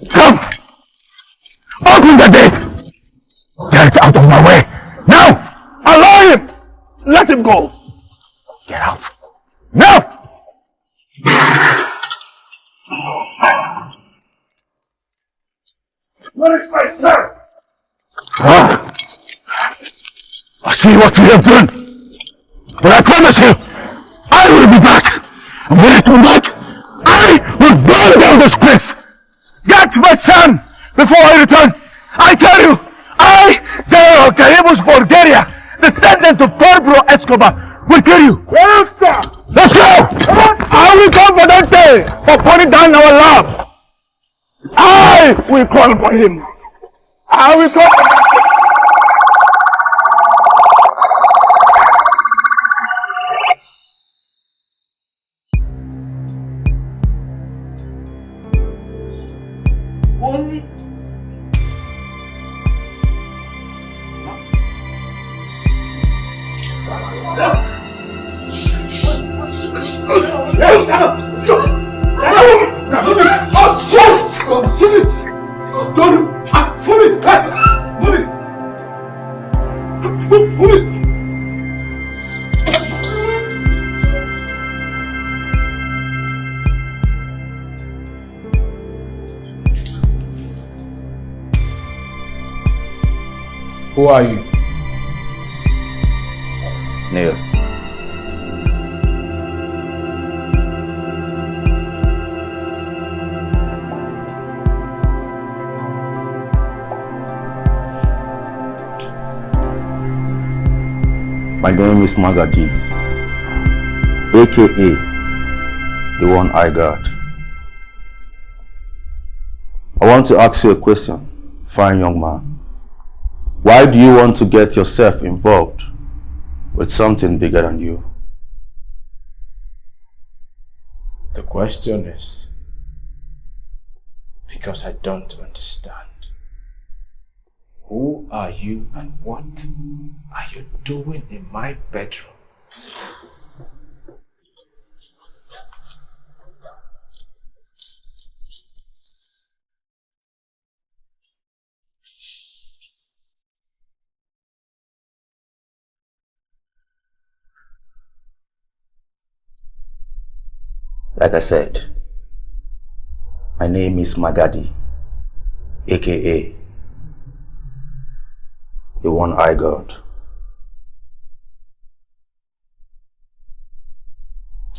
Come! Open the gate! Get out of my way! Now! Allow him! Let him go! Get out! Now! Where is my son? Ah! I see what you have done! But I promise you, I will be back! And when I come back, I will burn down this place! Get my son before I return! I tell you, I, General Calimus Bulgaria, descendant of Pablo Escobar, will kill you! Let's go! I will come for that day for putting down our lab! I will call for him! I will call for him! Who are you? Neil. My name is Magadi. aka the one I got. I want to ask you a question, fine young man. Why do you want to get yourself involved with something bigger than you? The question is, because I don't understand. Who are you and what are you doing in my bedroom? Like I said, my name is Magadi, aka the one I got.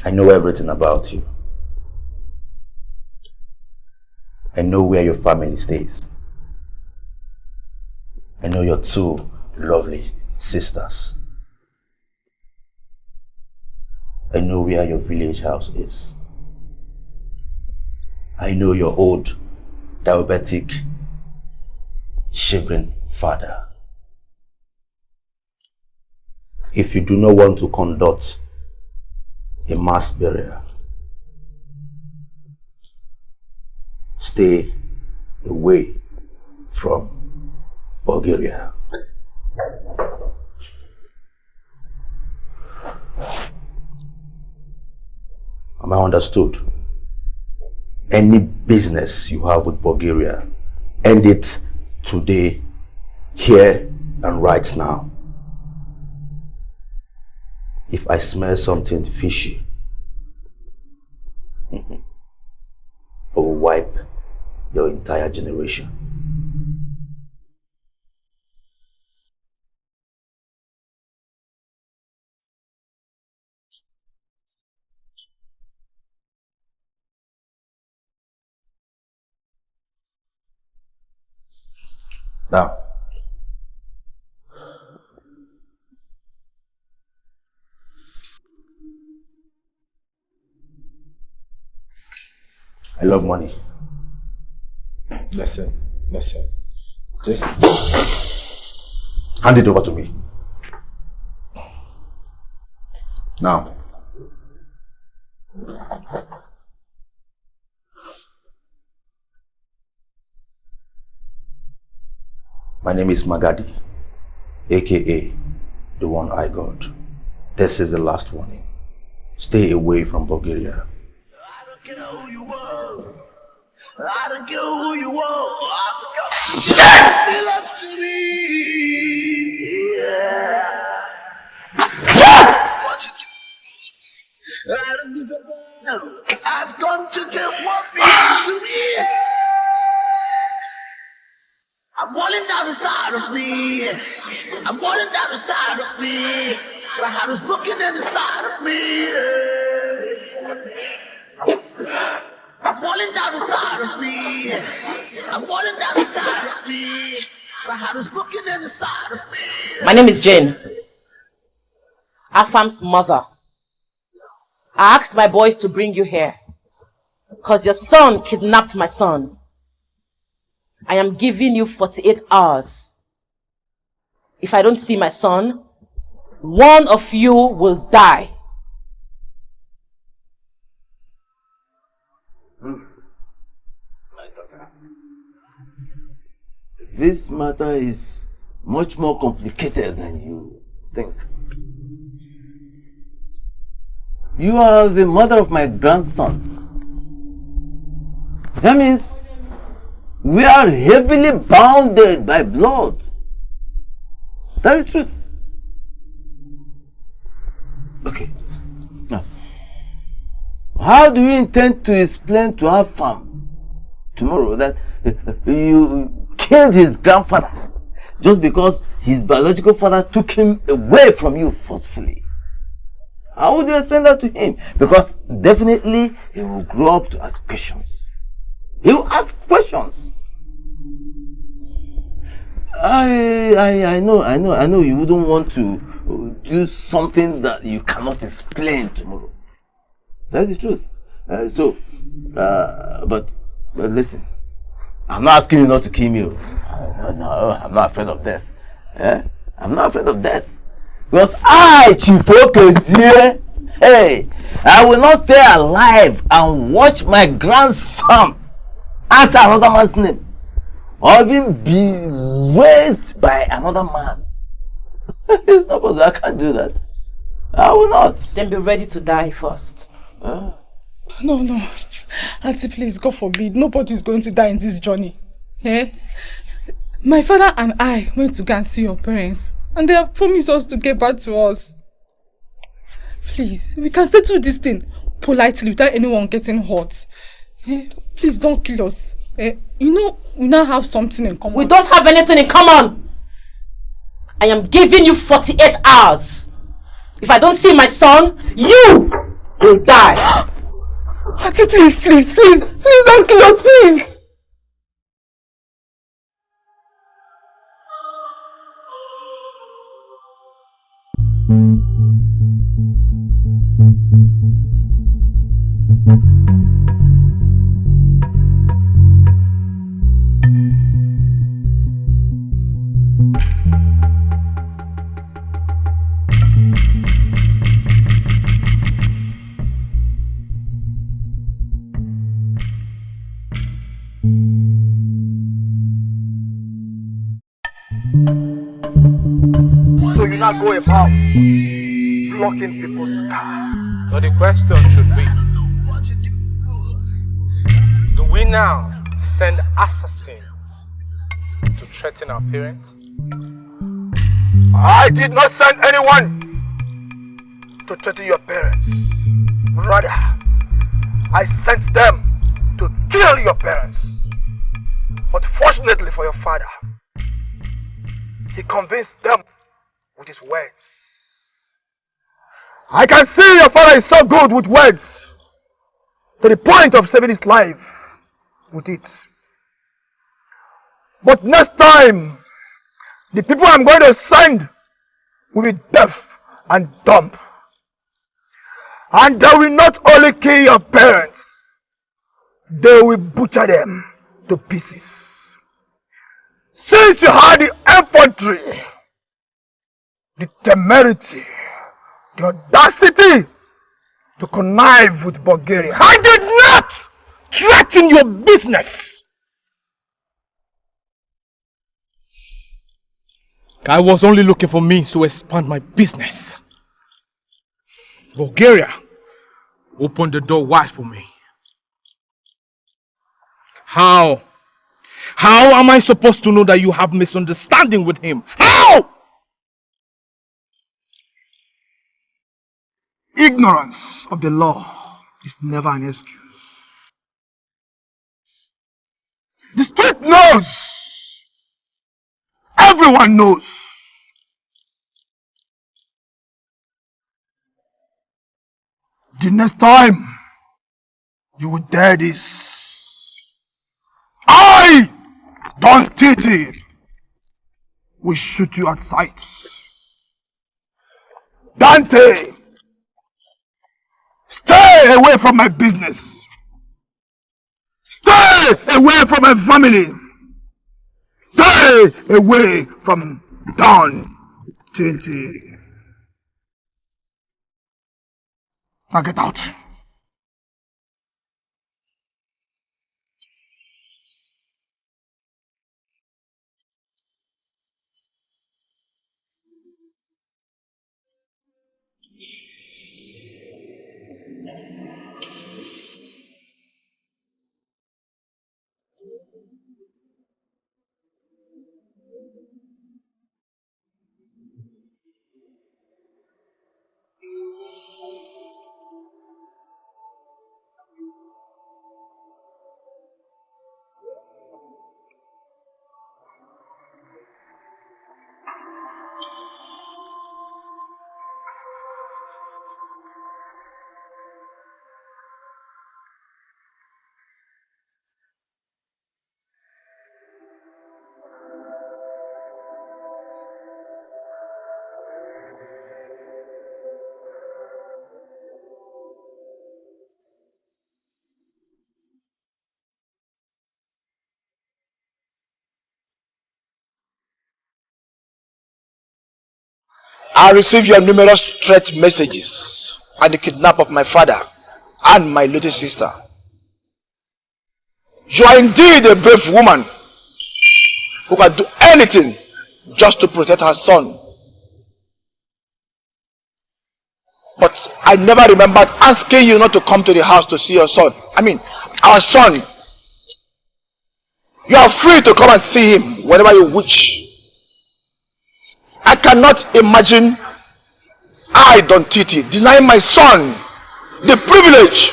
I know everything about you. I know where your family stays. I know your two lovely sisters. I know where your village house is. I know your old, diabetic, shivering father. If you do not want to conduct a mass burial, stay away from Bulgaria. Am I understood? Any business you have with Bulgaria, end it today, here and right now. If I smell something fishy, I will wipe your entire generation. Now, I love money. Listen. Just hand it over to me. Now. My name is Magadi, aka the one I got. This is the last warning. Stay away from Bulgaria. I don't care who you are. I've got to belongs to me. Yeah. What you do? I don't give a damn. I've come to take what belongs to me. Yeah. I'm walling down the side of me. I'm walling down the side of me. My heart is broken in the side of me. I'm walling down the side of me. I'm walling down the side of me. My heart is broken in the side of me. My name is Jane, Afam's mother. I asked my boys to bring you here because your son kidnapped my son. I am giving you 48 hours. If I don't see my son, one of you will die. My daughter, this matter is much more complicated than you think. You are the mother of my grandson. That means we are heavily bounded by blood. That is truth. Okay. Now, how do you intend to explain to our farm tomorrow that you killed his grandfather just because his biological father took him away from you forcefully? How would you explain that to him? Because definitely he will grow up to ask questions. He will ask questions. I know you wouldn't want to do something that you cannot explain tomorrow. That's the truth. But listen, I'm not asking you not to kill me. No, I'm not afraid of death. I'm not afraid of death. Because I, Chifokezie, hey, I will not stay alive and watch my grandson answer another man's name or even be raised by another man. It's not possible. I can't do that. I will not. Then be ready to die first. No. Auntie, please, God forbid. Nobody's going to die in this journey. My father and I went to go and see your parents. And they have promised us to get back to us. Please, we can settle this thing politely without anyone getting hurt. Please don't kill us. You know, we now have something in common. We don't have anything in common. I am giving you 48 hours. If I don't see my son, you will die. Auntie, please don't kill us, please. So you not go about blocking people's car. So the question should be, do we now send assassins to threaten our parents? I did not send anyone to threaten your parents. Rather, I sent them to kill your parents. But fortunately for your father, he convinced them with his words. I can see your father is so good with words, to the point of saving his life with it. But next time, the people I'm going to send will be deaf and dumb. And they will not only kill your parents, they will butcher them to pieces. Since you had the infantry, the temerity, the audacity to connive with Bulgaria, I did not threaten your business. I was only looking for means to expand my business. Bulgaria opened the door wide for me. How am I supposed to know that you have misunderstanding with him? How? Ignorance of the law is never an excuse. The street knows. Everyone knows. The next time you will dare this, I, Don Titi, will shoot you at sight. Dante, stay away from my business. Stay away from my family. Stay away from Don Titi. Now get out. I received your numerous threat messages and the kidnap of my father and my little sister. You are indeed a brave woman who can do anything just to protect her son. But I never remembered asking you not to come to the house to see your son. I mean, our son. You are free to come and see him whenever you wish. I cannot imagine I, Don Titi, denying my son the privilege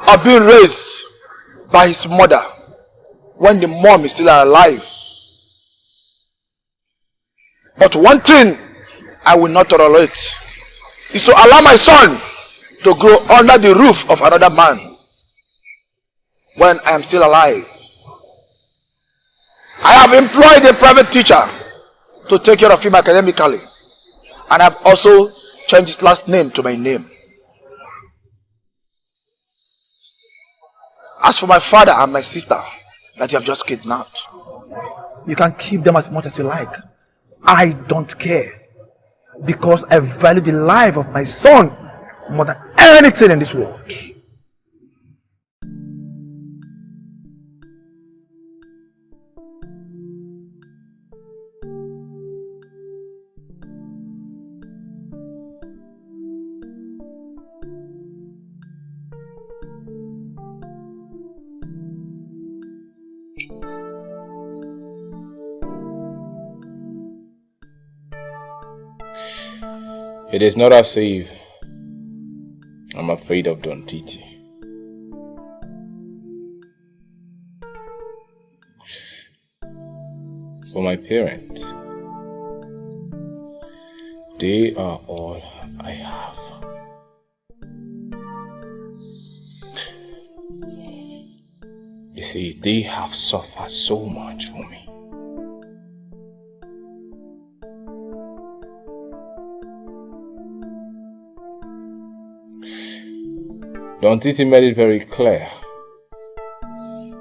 of being raised by his mother when the mom is still alive. But one thing I will not tolerate is to allow my son to grow under the roof of another man when I am still alive. I have employed a private teacher to take care of him academically, and I have also changed his last name to my name. As for my father and my sister that you have just kidnapped, You can keep them as much as you like. I don't care. Because I value the life of my son more than anything in this world. It is not as if I'm afraid of Don Titi. For my parents, they are all I have. You see, they have suffered so much for me. Don Titi made it very clear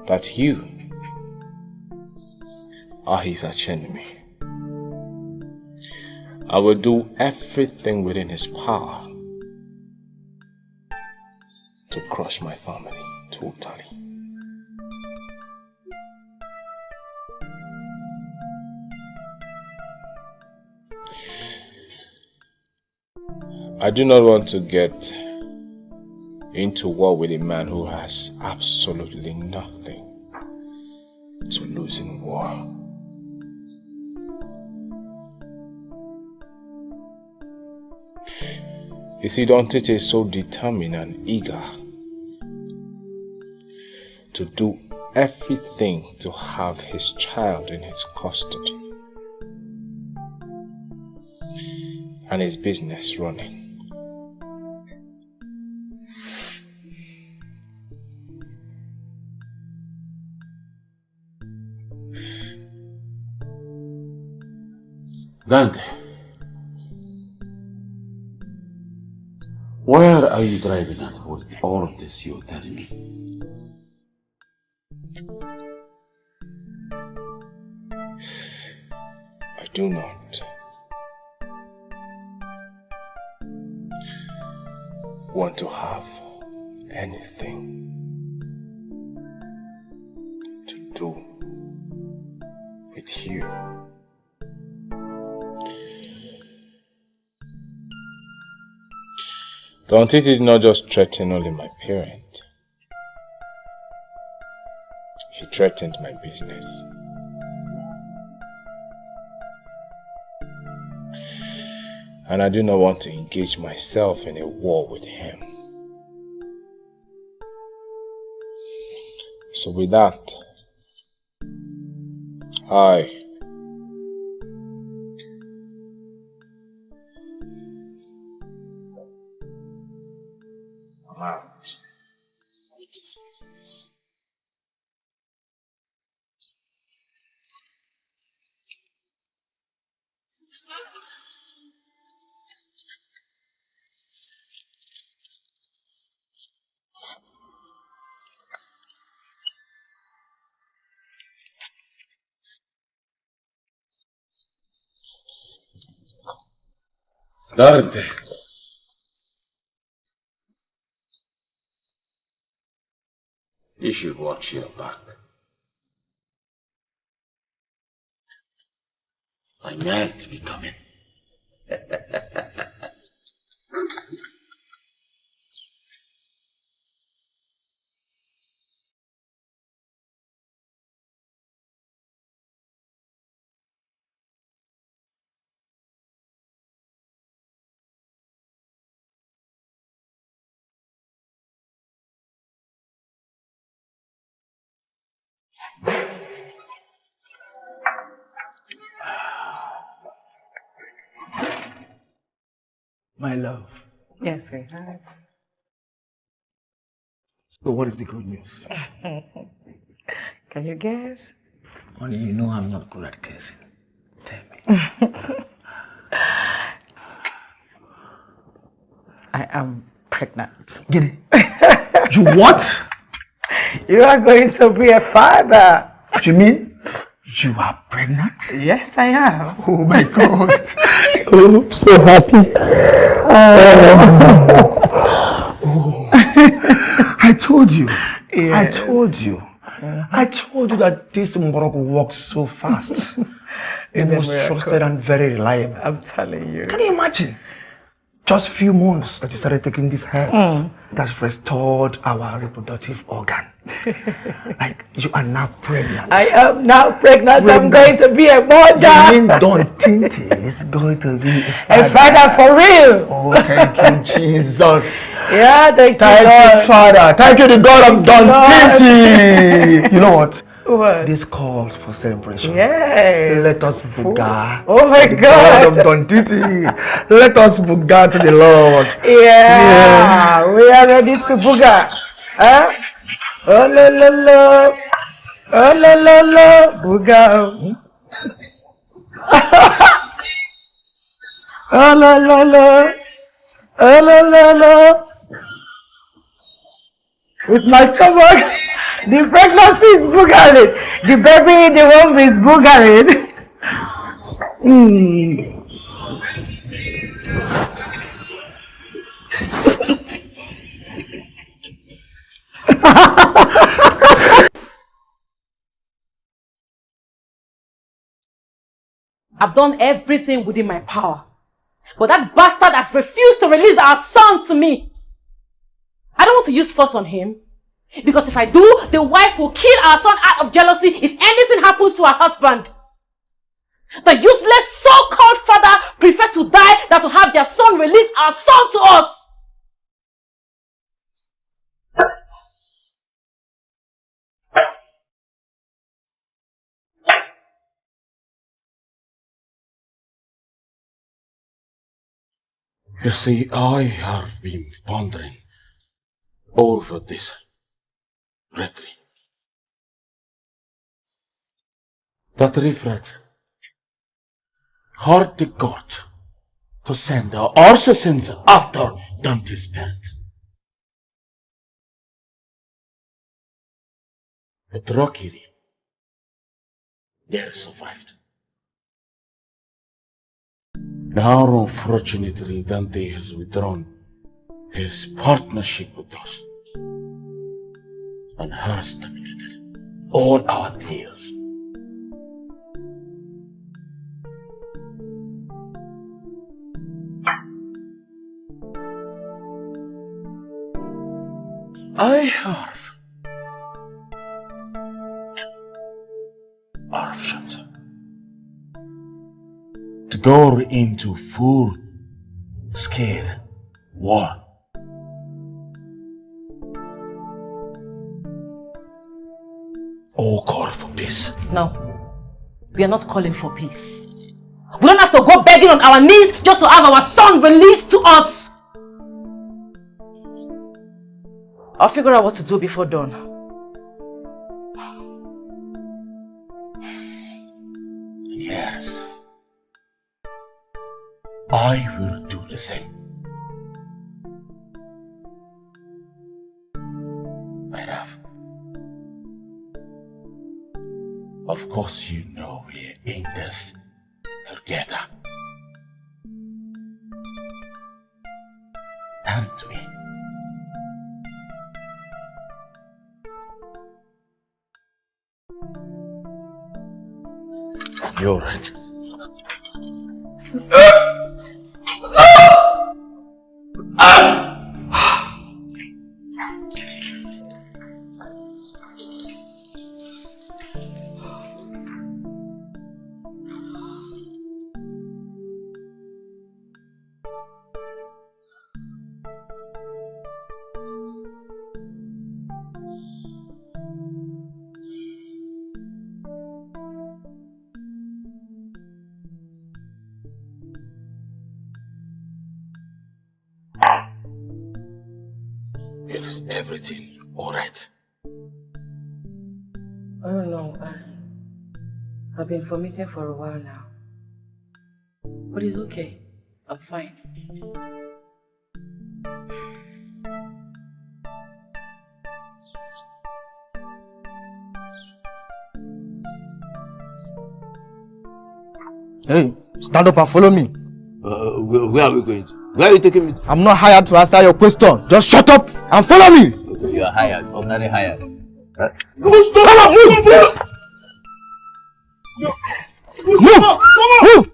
that you are his archenemy. I will do everything within his power to crush my family totally. I do not want to get into war with a man who has absolutely nothing to lose in war. You see, Don Titi is so determined and eager to do everything to have his child in his custody and his business running. Dante, where are you driving at with all of this you're telling me? I do not want to have anything to do with you. Don Titi did not just threaten only my parent. He threatened my business. And I do not want to engage myself in a war with him. So with that, I'm out of this business. Darente. You should watch your back. I meant to be coming. My love. Yes, sweetheart. So what is the good news? Can you guess? Honey, you know I'm not good at guessing. Tell me. I am pregnant. Get it? You what? You are going to be a father. What you mean? You are pregnant? Yes, I am. Oh my God. Oh, I'm so happy. Oh. I told you. Yes. I told you. I told you that this Morocco works so fast. The most trusted and very reliable. I'm telling you. Can you imagine? Just few months that you started taking this herbs, it has restored our reproductive organ. Like, you are now pregnant. I am now pregnant. I'm going to be a mother. You mean Don Tinty is going to be a father for real. Oh, thank you, Jesus. Yeah, thank you, Thank you, Father. Thank you, the God of Don Tinty. You know what? What? This calls for celebration. Yes. Let us buga. Oh my the God. God of Don Tinty. Let us buga to the Lord. Yeah. We are ready to buga. Huh? Oh la la la. Oh la la la. Buga. Oh la la la. Oh la la la. With my stomach, the pregnancy is boogering. The baby in the womb is boogering. I've done everything within my power. But that bastard has refused to release our son to me. I don't want to use force on him. Because if I do, the wife will kill our son out of jealousy if anything happens to her husband. The useless so-called father prefer to die than to have their son release our son to us. You see, I have been pondering over this retreat. That refret hard the God to send our assassins after Dante's spirit. But luckily, they survived. Now, unfortunately, Dante has withdrawn his partnership with us and has terminated all our deals. I have options to go into full-scale war. Or call for peace. No, we are not calling for peace. We don't have to go begging on our knees just to have our son released to us. I'll figure out what to do before dawn. Yes. I will do the same. My love. Of course you know we're in this together. aren't we? You're right. Is everything all right? I don't know. I've been vomiting for a while now. But it's okay. I'm fine. Hey, stand up and follow me. Where are we going to? Where are you taking me to? I'm not hired to answer your question. Just shut up and follow me. Okay, you are hired. Ordinary hired. Right? Come on, move! Move!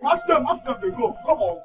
Ask them, they go. Come on.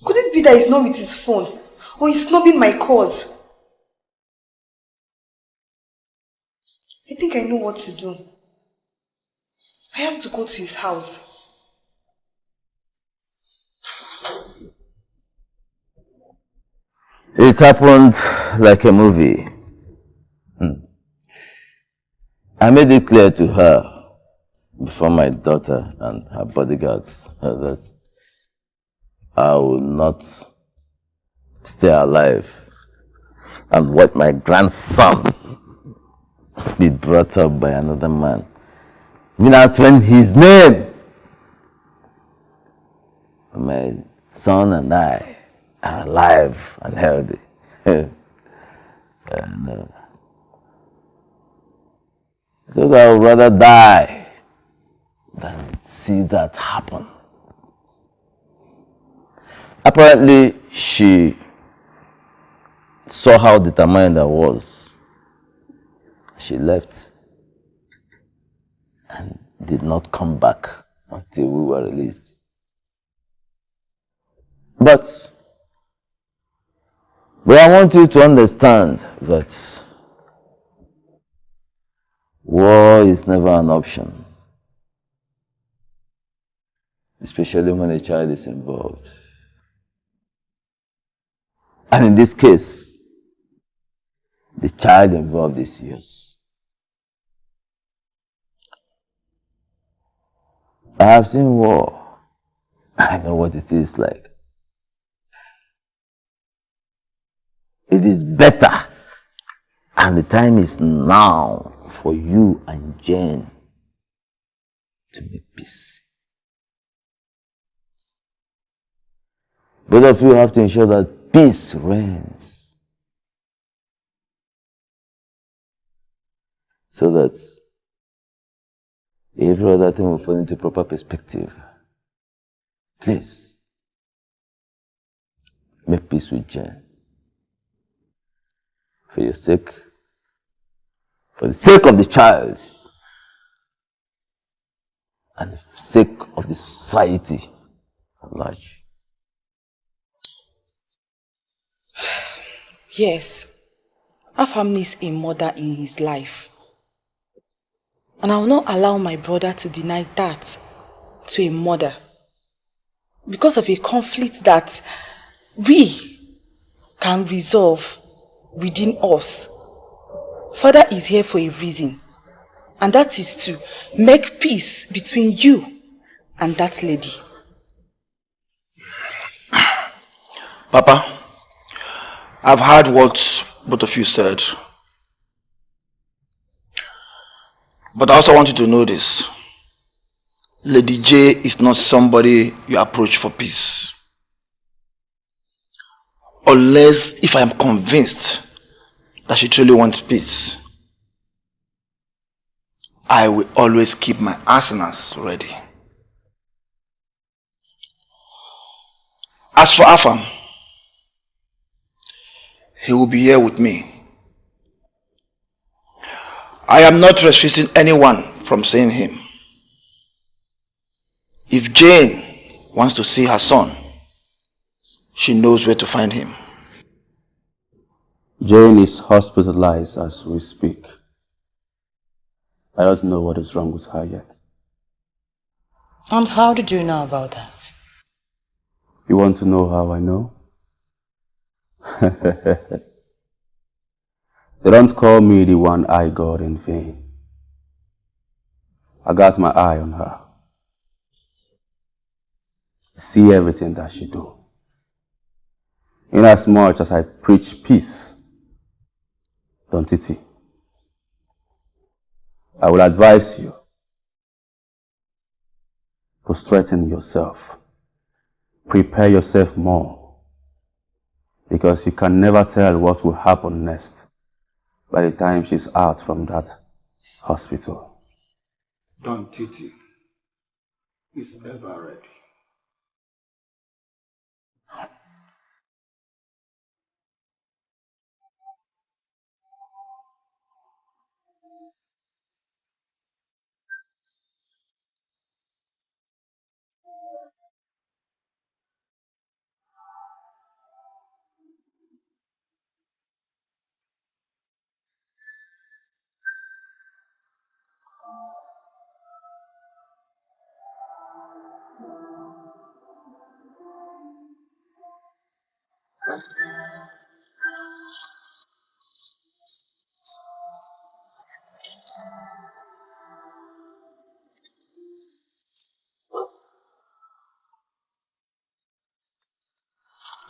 Could it be that he's not with his phone? Or he's snubbing my calls? I think I know what to do. I have to go to his house. It happened like a movie. I made it clear to her before my daughter and her bodyguards heard that I will not stay alive and watch my grandson be brought up by another man, even answering his name. My son and I are alive and healthy. And, so I would rather die than see that happen. Apparently, she saw how determined I was. She left and did not come back until we were released. But I want you to understand that war is never an option, especially when a child is involved. And in this case, the child involved is yours. I have seen war. I know what it is like. It is better, and the time is now for you and Jane to make peace. Both of you have to ensure that peace reigns, so that every other thing will fall into proper perspective. Please, make peace with Jane. For your sake, for the sake of the child, and the sake of the society at large. Yes, Afam needs a mother in his life. And I will not allow my brother to deny that to a mother. Because of a conflict that we can resolve within us. Father is here for a reason. And that is to make peace between you and that lady. Papa, I've heard what both of you said. But I also want you to know this. Lady J is not somebody you approach for peace. Unless if I am convinced that she truly wants peace, I will always keep my arsenals ready. As for Afam, he will be here with me. I am not restricting anyone from seeing him. If Jane wants to see her son, she knows where to find him. Jane is hospitalized as we speak. I don't know what is wrong with her yet. And how did you know about that? You want to know how I know? They don't call me the one-eyed God in vain. I got my eye on her. I see everything that she do. Inasmuch as I preach peace, don't it? I will advise you to strengthen yourself. Prepare yourself more, because you can never tell what will happen next by the time she's out from that hospital. Don Titi is ever ready.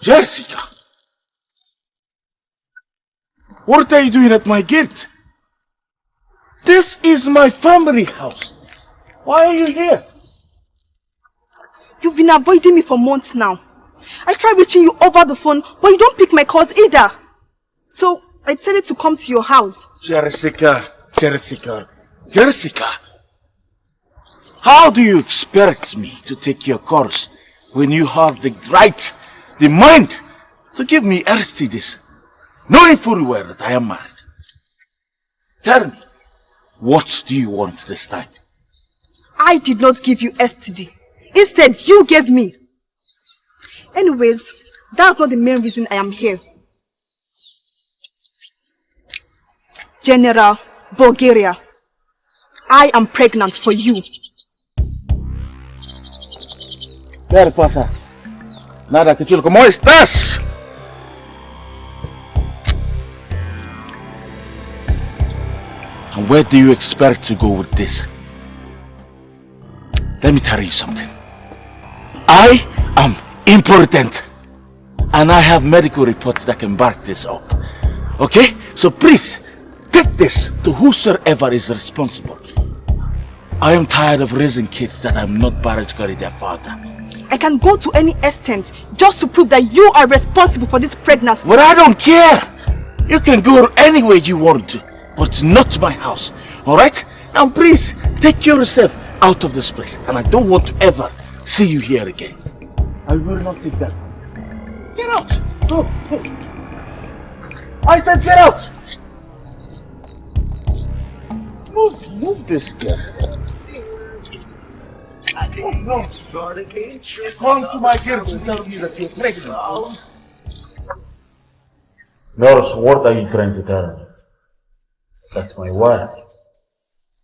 Jessica! What are you doing at my gate? This is my family house. Why are you here? You've been avoiding me for months now. I tried reaching you over the phone, but you don't pick my calls either. So I decided to come to your house. Jessica. How do you expect me to take your calls when you have the right, the mind to give me Aristides, knowing fully well that I am married? Tell me, what do you want this time? I did not give you STD. Instead, you gave me. Anyways, that's not the main reason I am here. General Bulgaria, I am pregnant for you. ¿Qué pasa? Nada, que chulo. ¿Cómo estás? And where do you expect to go with this? Let me tell you something. I am important, and I have medical reports that can back this up. Okay? So please, take this to whosoever is responsible. I am tired of raising kids that I'm not biologically their father. I can go to any extent just to prove that you are responsible for this pregnancy. But I don't care. You can go anywhere you want to, but not my house. Alright? Now please, take yourself out of this place, and I don't want to ever see you here again. I will not take that. Get out! Go! I said get out! Move this girl. No. Come to my girl to tell me that you're pregnant. Nurse, what are you trying to tell me? That my wife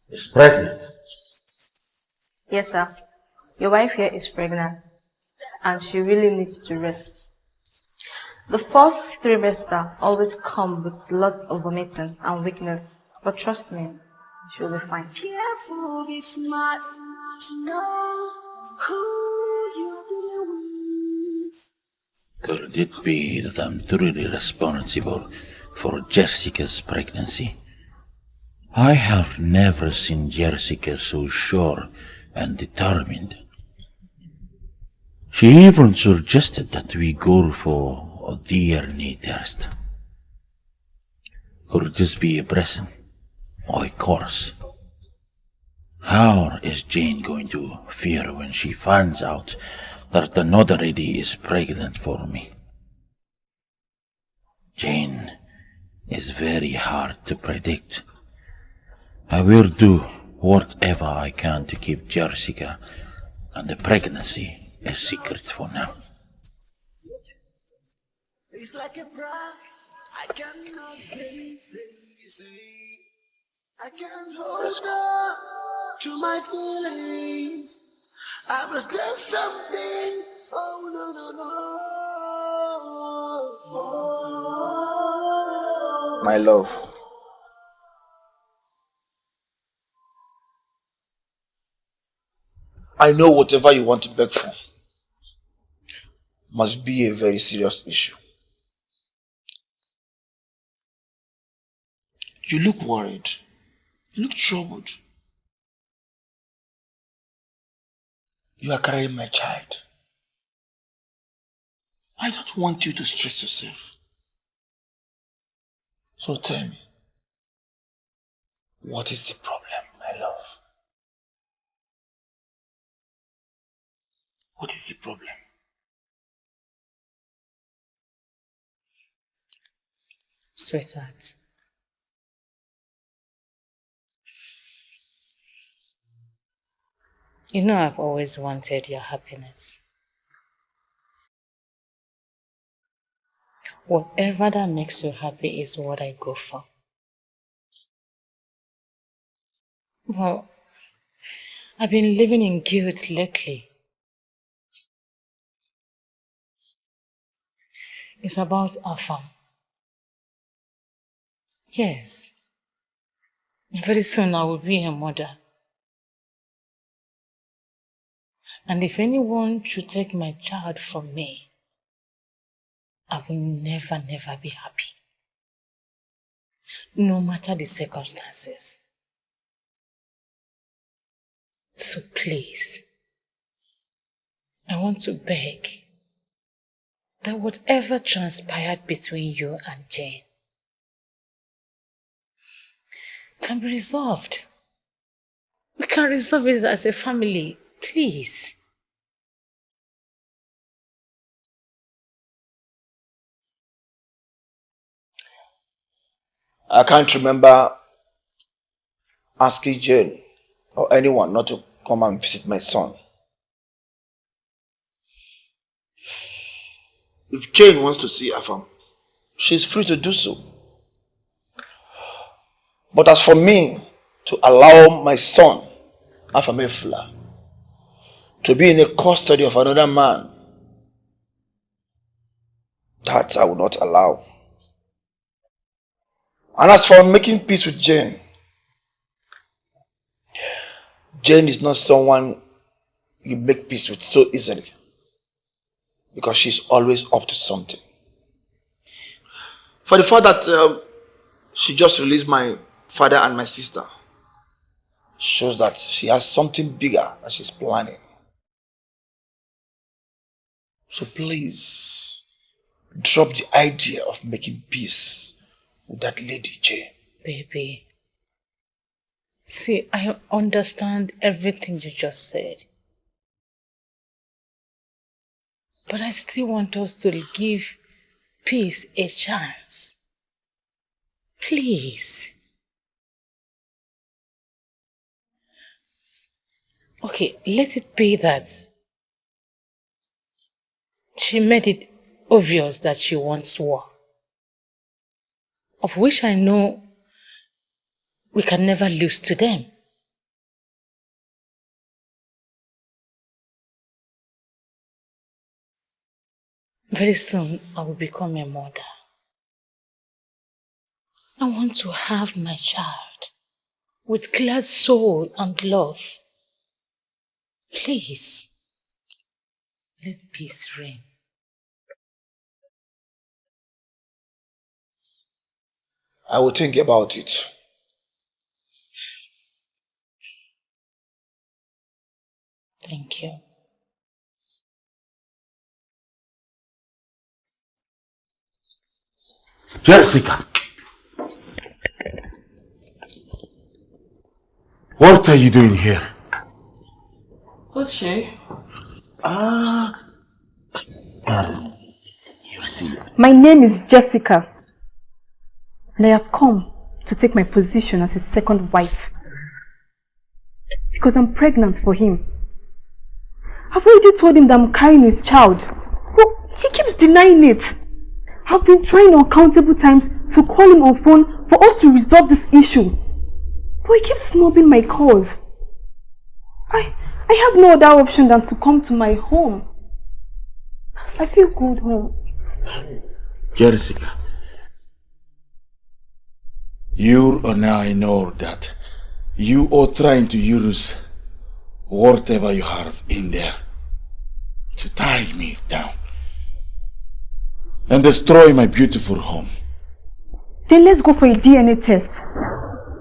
is pregnant. Yes, sir. Your wife here is pregnant, and she really needs to rest. The first trimester always comes with lots of vomiting and weakness, but trust me, she will be fine. Careful, be smart, know who you deal with. Could it be that I'm truly responsible for Jessica's pregnancy? I have never seen Jessica so sure and determined. She even suggested that we go for a DNA test. Could this be a present or a curse? How is Jane going to feel when she finds out that another lady is pregnant for me? Jane is very hard to predict. I will do whatever I can to keep Jessica and the pregnancy a secret for now. It's like a prank. I cannot really say. I can't hold on to my feelings. I must do something. Oh no no no. My love. I know whatever you want to beg for must be a very serious issue. You look worried. You look troubled. You are carrying my child. I don't want you to stress yourself. So tell me, what is the problem, my love? What is the problem? Sweetheart, you know I've always wanted your happiness. Whatever that makes you happy is what I go for. Well, I've been living in guilt lately. It's about Afam. Yes. Very soon I will be a mother. And if anyone should take my child from me, I will never be happy. No matter the circumstances. So please, I want to beg that whatever transpired between you and Jane can be resolved. We can resolve it as a family, please. I can't remember asking Jane or anyone not to come and visit my son. If Jane wants to see Afam, she's free to do so. But as for me, to allow my son, Afamefla, to be in the custody of another man, that I will not allow. And as for making peace with Jane, Jane is not someone you make peace with so easily, because she's always up to something. For the fact that she just released my father and my sister shows that she has something bigger that she's planning. So please, drop the idea of making peace with that lady, Jane. Baby, see, I understand everything you just said. But I still want us to give peace a chance. Please. Okay, let it be that she made it obvious that she wants war, of which I know we can never lose to them. Very soon, I will become a mother. I want to have my child with glad soul and love. Please, let peace reign. I will think about it. Thank you. Jessica! What are you doing here? Who's she? You see. My name is Jessica, and I have come to take my position as his second wife because I'm pregnant for him. I've already told him that I'm carrying his child, but he keeps denying it. I've been trying uncountable times to call him on phone for us to resolve this issue, but he keeps snubbing my calls. I have no other option than to come to my home. I feel good home. Jessica, you and I know that you are trying to use whatever you have in there to tie me down and destroy my beautiful home. Then let's go for a DNA test.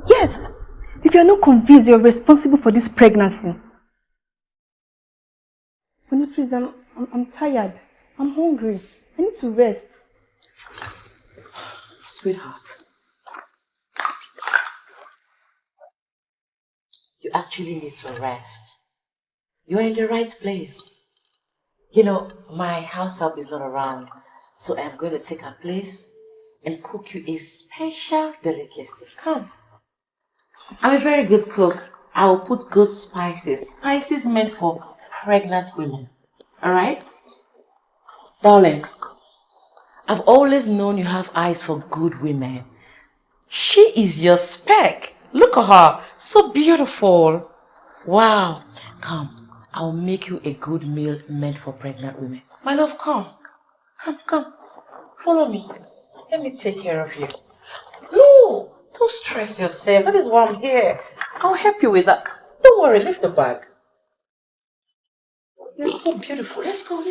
Yes, if you're not convinced you're responsible for this pregnancy. But please, I'm tired. I'm hungry. I need to rest. Sweetheart, you actually need to rest. You're in the right place. You know, my house help is not around, so I'm going to take her place and cook you a special delicacy. Come. I'm a very good cook. I will put good spices. Spices meant for pregnant women. Alright? Darling, I've always known you have eyes for good women. She is your spec. Look at her. So beautiful. Wow. Come, I'll make you a good meal meant for pregnant women. My love, come. Come. Follow me. Let me take care of you. No, don't stress yourself. That is why I'm here. I'll help you with that. Don't worry, lift the bag. You're so beautiful. Let's go.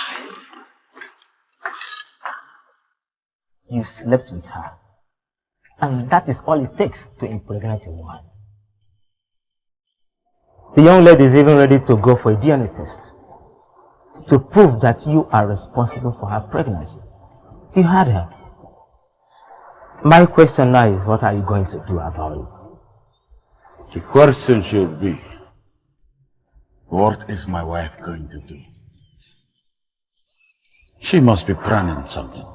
Eyes. You slept with her. And that is all it takes to impregnate a woman. The young lady is even ready to go for a DNA test to prove that you are responsible for her pregnancy. You heard her. My question now is, what are you going to do about it? The question should be, what is my wife going to do? She must be planning something.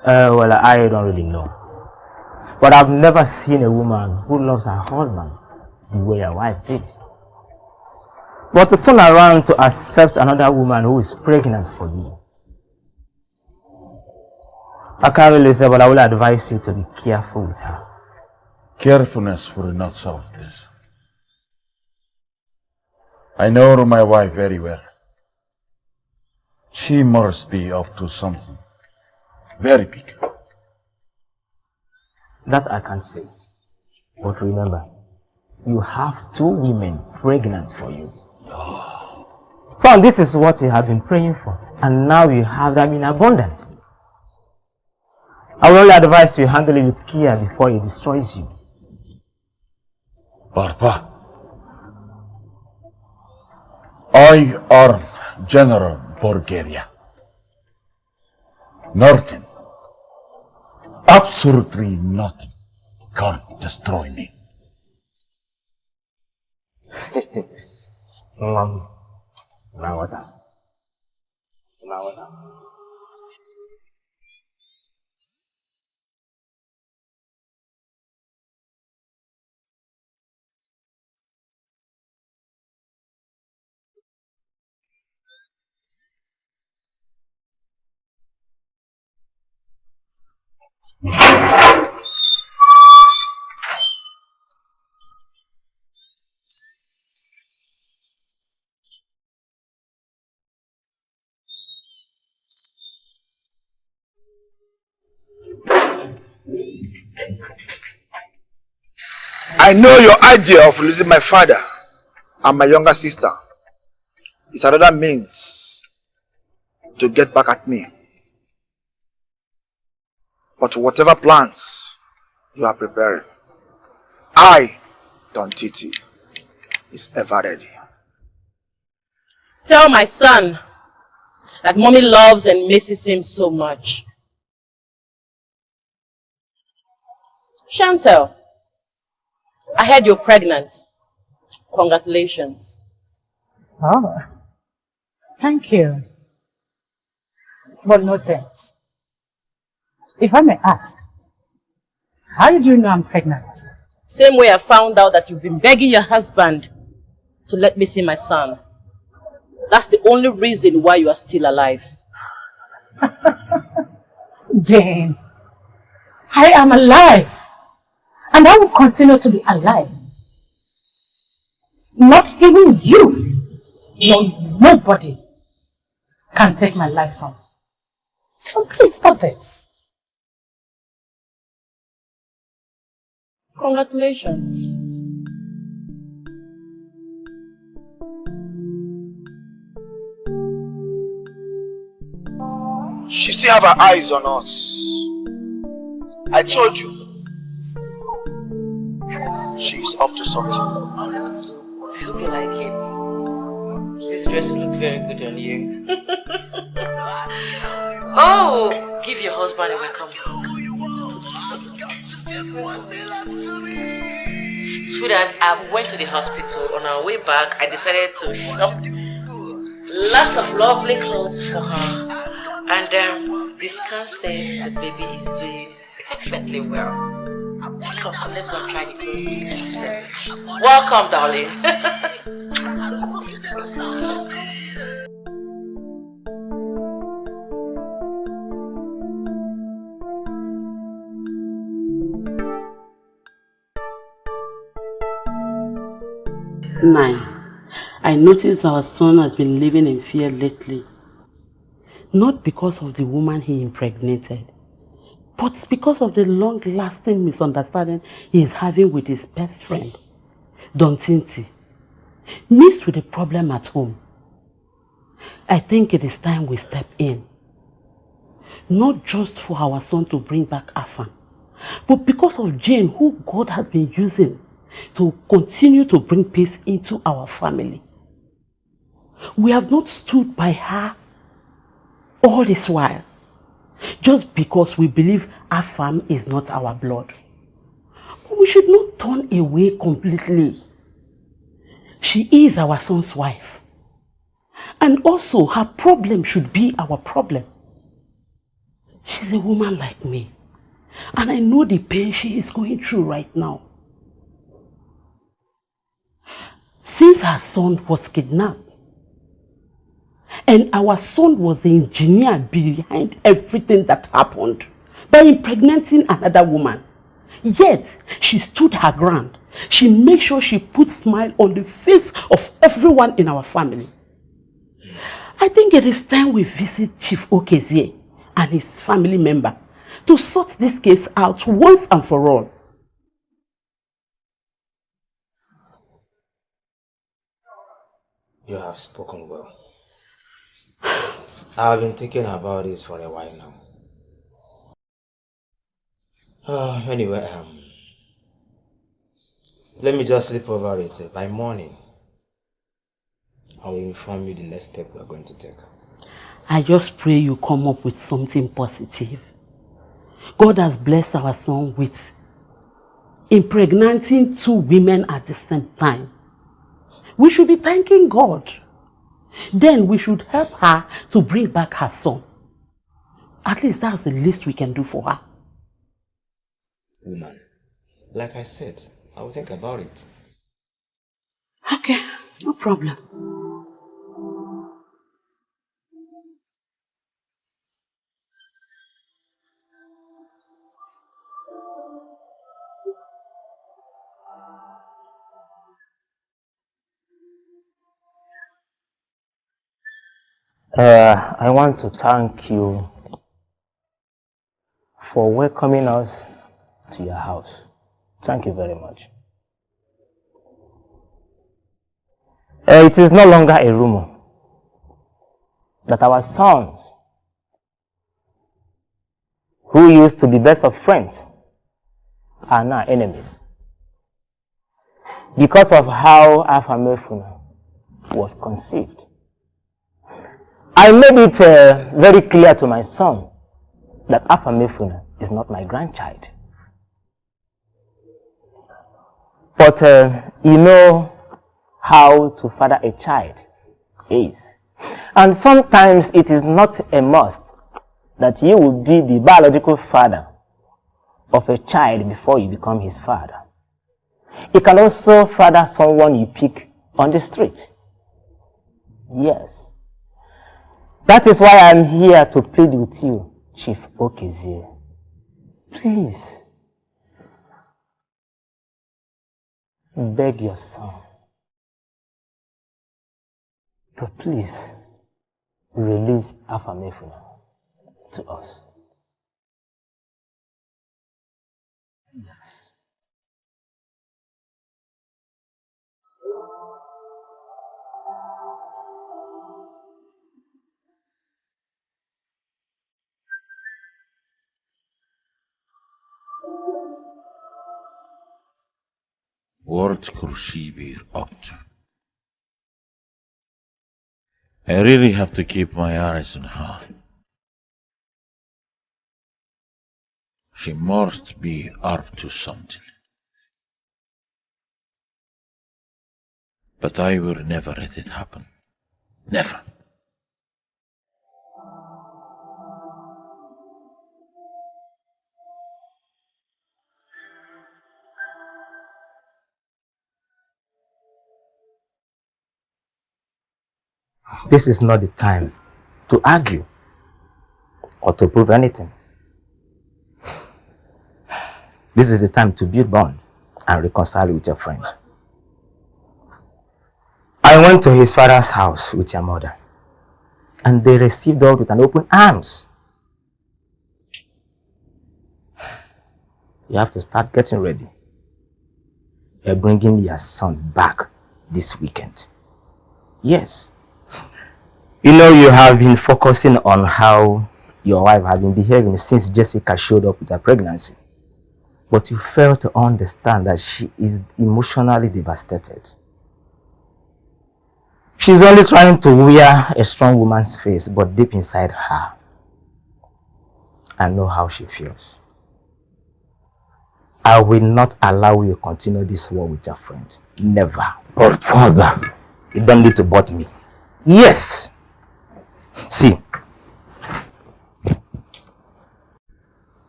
Well, I don't really know. But I've never seen a woman who loves her husband the way a wife did. But to turn around to accept another woman who is pregnant for you, I can't really say, but I will advise you to be careful with her. Carefulness will not solve this. I know my wife very well. She must be up to something very big. That I can say. But remember, you have 2 women pregnant for you. So this is what you have been praying for. And now you have them in abundance. I will only advise you handle it with care before it destroys you. Papa, I am General Bulgaria. Nothing, absolutely nothing can destroy me. I know your idea of losing my father and my younger sister is another means to get back at me. But whatever plans you are preparing, I, Don Titi, is ever ready. Tell my son that mommy loves and misses him so much. Chantel, I heard you're pregnant. Congratulations. Oh, thank you. But no thanks. If I may ask, how did you know I'm pregnant? Same way I found out that you've been begging your husband to let me see my son. That's the only reason why you are still alive. Jane, I am alive. And I will continue to be alive. Not even you, nobody can take my life from me. So please stop this. Congratulations. She still have her eyes on us. I told you. She's up to something. I hope you like it. This dress will look very good on you. Oh, give your husband a welcome. Sweetheart, I went to the hospital. On our way back, I decided to shop lots of lovely clothes for her. And the scan says the baby is doing perfectly well. Come, let's go and try the clothes. Welcome, darling. Nine, I notice our son has been living in fear lately. Not because of the woman he impregnated, but because of the long-lasting misunderstanding he is having with his best friend, Don Tinti, mixed with the problem at home. I think it is time we step in. Not just for our son to bring back Afam, but because of Jane, who God has been using to continue to bring peace into our family. We have not stood by her all this while, just because we believe Afam is not our blood. We should not turn away completely. She is our son's wife. And also, her problem should be our problem. She's a woman like me. And I know the pain she is going through right now. Since her son was kidnapped, and our son was the engineer behind everything that happened by impregnating another woman. Yet, she stood her ground. She made sure she put a smile on the face of everyone in our family. I think it is time we visit Chief Okezie and his family member to sort this case out once and for all. You have spoken well. I have been thinking about this for a while now. Anyway, let me just sleep over it. By morning, I will inform you the next step we are going to take. I just pray you come up with something positive. God has blessed our son with impregnating 2 women at the same time. We should be thanking God. Then we should help her to bring back her son. At least that's the least we can do for her. Woman, like I said, I will think about it. Okay, no problem. I want to thank you for welcoming us to your house. Thank you very much. It is no longer a rumor that our sons who used to be best of friends are now enemies because of how Afamefuna was conceived. I made it very clear to my son that Afamefuna is not my grandchild. But you know how to father a child is. And sometimes it is not a must that you will be the biological father of a child before you become his father. You can also father someone you pick on the street. Yes. That is why I'm here to plead with you, Chief Okezie. Please, beg your son to please release Afamefuna to us. Yes. What could she be up to? I really have to keep my eyes on her. She must be up to something. But I will never let it happen. Never. This is not the time to argue or to prove anything. This is the time to build bond and reconcile with your friend. I went to his father's house with your mother, and they received us with an open arms. You have to start getting ready. You're bringing your son back this weekend. Yes. You know, you have been focusing on how your wife has been behaving since Jessica showed up with her pregnancy. But you fail to understand that she is emotionally devastated. She's only trying to wear a strong woman's face, but deep inside her, I know how she feels. I will not allow you to continue this war with your friend. Never. But father, you don't need to bother me. Yes. See,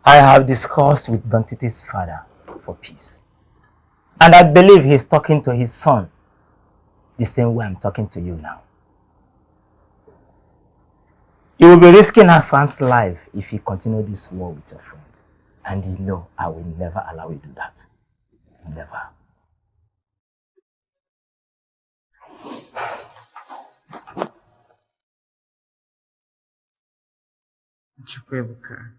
I have discussed with Dontiti's father for peace. And I believe he's talking to his son the same way I'm talking to you now. You will be risking her fam's life if you continue this war with your friend. And you know I will never allow you to do that. Never. Chukwuebuka.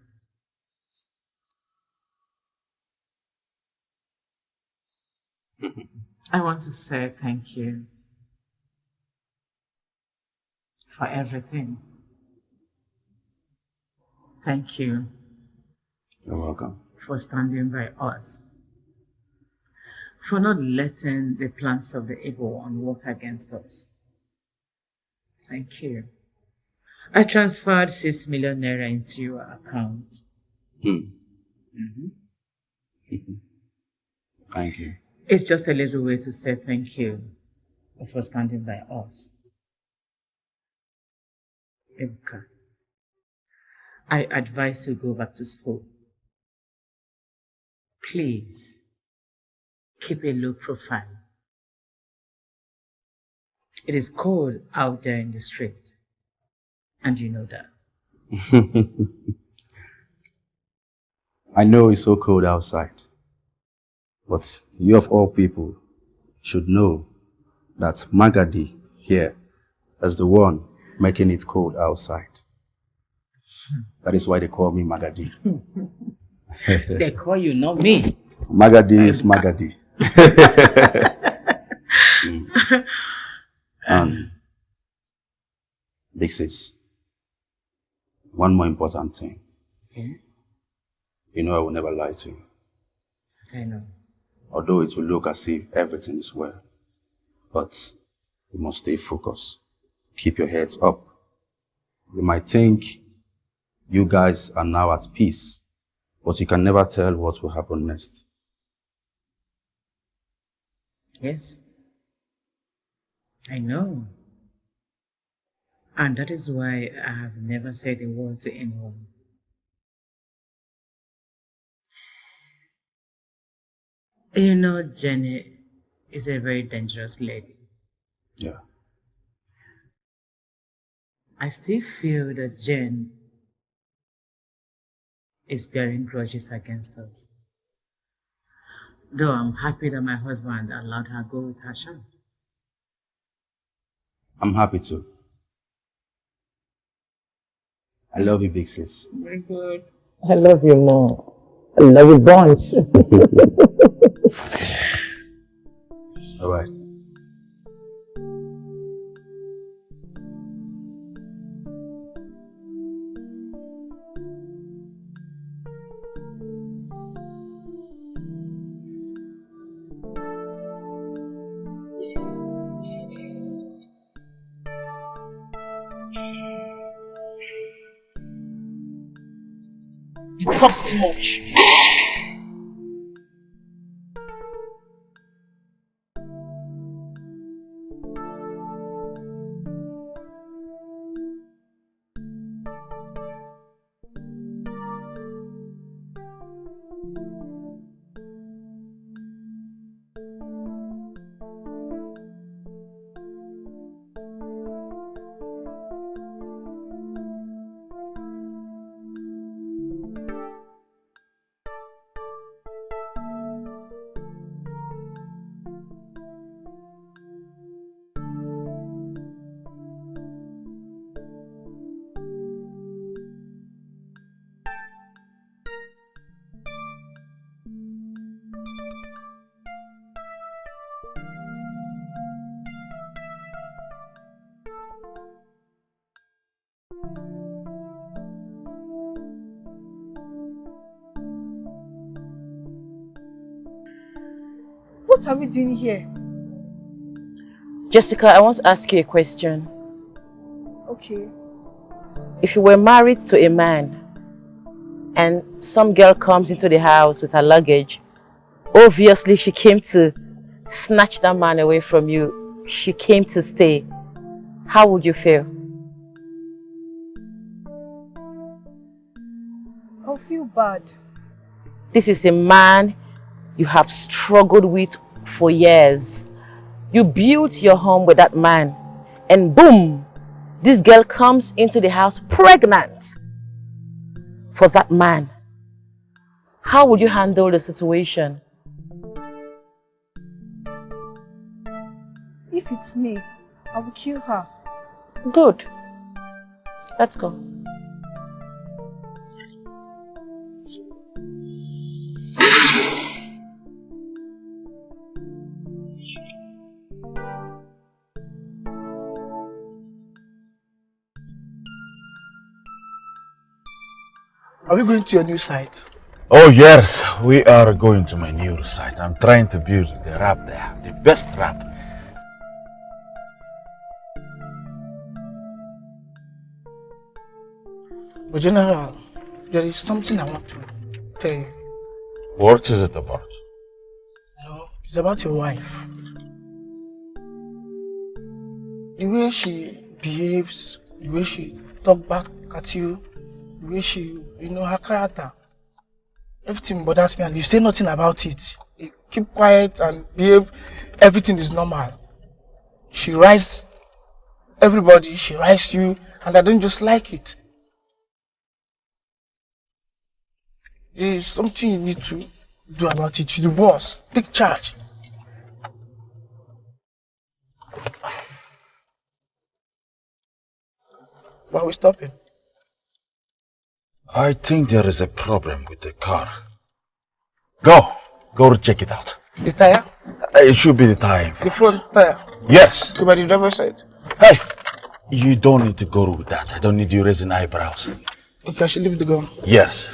I want to say thank you for everything. Thank you You're welcome. for standing by us, for not letting the plans of the evil one work against us. Thank you. I transferred 6 million naira into your account. Thank you. It's just a little way to say thank you for standing by us. Ebuka, I advise you go back to school. Please, keep a low profile. It is cold out there in the street, and you know that. I know it's so cold outside, but you of all people should know that Magadi here is the one making it cold outside. That is why they call me Magadi. They call you, not me. Magadi is Magadi. Big sis, one more important thing. Okay. You know I will never lie to you. I know. Although it will look as if everything is well. But you must stay focused. Keep your heads up. You might think you guys are now at peace, but you can never tell what will happen next. Yes. I know. And that is why I have never said a word to anyone. You know, Jenny is a very dangerous lady. Yeah. I still feel that Jen is bearing grudges against us. Though I'm happy that my husband allowed her go with her child. I'm happy to. I love you, big sis. Very good. I love you more. I love you bunch. All right. You talk too much. What are we doing here? Jessica, I want to ask you a question. Okay. If you were married to a man and some girl comes into the house with her luggage, obviously she came to snatch that man away from you. She came to stay. How would you feel? I'll feel bad. This is a man you have struggled with for years. You built your home with that man, and boom, this girl comes into the house pregnant for that man. How would you handle the situation? If it's me, I will kill her. Good. Let's go. Are we going to your new site? Oh yes, we are going to my new site. I'm trying to build the rap there, the best rap. But General, there is something I want to tell you. What is it about? No, it's about your wife. The way she behaves, the way she talks back at you, the way she, her character. Everything bothers me and you say nothing about it. You keep quiet and behave, everything is normal. She rises everybody, she rises you, and I don't just like it. There is something you need to do about it. You're the boss. Take charge. Why are we stopping? I think there is a problem with the car. Go check it out. The tire? It should be the tire. The front tire? Yes. Go by the driver's side. Hey, you don't need to go with that. I don't need you raising eyebrows. Okay, I should leave the gun. Yes.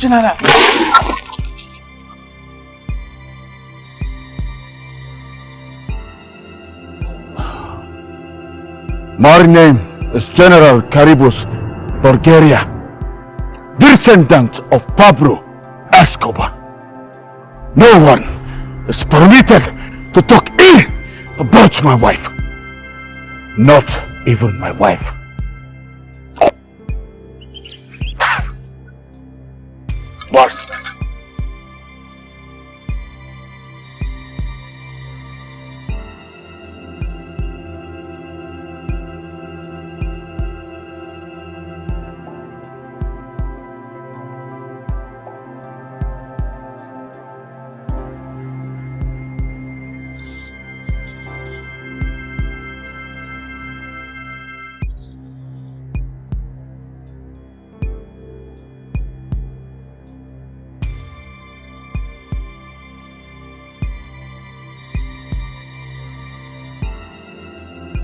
General. My name is General Caribus, Bulgaria, descendant of Pablo Escobar. No one is permitted to talk ill about my wife. Not even my wife. Bastard.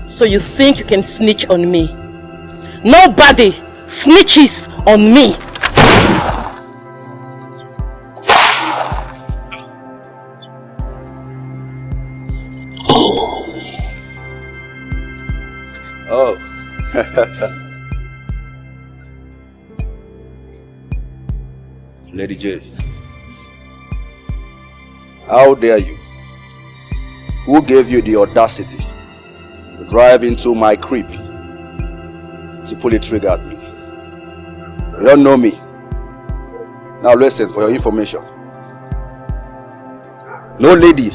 So you think you can snitch on me? Nobody snitches on me. Oh. Lady J. How dare you? Who gave you the audacity to drive into my crib to pull a trigger at me? You don't know me. Now listen, for your information. No lady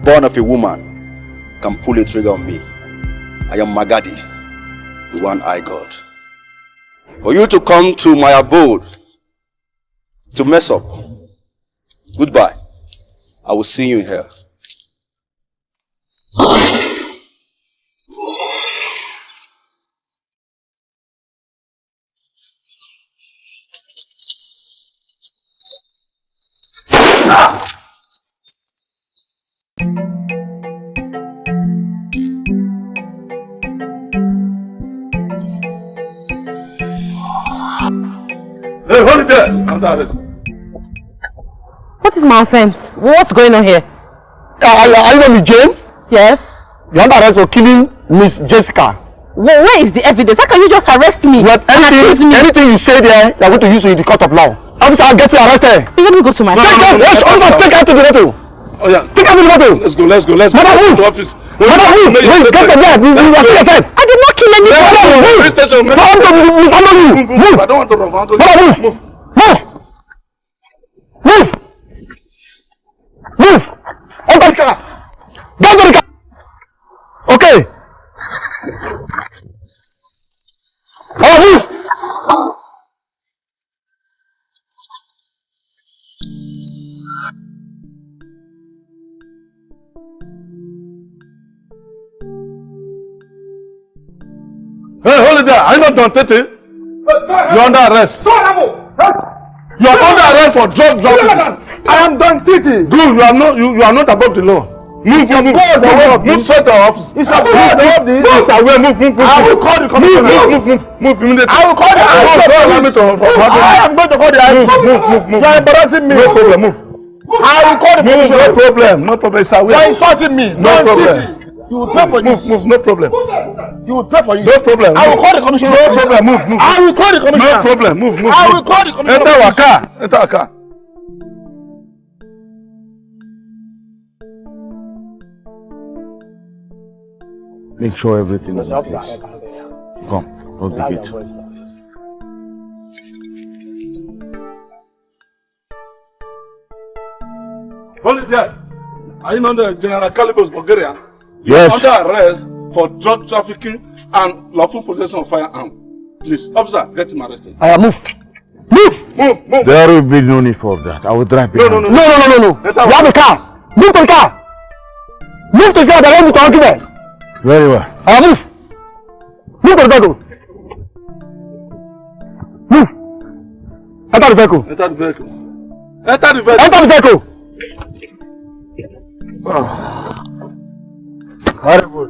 born of a woman can pull a trigger on me. I am Magadi, the one-eyed God. For you to come to my abode to mess up, goodbye. I will see you in hell. Hey, hold it there! I'm under arrest. What is my offense? What's going on here? Are you on Jane? Yes. You're under arrest for killing Miss Jessica. Where is the evidence? How can you just arrest me? But anything you say there, you're going to use it in the court of law. Officer, I'll get you arrested. You let me go to my officer, take her to the motor. Oh yeah. Take her to the motor. Let's go. Madam, move. To office. Madam, move. Get them there. You are still yourself. I did not kill anybody. Police station. Move. I don't want to run. Madam, move. Move. Enter the car. Get to the car. Okay. Move. Hey, hold it there. Are you not done, Tete? You're under arrest. You're under arrest for drug trafficking. I am done, Titi. Good, you are not above the law. Move straight to our office. It's a boss of this. It's away, move. I will call the commissioner. Move immediately. I will call the I am going to call the Move. You are embarrassing me. No problem, move. I will call the commissioner. No problem, it's away. You are insulting me. No problem. You will pay for this. Move, no problem. You will pay for it. No problem. I will call the commissioner. No problem, move. I will call the commissioner. No problem, move. I will call the commissioner. Enter our car. Make sure everything is in place. Come, hold the gate. Hold it there. Are you under General Calibos, Bulgaria? Yes. You're under arrest for drug trafficking and lawful possession of firearm. Please, officer, get him arrested. I am move. There will be no need for that. I will drive behind. No. You have a car. Move to the car. Move to the car. They want me to argument. Very well. I will move. Move to the vehicle. Move. Enter the vehicle. Enter the vehicle. Horrible.